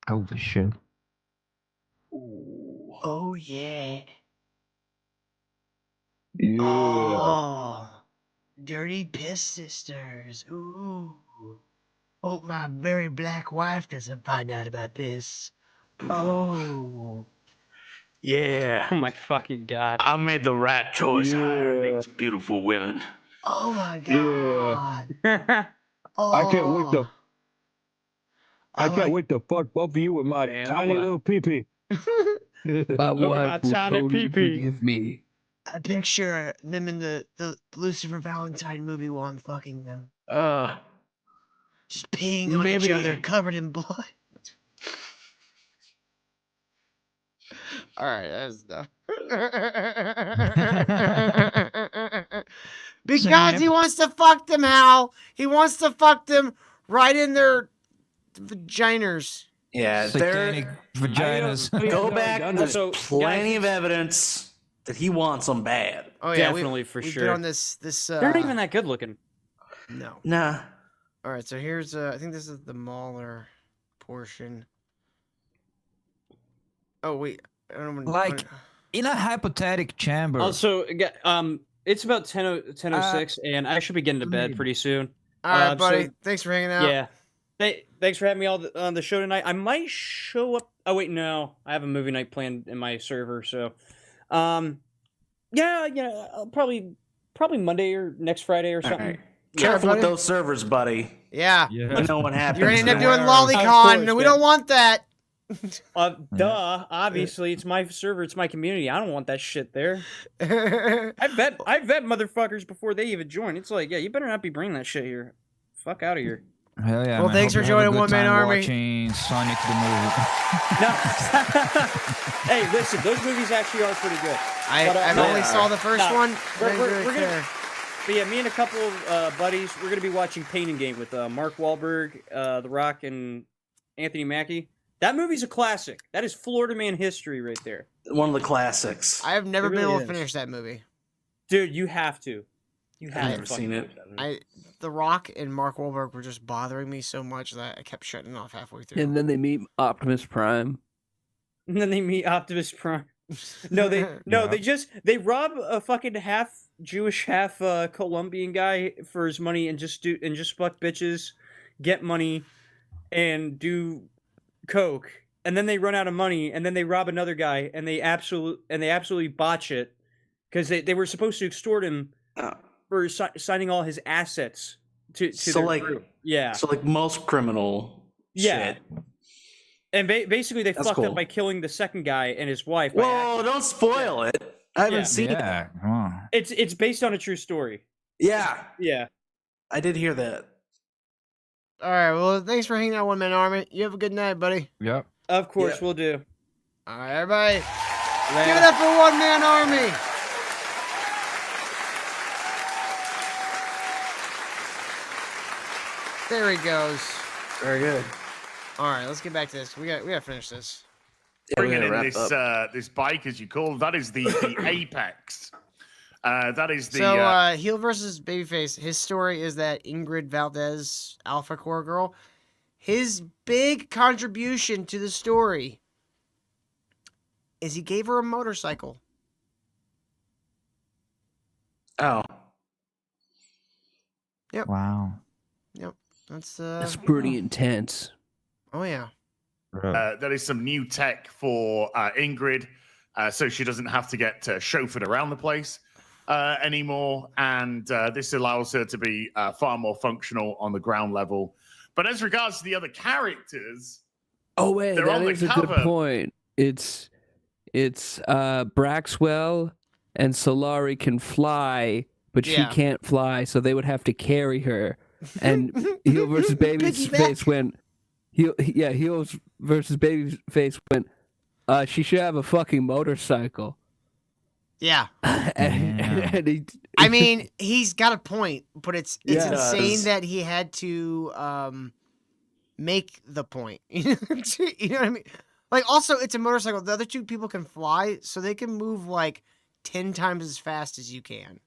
Oh shit. Oh yeah. Yeah. Oh, Dirty Piss Sisters. Ooh. Hope my very black wife doesn't find out about this. Oh. Yeah. Oh my fucking god. I made the right choice hiring these beautiful women. Oh my Yeah. god. I can't wait to Oh. I can't wait to fuck both of you with my tiny little pee-pee. My wife will tiny totally pee-pee. forgive me. I picture them in the Lucifer Valentine movie while I'm fucking them. Just peeing on each other, covered in blood. Alright, that's enough. Because he wants to fuck them, Hal. He wants to fuck them right in their vaginas. Yeah, Satanic vaginas. Go back. There's Also, plenty guys, of evidence that he wants them bad. Oh yeah, Definitely, for we've sure. been on this. They're not even that good looking. No. Nah. All right, so here's I think this is the Mauler portion. Oh wait, I don't know. Like in a hypothetical chamber. Also, it's about 10:06, and I should be getting to bed pretty soon. All right, buddy. Thanks for hanging out. Yeah. Thanks for having me on the show tonight. I might show up. Oh wait, no, I have a movie night planned in my server. So, yeah, I'll probably Monday or next Friday or something. Right. Careful with those servers, buddy. Yeah. You know what happens. You're gonna end up doing there. LollyCon, and we don't want that. Duh. Obviously, it's my server. It's my community. I don't want that shit there. I vet motherfuckers before they even join. It's like, yeah, you better not be bringing that shit here. Fuck out of here. Hell yeah, Well, man. thanks Hope for you have a joining good One Man time Army. Watching Sonic the movie. Hey, listen, those movies actually are pretty good. I've only saw the first one. We're gonna, but yeah, me and a couple of buddies, we're gonna be watching Pain and Gain with Mark Wahlberg, The Rock, and Anthony Mackie. That movie's a classic. That is Florida Man history right there. One of the classics. I have never It been really able is. to finish that movie. Dude, you have to. You have I've to never fucking seen it. watch that movie. The Rock and Mark Wahlberg were just bothering me so much that I kept shutting it off halfway through. And then they meet Optimus Prime. And then they meet Optimus Prime. No, they rob a fucking half Jewish, half Colombian guy for his money and just fuck bitches, get money, and do coke. And then they run out of money, and then they rob another guy, and they absolutely botch it because they were supposed to extort him for signing all his assets to So their like, group. Yeah. So like most criminal shit. And basically, they That's fucked cool. up by killing the second guy and his wife. Whoa! Don't spoil it. I haven't seen it. Yeah, come on. It's based on a true story. Yeah, Yeah. I did hear that. All right, well, thanks for hanging out, One Man Army. You have a good night, buddy. Yep. Of course, we'll do. All right, everybody. Give it up for One Man Army. There he goes. Very good. All right, let's get back to this. We got to finish this. Bringing in this bike, as you call it, that is the apex. That is the So, heel versus babyface. His story is that Ingrid Valdez, Alpha Core girl, his big contribution to the story is he gave her a motorcycle. Oh. Yep. Wow. Yep. That's pretty intense. Oh yeah. that is some new tech for Ingrid, so she doesn't have to get chauffeured around the place anymore, and this allows her to be far more functional on the ground level. But as regards to the other characters, Oh wait, they're that on the is a good cover. point. It's Braxwell and Solari can fly, but Yeah. she can't fly, so they would have to carry her. And heel versus babyface went. Heels versus babyface went. She should have a fucking motorcycle. Yeah. And I mean, he's got a point, but it's Yeah, insane that he had to make the point. You know what I mean? Like, also, it's a motorcycle. The other two people can fly, so they can move like 10 times as fast as you can.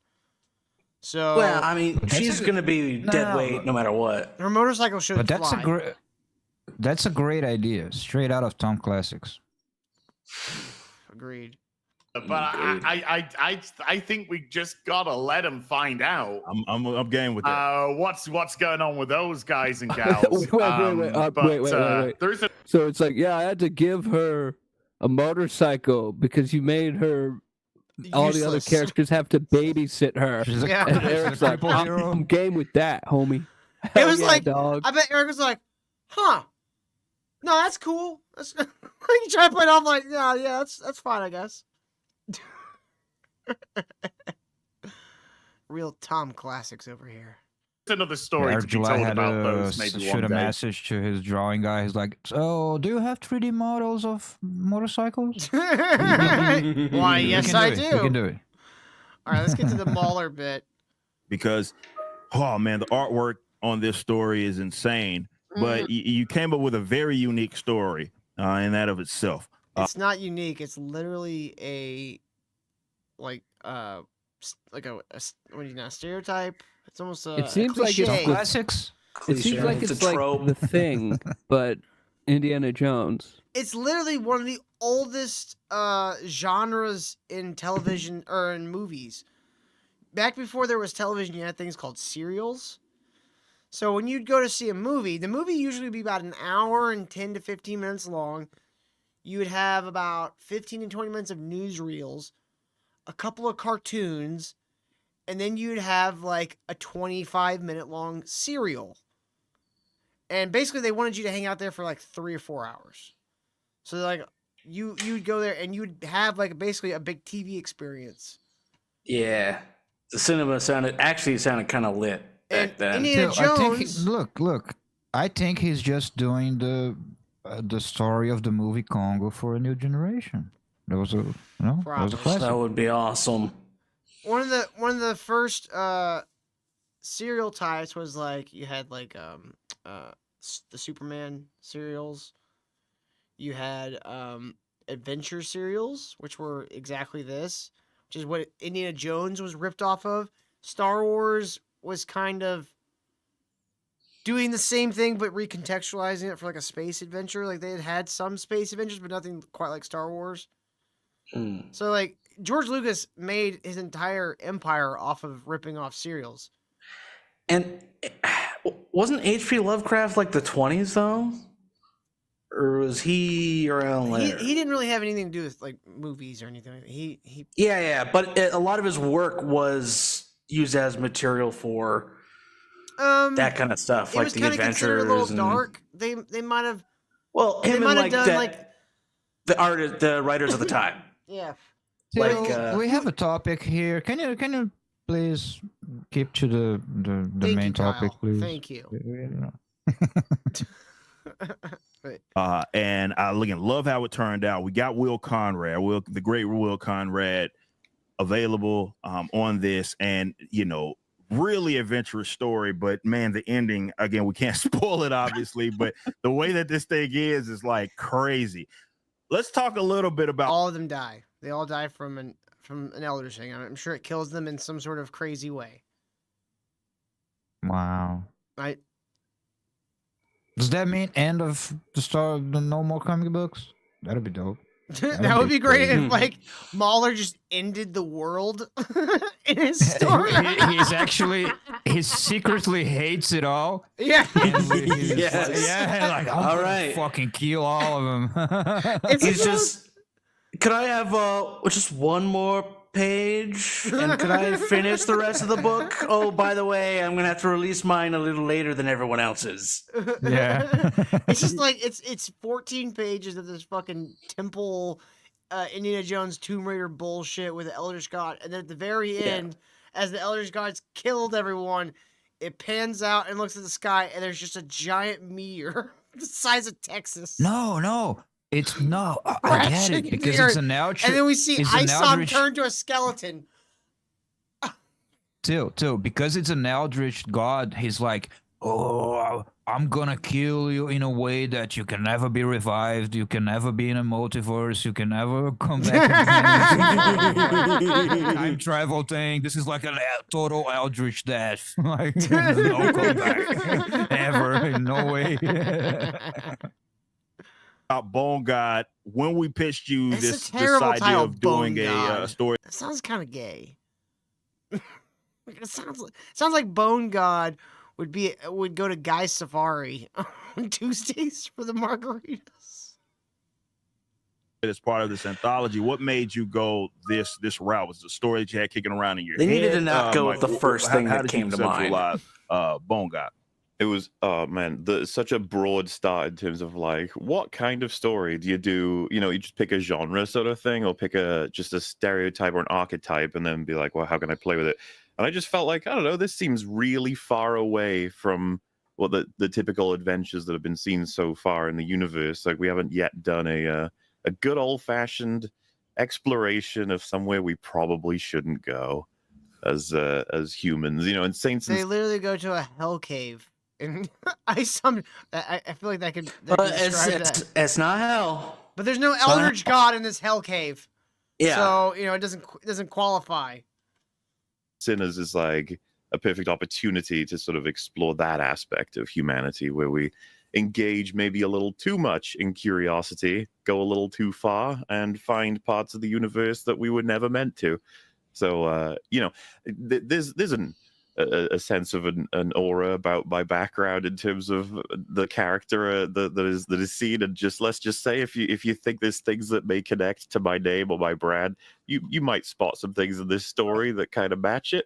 So, Well, I mean, she's gonna be dead weight no matter what. her motorcycle should But that's fly. that's a great idea, straight out of Tom Classics. Agreed. But I think we just gotta let them find out. I'm game with that. What's going on with those guys and gals? wait. There's a So it's like, yeah, I had to give her a motorcycle because you made her. All the other Useless. characters have to babysit her. Yeah. And Eric's like, I'm game with that, homie. It Hell was yeah, like, dog. I bet Eric was like, huh. No, that's cool. That's, you try to play it off like, yeah, that's fine, I guess. Real Tom Classics over here. another story Eric to be July told had about to those maybe shoot one a day. message to his drawing guy. He's like, "So, do you have 3D models of motorcycles?" Why, yes, I do. We can do it. All right, let's get to the Mauler bit. Because, oh man, the artwork on this story is insane. But you came up with a very unique story in that of itself. It's not unique. It's literally a what do you know, stereotype. It's almost a It seems a like it's cliche. Classics. It seems like it's like The Thing, but Indiana Jones. It's literally one of the oldest genres in television or in movies. Back before there was television, you had things called serials. So when you'd go to see a movie, the movie usually would be about an hour and 10 to 15 minutes long. You would have about 15 to 20 minutes of newsreels, a couple of cartoons, and then you'd have like a 25-minute long serial. And basically they wanted you to hang out there for like 3 or 4 hours. So like you'd go there and you'd have like basically a big TV experience. Yeah, the cinema sounded kind of lit back then. Indiana So, I think Jones. look. I think he's just doing the story of the movie Congo for a new generation. That was a that was a classic. That would be awesome. One of the first serial types was like you had like the Superman serials. You had adventure serials, which were exactly this, which is what Indiana Jones was ripped off of. Star Wars was kind of doing the same thing but recontextualizing it for like a space adventure. Like they had some space adventures, but nothing quite like Star Wars. So like George Lucas made his entire empire off of ripping off serials. And wasn't H.P. Lovecraft like the 20s though? Or was he around later? He didn't really have anything to do with like movies or anything. He Yeah, but a lot of his work was used as material for that kind of stuff, it like was the kind of considered a little adventures. dark. They might have Well, him and like the writers of the time. Yeah. So, Like, we have a topic here. Can you please keep to the Thank main you, topic, Kyle. please? Thank you. And I again love how it turned out. We got Will Conrad, the great Will Conrad, available on this, and really adventurous story. But man, the ending again, we can't spoil it obviously, but the way that this thing is like crazy. Let's talk a little bit about all of them die. They all die from an elder thing. I'm sure it kills them in some sort of crazy way. Wow. Right? Does that mean end of the start of the no more comic books? That'd be dope. That would be great crazy. if like Mauler just ended the world in his story. he secretly hates it all. Yeah. Like, I'm All gonna right. fucking kill all of them. He's just. Could I have just one more page? And could I finish the rest of the book? Oh, by the way, I'm gonna have to release mine a little later than everyone else's. Yeah. It's just like it's 14 pages of this fucking temple Indiana Jones Tomb Raider bullshit with the Elder God, and then at the very end, as the Elder God's killed everyone, it pans out and looks at the sky, and there's just a giant meteor the size of Texas. No. It's no. I get it because it's an Eldritch. And then we see it's an Isom Eldritch- turn to a skeleton. Till, because it's an eldritch god, he's like, oh, I'm gonna kill you in a way that you can never be revived, you can never be in a multiverse, you can never come back again. Time travel thing. This is like a total eldritch death. Like, no comeback ever, no way. Bone God, when we pitched you It's this a terrible idea title, of doing Bone God. a story, That sounds kind of gay. It sounds like Bone God would go to Guy Safari on Tuesdays for the margaritas. as part of this anthology, what made you go this route? Was the story that you had kicking around in your They head? needed to not go with the first thing how that did came you to mind. conceptualize, Bone God? It was such a broad start in terms of like what kind of story do you do? You know, you just pick a genre sort of thing, or pick just a stereotype or an archetype, and then be like, well, how can I play with it? And I just felt like, I don't know, this seems really far away from what the typical adventures that have been seen so far in the universe. Like we haven't yet done a good old fashioned exploration of somewhere we probably shouldn't go as humans. You know, and Saints and They literally go to a hell cave. And I feel like that could But describe that. it's not hell. But there's no It's not eldritch god in this hell cave. Yeah. So, it doesn't qualify. Sinners is like a perfect opportunity to sort of explore that aspect of humanity where we engage maybe a little too much in curiosity, go a little too far, and find parts of the universe that we were never meant to. So, there's a sense of an aura about my background in terms of the character that is seen, and let's just say if you think there's things that may connect to my name or my brand, you might spot some things in this story that kind of match it.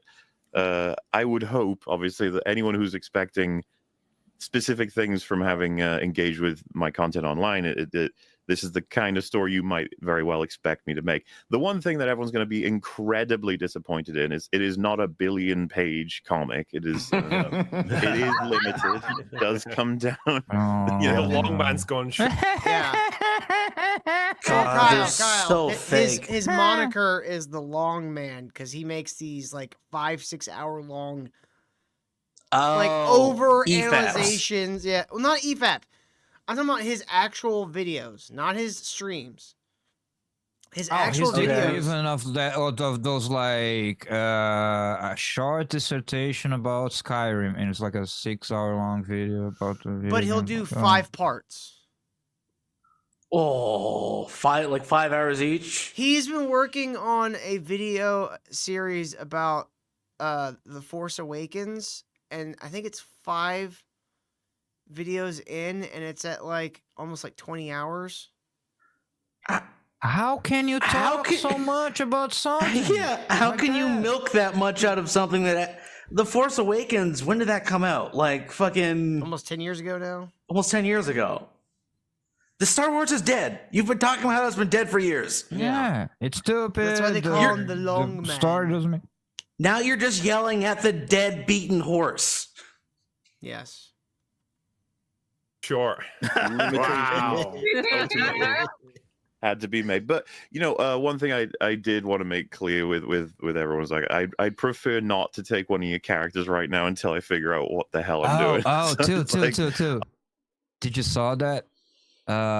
I would hope, obviously, that anyone who's expecting specific things from having engaged with my content online, this is the kind of story you might very well expect me to make. The one thing that everyone's going to be incredibly disappointed in is it is not a billion-page comic. It is it is limited. It does come down. The long man's gone. Kyle, so fake. His moniker is the Long Man because he makes these like 5-6 hour long, like over analyzations. Yeah, well, not EFAP. I'm talking about his actual videos, not his streams. His actual videos. Even of those like a short dissertation about Skyrim, and it's like a 6-hour long video about the video. But he'll do 5 parts. Oh, 5 hours each. He's been working on a video series about The Force Awakens, and I think it's 5 videos in, and it's at like almost like 20 hours. How can you talk so much about something? Yeah, how can you milk that much out of something that The Force Awakens, when did that come out? Like fucking almost 10 years ago now. Almost 10 years ago. The Star Wars is dead. You've been talking about how it's been dead for years. Yeah, it's stupid. That's why they call him the Long Man. Star doesn't make... Now you're just yelling at the dead, beaten horse. Yes. Sure. Wow. Had to be made. But one thing I did want to make clear with everyone was like I'd prefer not to take one of your characters right now until I figure out what the hell I'm doing. So two. Did you saw that?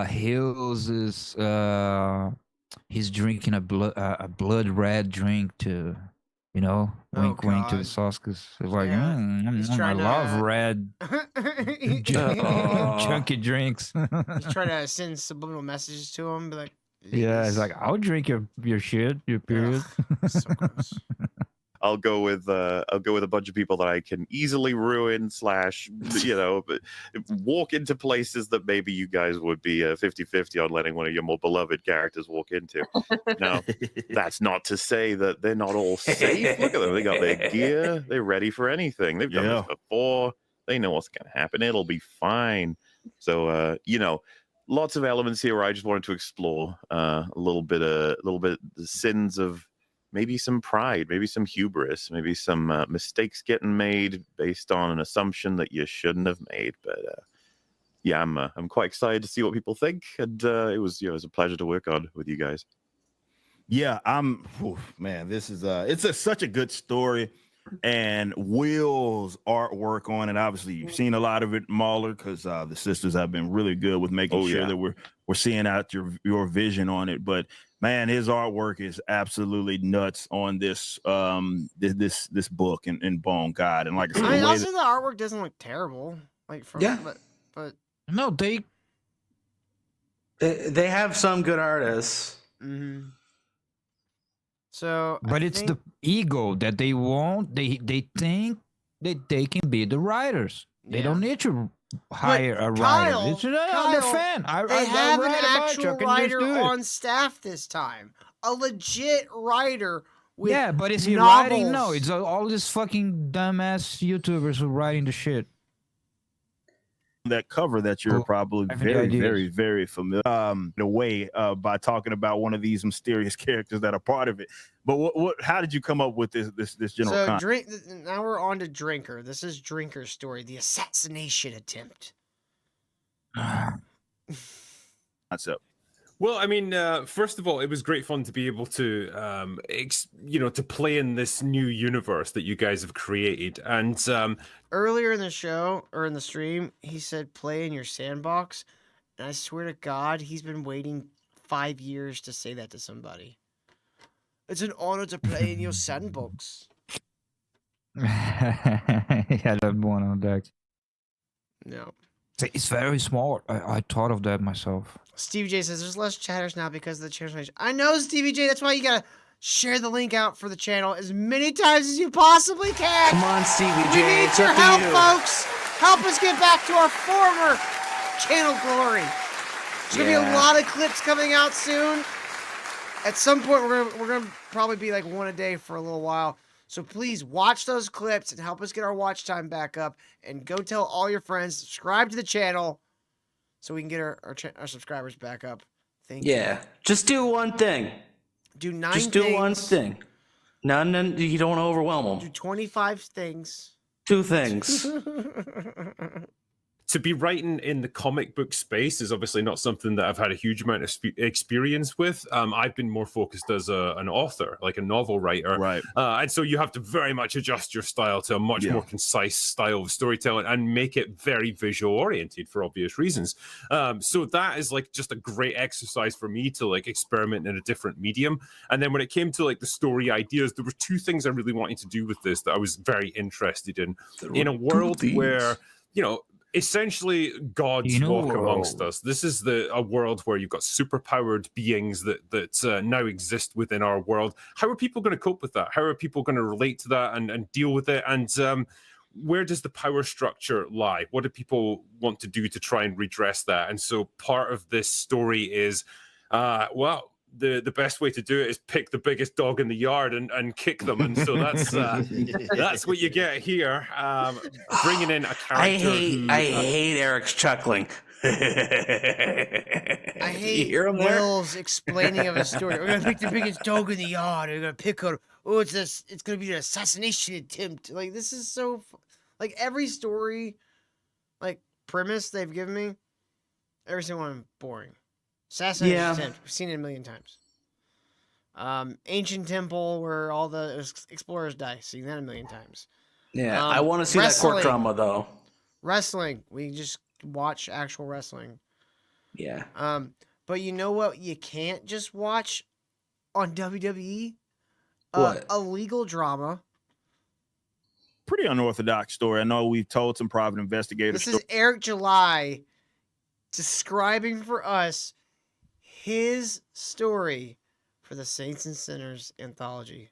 Hills is he's drinking a blood red drink to, wink wink to the sauce, because it's like I love red chunky drinks. He's trying to send subliminal messages to him, be like, yeah, it's like, I'll drink your shit, your period. So gross. I'll go with a bunch of people that I can easily ruin / walk into places that maybe you guys would be 50-50 on letting one of your more beloved characters walk into. Now, that's not to say that they're not all safe. Look at them. They got their gear. They're ready for anything. They've done this before. They know what's going to happen. It'll be fine. So, lots of elements here where I just wanted to explore a little bit the sins of maybe some pride, maybe some hubris, maybe some mistakes getting made based on an assumption that you shouldn't have made. But I'm quite excited to see what people think, and it was a pleasure to work on with you guys. Yeah, man, this is such a good story. and Will's artwork on it. Obviously, you've seen a lot of it, Mauler, because the sisters have been really good with making sure that we're seeing out your vision on it. But man, his artwork is absolutely nuts on this this book and Bone God. And like I said, I mean, the way also the artwork doesn't look terrible. Like from but no, they have some good artists. Mm-hmm. So, but it's the ego that they want. They think that they can be the writers. They don't need to hire a writer. Kyle, It's, I'm a fan. They have an write about you. actual I can just writer do it. on staff this time. A legit writer with Yeah, but is he novels. writing? No, it's all these fucking dumbass YouTubers who writing the shit. that cover that you're probably very familiar in a way by talking about one of these mysterious characters that are part of it. But what how did you come up with this general So concept? now we're on to Drinker. This is Drinker's story, the assassination attempt. Concept. Well, I mean, first of all, it was great fun to be able to, to play in this new universe that you guys have created. And earlier in the show or in the stream, he said, "Play in your sandbox," and I swear to God, he's been waiting 5 years to say that to somebody. It's an honor to play in your sandbox. Yeah, that one on deck. No. It's very smart. I thought of that myself. Stevie J says there's less chatters now because of the channel change. I know, Stevie J. That's why you gotta share the link out for the channel as many times as you possibly can. Come on, Stevie We J. need It's your up to help, you. folks. Help us get back to our former channel glory. There's gonna be a lot of clips coming out soon. At some point, we're gonna probably be like one a day for a little while. So please watch those clips and help us get our watch time back up. And go tell all your friends, subscribe to the channel, so we can get our subscribers back up. Thank you. Yeah, just do one thing. Do 9 Just things. do one thing. None. You don't want to overwhelm them. Do 25 things. 2 things. to be writing in the comic book space is obviously not something that I've had a huge amount of experience with. I've been more focused as an author, like a novel writer. Right. And so you have to very much adjust your style to a much more concise style of storytelling and make it very visual oriented for obvious reasons. So that is like just a great exercise for me to like experiment in a different medium. And then when it came to like the story ideas, there were 2 things I really wanted to do with this that I was very interested in a world where, essentially gods walk amongst us. This is a world where you've got superpowered beings that now exist within our world. How are people going to cope with that? How are people going to relate to that and deal with it? And where does the power structure lie? What do people want to do to try and redress that? And so part of this story is, the best way to do it is pick the biggest dog in the yard and kick them. And so that's what you get here. Bringing in a character. I hate Eric's chuckling. I hate Will's explaining of a story. We're gonna pick the biggest dog in the yard. We're gonna pick her. Oh, it's gonna be an assassination attempt. Like this is so, like every story, like premise they've given me, every single one boring. Assassination attempt. We've seen it a million times. Ancient temple where all the explorers die. Seen that a million times. Yeah, I want to see that court drama though. Wrestling. We just watch actual wrestling. Yeah. But you know what? You can't just watch on WWE. What? A legal drama. Pretty unorthodox story. I know we've told some private investigators. This is Eric July describing for us his story for the Saints and Sinners anthology.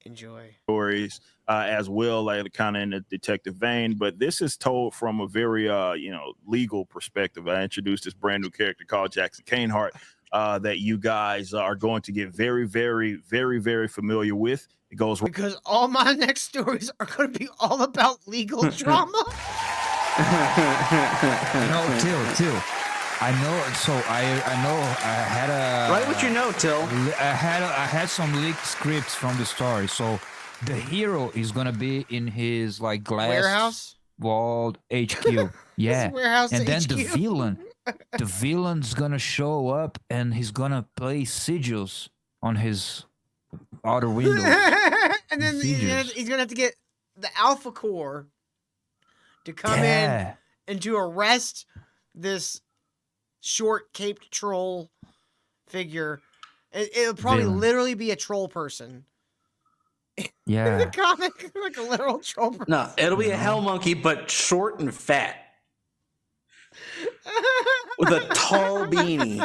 Enjoy. Stories as well, like kind of in the detective vein, but this is told from a very legal perspective. I introduced this brand new character called Jackson Canehart that you guys are going to get very, very, very, very familiar with. It goes because all my next stories are going to be all about legal drama. Till. I know. So I know. I had a. Write what you know, Till. I had some leaked scripts from the story. So the hero is gonna be in his like glass warehouse walled HQ. Yeah. Warehouse and then HQ. the villain's gonna show up and he's gonna place sigils on his outer window. And then Procedures. he's gonna have to get the Alpha Core to come in Yeah. and to arrest this short caped troll figure. It'll probably Villain. literally be a troll person. In the Yeah. comic, like a literal troll person. No, it'll be a hell monkey, but short and fat. With a tall beanie.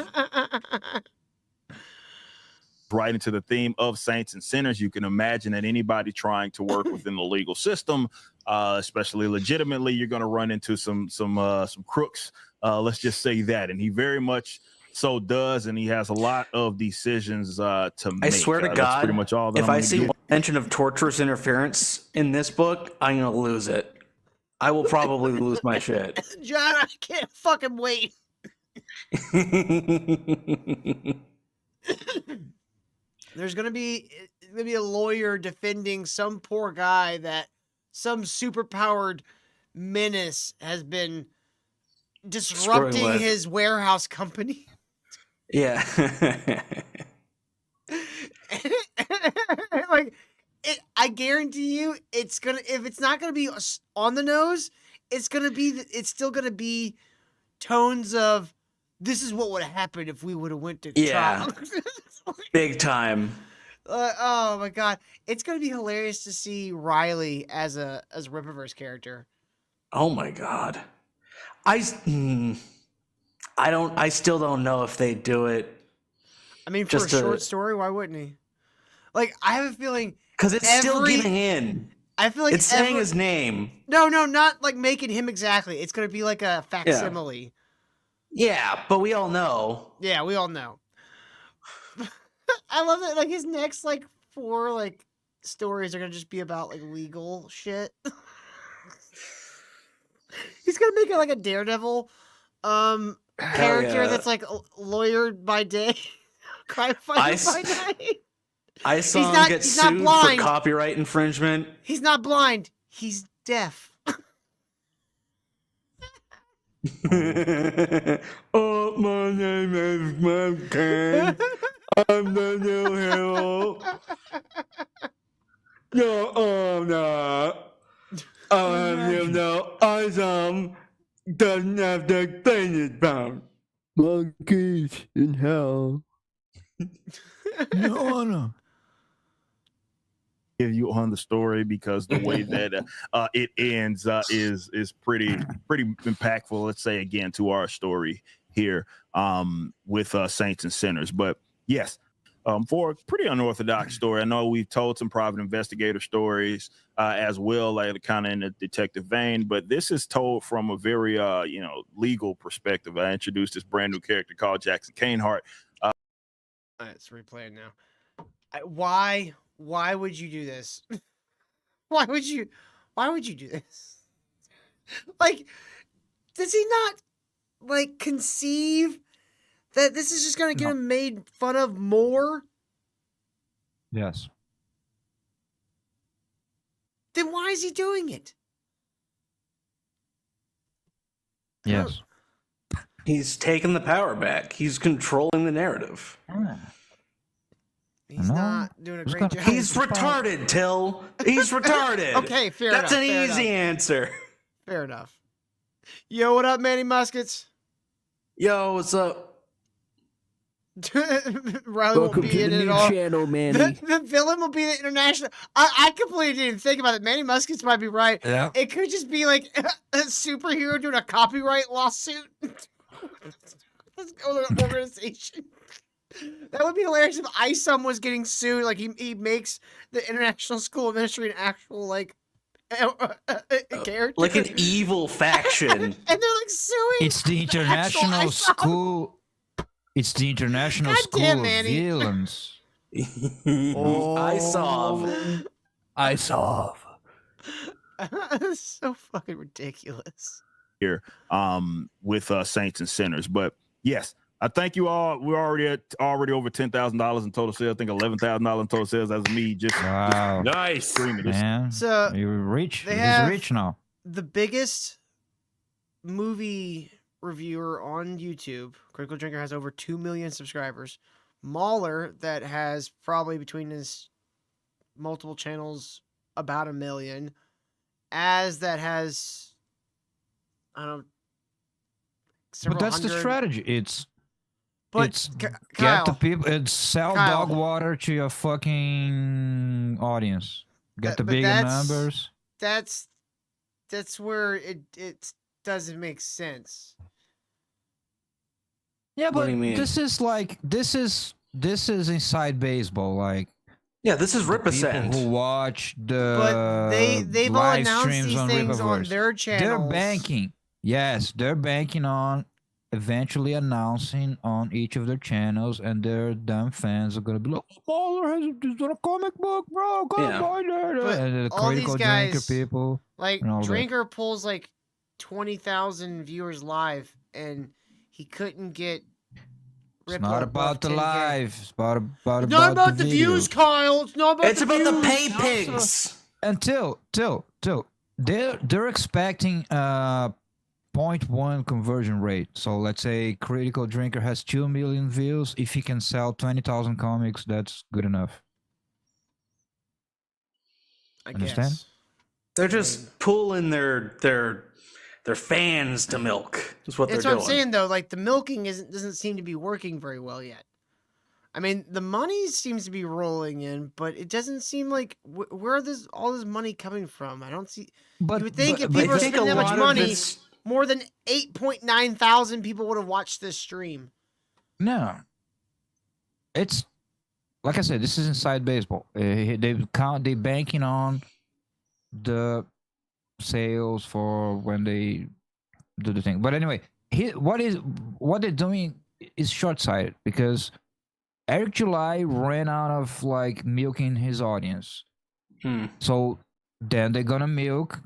Right into the theme of saints and sinners. You can imagine that anybody trying to work within the legal system, especially legitimately, you're going to run into some crooks. Let's just say that, and he very much so does, and he has a lot of decisions to make. I swear to That's God, pretty much all that if I'm I gonna see give. one mention of torturous interference in this book, I'm gonna lose it. I will probably lose my shit. John, I can't fucking wait. There's gonna be a lawyer defending some poor guy that some superpowered menace has been disrupting with. his warehouse company. Yeah. Like, I guarantee you, it's gonna. If it's not gonna be on the nose, it's still gonna be tones of, this is what would have happened if we would have went to Yeah. trial. Big time. Oh my god, it's gonna be hilarious to see Riley as a Rippaverse character. Oh my God. I still don't know if they do it. I mean, for Just a to- short story, why wouldn't he? Like, I have a feeling Because it's still getting in. I feel like It's saying his name. No, not like making him exactly. It's gonna be like a facsimile. Yeah, but we all know. Yeah, we all know. I love that. Like, his next 4 stories are gonna just be about legal shit. He's gonna make it like a Daredevil character yeah. that's lawyer by day, crime fighter by night. I saw He's him not- get he's not sued for blind. copyright infringement. He's not blind. He's deaf. Oh, my name is Mankind. I'm the new hero. No, not. You know, awesome doesn't have to explain it bound. Monkeys in hell. No. Give you on the story because the way that it ends is pretty impactful. Let's say again to our story here with saints and sinners. But yes, for a pretty unorthodox story, I know we've told some private investigator stories as well, like kind of in a detective vein. But this is told from a very legal perspective. I introduced this brand new character called Jackson Canehart. It's replaying now. Why would you do this? Why would you do this? Does he not conceive that this is just gonna get him made fun of more? Yes. Then why is he doing it? Yes. He's taking the power back. He's controlling the narrative. He's not doing a great job. He's retarded, Till. He's retarded. Okay, fair That's enough. an fair easy enough. answer. Fair enough. Yo, what up, Manny Muskets? Yo, what's up? Riley Welcome won't to be in the it at new all. channel, Manny. The villain will be the international. I completely didn't think about it. Manny Muskets might be right. Yeah. It could just be like a superhero doing a copyright lawsuit. Let's go to the organization. That would be hilarious if ISOM was getting sued. Like he makes the International School of Ministry an actual character, Like an evil faction. and they're suing. It's the International ISOM. School. It's the International God School damn, of Manny. Villains. ISOV. ISOV. It's so fucking ridiculous. Here with saints and sinners. But yes, I thank you all. We're already over $10,000 in total sales. I think $11,000 in total sales. That's me just Wow. Nice. streaming this. Man. So You're rich. they He's have rich now. the biggest movie reviewer on YouTube. Critical Drinker has over 2 million subscribers. Mauler, that has probably between his multiple channels about 1 million. As that has, I don't know, But that's the 100. strategy. It's But get Kyle, the people. It's sell Kyle. dog water to your fucking audience. Get the bigger numbers. That's where it doesn't make sense. Yeah, What but do you mean? this is like this is inside baseball. Like Yeah, this is Rippa people Send. who watch the But they've all live announced streams these on things on Rippaverse. their They're channels. banking. Yes, they're banking on eventually announcing on each of their channels, and their damn fans are gonna be like, "Baller has done a comic book, bro. Go Yeah. buy that." But And the all these critical drinker guys, people, like and all that. Drinker pulls like 20,000 viewers live, and he couldn't get. It's Rippa not above about the 10K. live. It's about It's not about the video. views, Kyle. It's not about It's the about views. the pay pigs. Until they're expecting 0.1 conversion rate. So let's say Critical Drinker has 2 million views. If he can sell 20,000 comics, that's good enough. I Understand? guess. They're just pulling their fans to milk. Is what That's they're what I'm doing. saying, though. Like the milking doesn't seem to be working very well yet. I mean, the money seems to be rolling in, but it doesn't seem like where is all this money coming from? I don't see. But you would think if but I people are think spending a that much lot of money, it's- more than 8.9 thousand people would have watched this stream. No. It's like I said, this is inside baseball. They banking on the sales for when they do the thing. But anyway, what they're doing is short-sighted because Eric July ran out of like milking his audience. So then they're gonna milk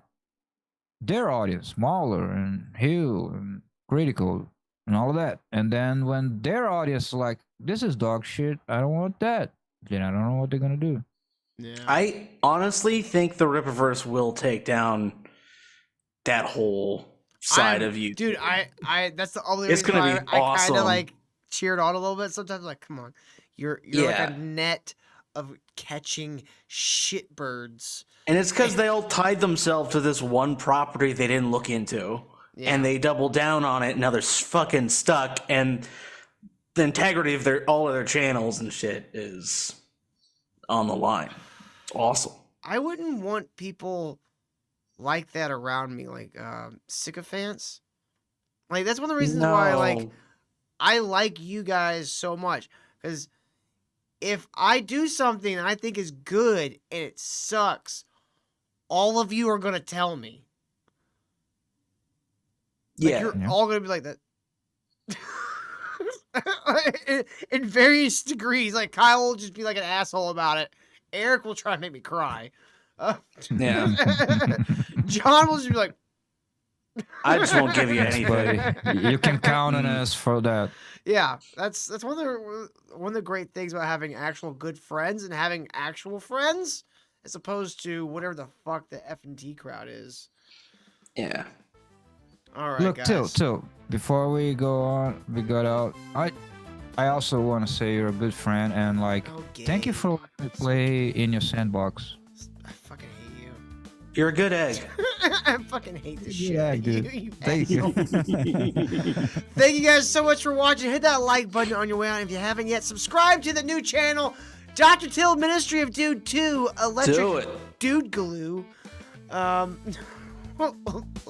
their audience, Mauler and Hill and Critical and all of that. And then when their audience is like, this is dog shit, I don't want that, then I don't know what they're gonna do. Yeah. I honestly think the Rippaverse will take down that whole side of you. Dude, I that's the only It's reason gonna why be I kind awesome. of like cheered on a little bit. Sometimes like, come on, you're like Yeah. a net of catching shitbirds. And it's because they all tied themselves to this one property they didn't look into. Yeah. And they doubled down on it, and now they're fucking stuck. And the integrity of all of their channels and shit is on the line. It's awesome. I wouldn't want people like that around me, like sycophants. Like that's one of the reasons why No. I like you guys so much, because if I do something I think is good and it sucks, all of you are gonna tell me. Like, Yeah. you're all gonna be like that. in various degrees. Like Kyle will just be like an asshole about it. Eric will try to make me cry. Yeah. John will just be like, I just won't give you Yes, anything. buddy. You can count on us for that. yeah, that's one of the great things about having actual good friends and having actual friends, as opposed to whatever the fuck the F and T crowd is. Yeah. All right, Look, guys. Till, before we go on, we got out. I also want to say you're a good friend, and like, thank you for letting me play in your sandbox. I fucking hate you. You're a good egg. I fucking hate this shit. Yeah, dude. You Thank you. Thank you guys so much for watching. Hit that like button on your way out. If you haven't yet, subscribe to the new channel, Dr. Till Ministry of Dude 2, Electric Do it. Dude Glue. We'll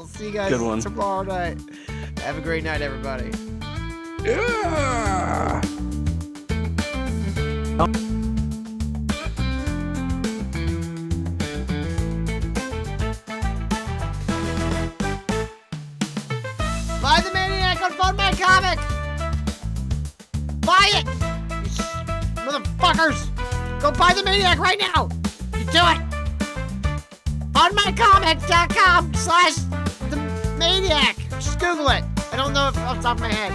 see you guys Good one. tomorrow night. Have a great night, everybody. Yeah. Buy the Maniac on Fund My Comic! Buy it! You motherfuckers! Go buy the Maniac right now! You do it! FundMyComic.com/the Maniac! Just Google it. I don't know if off the top of my head.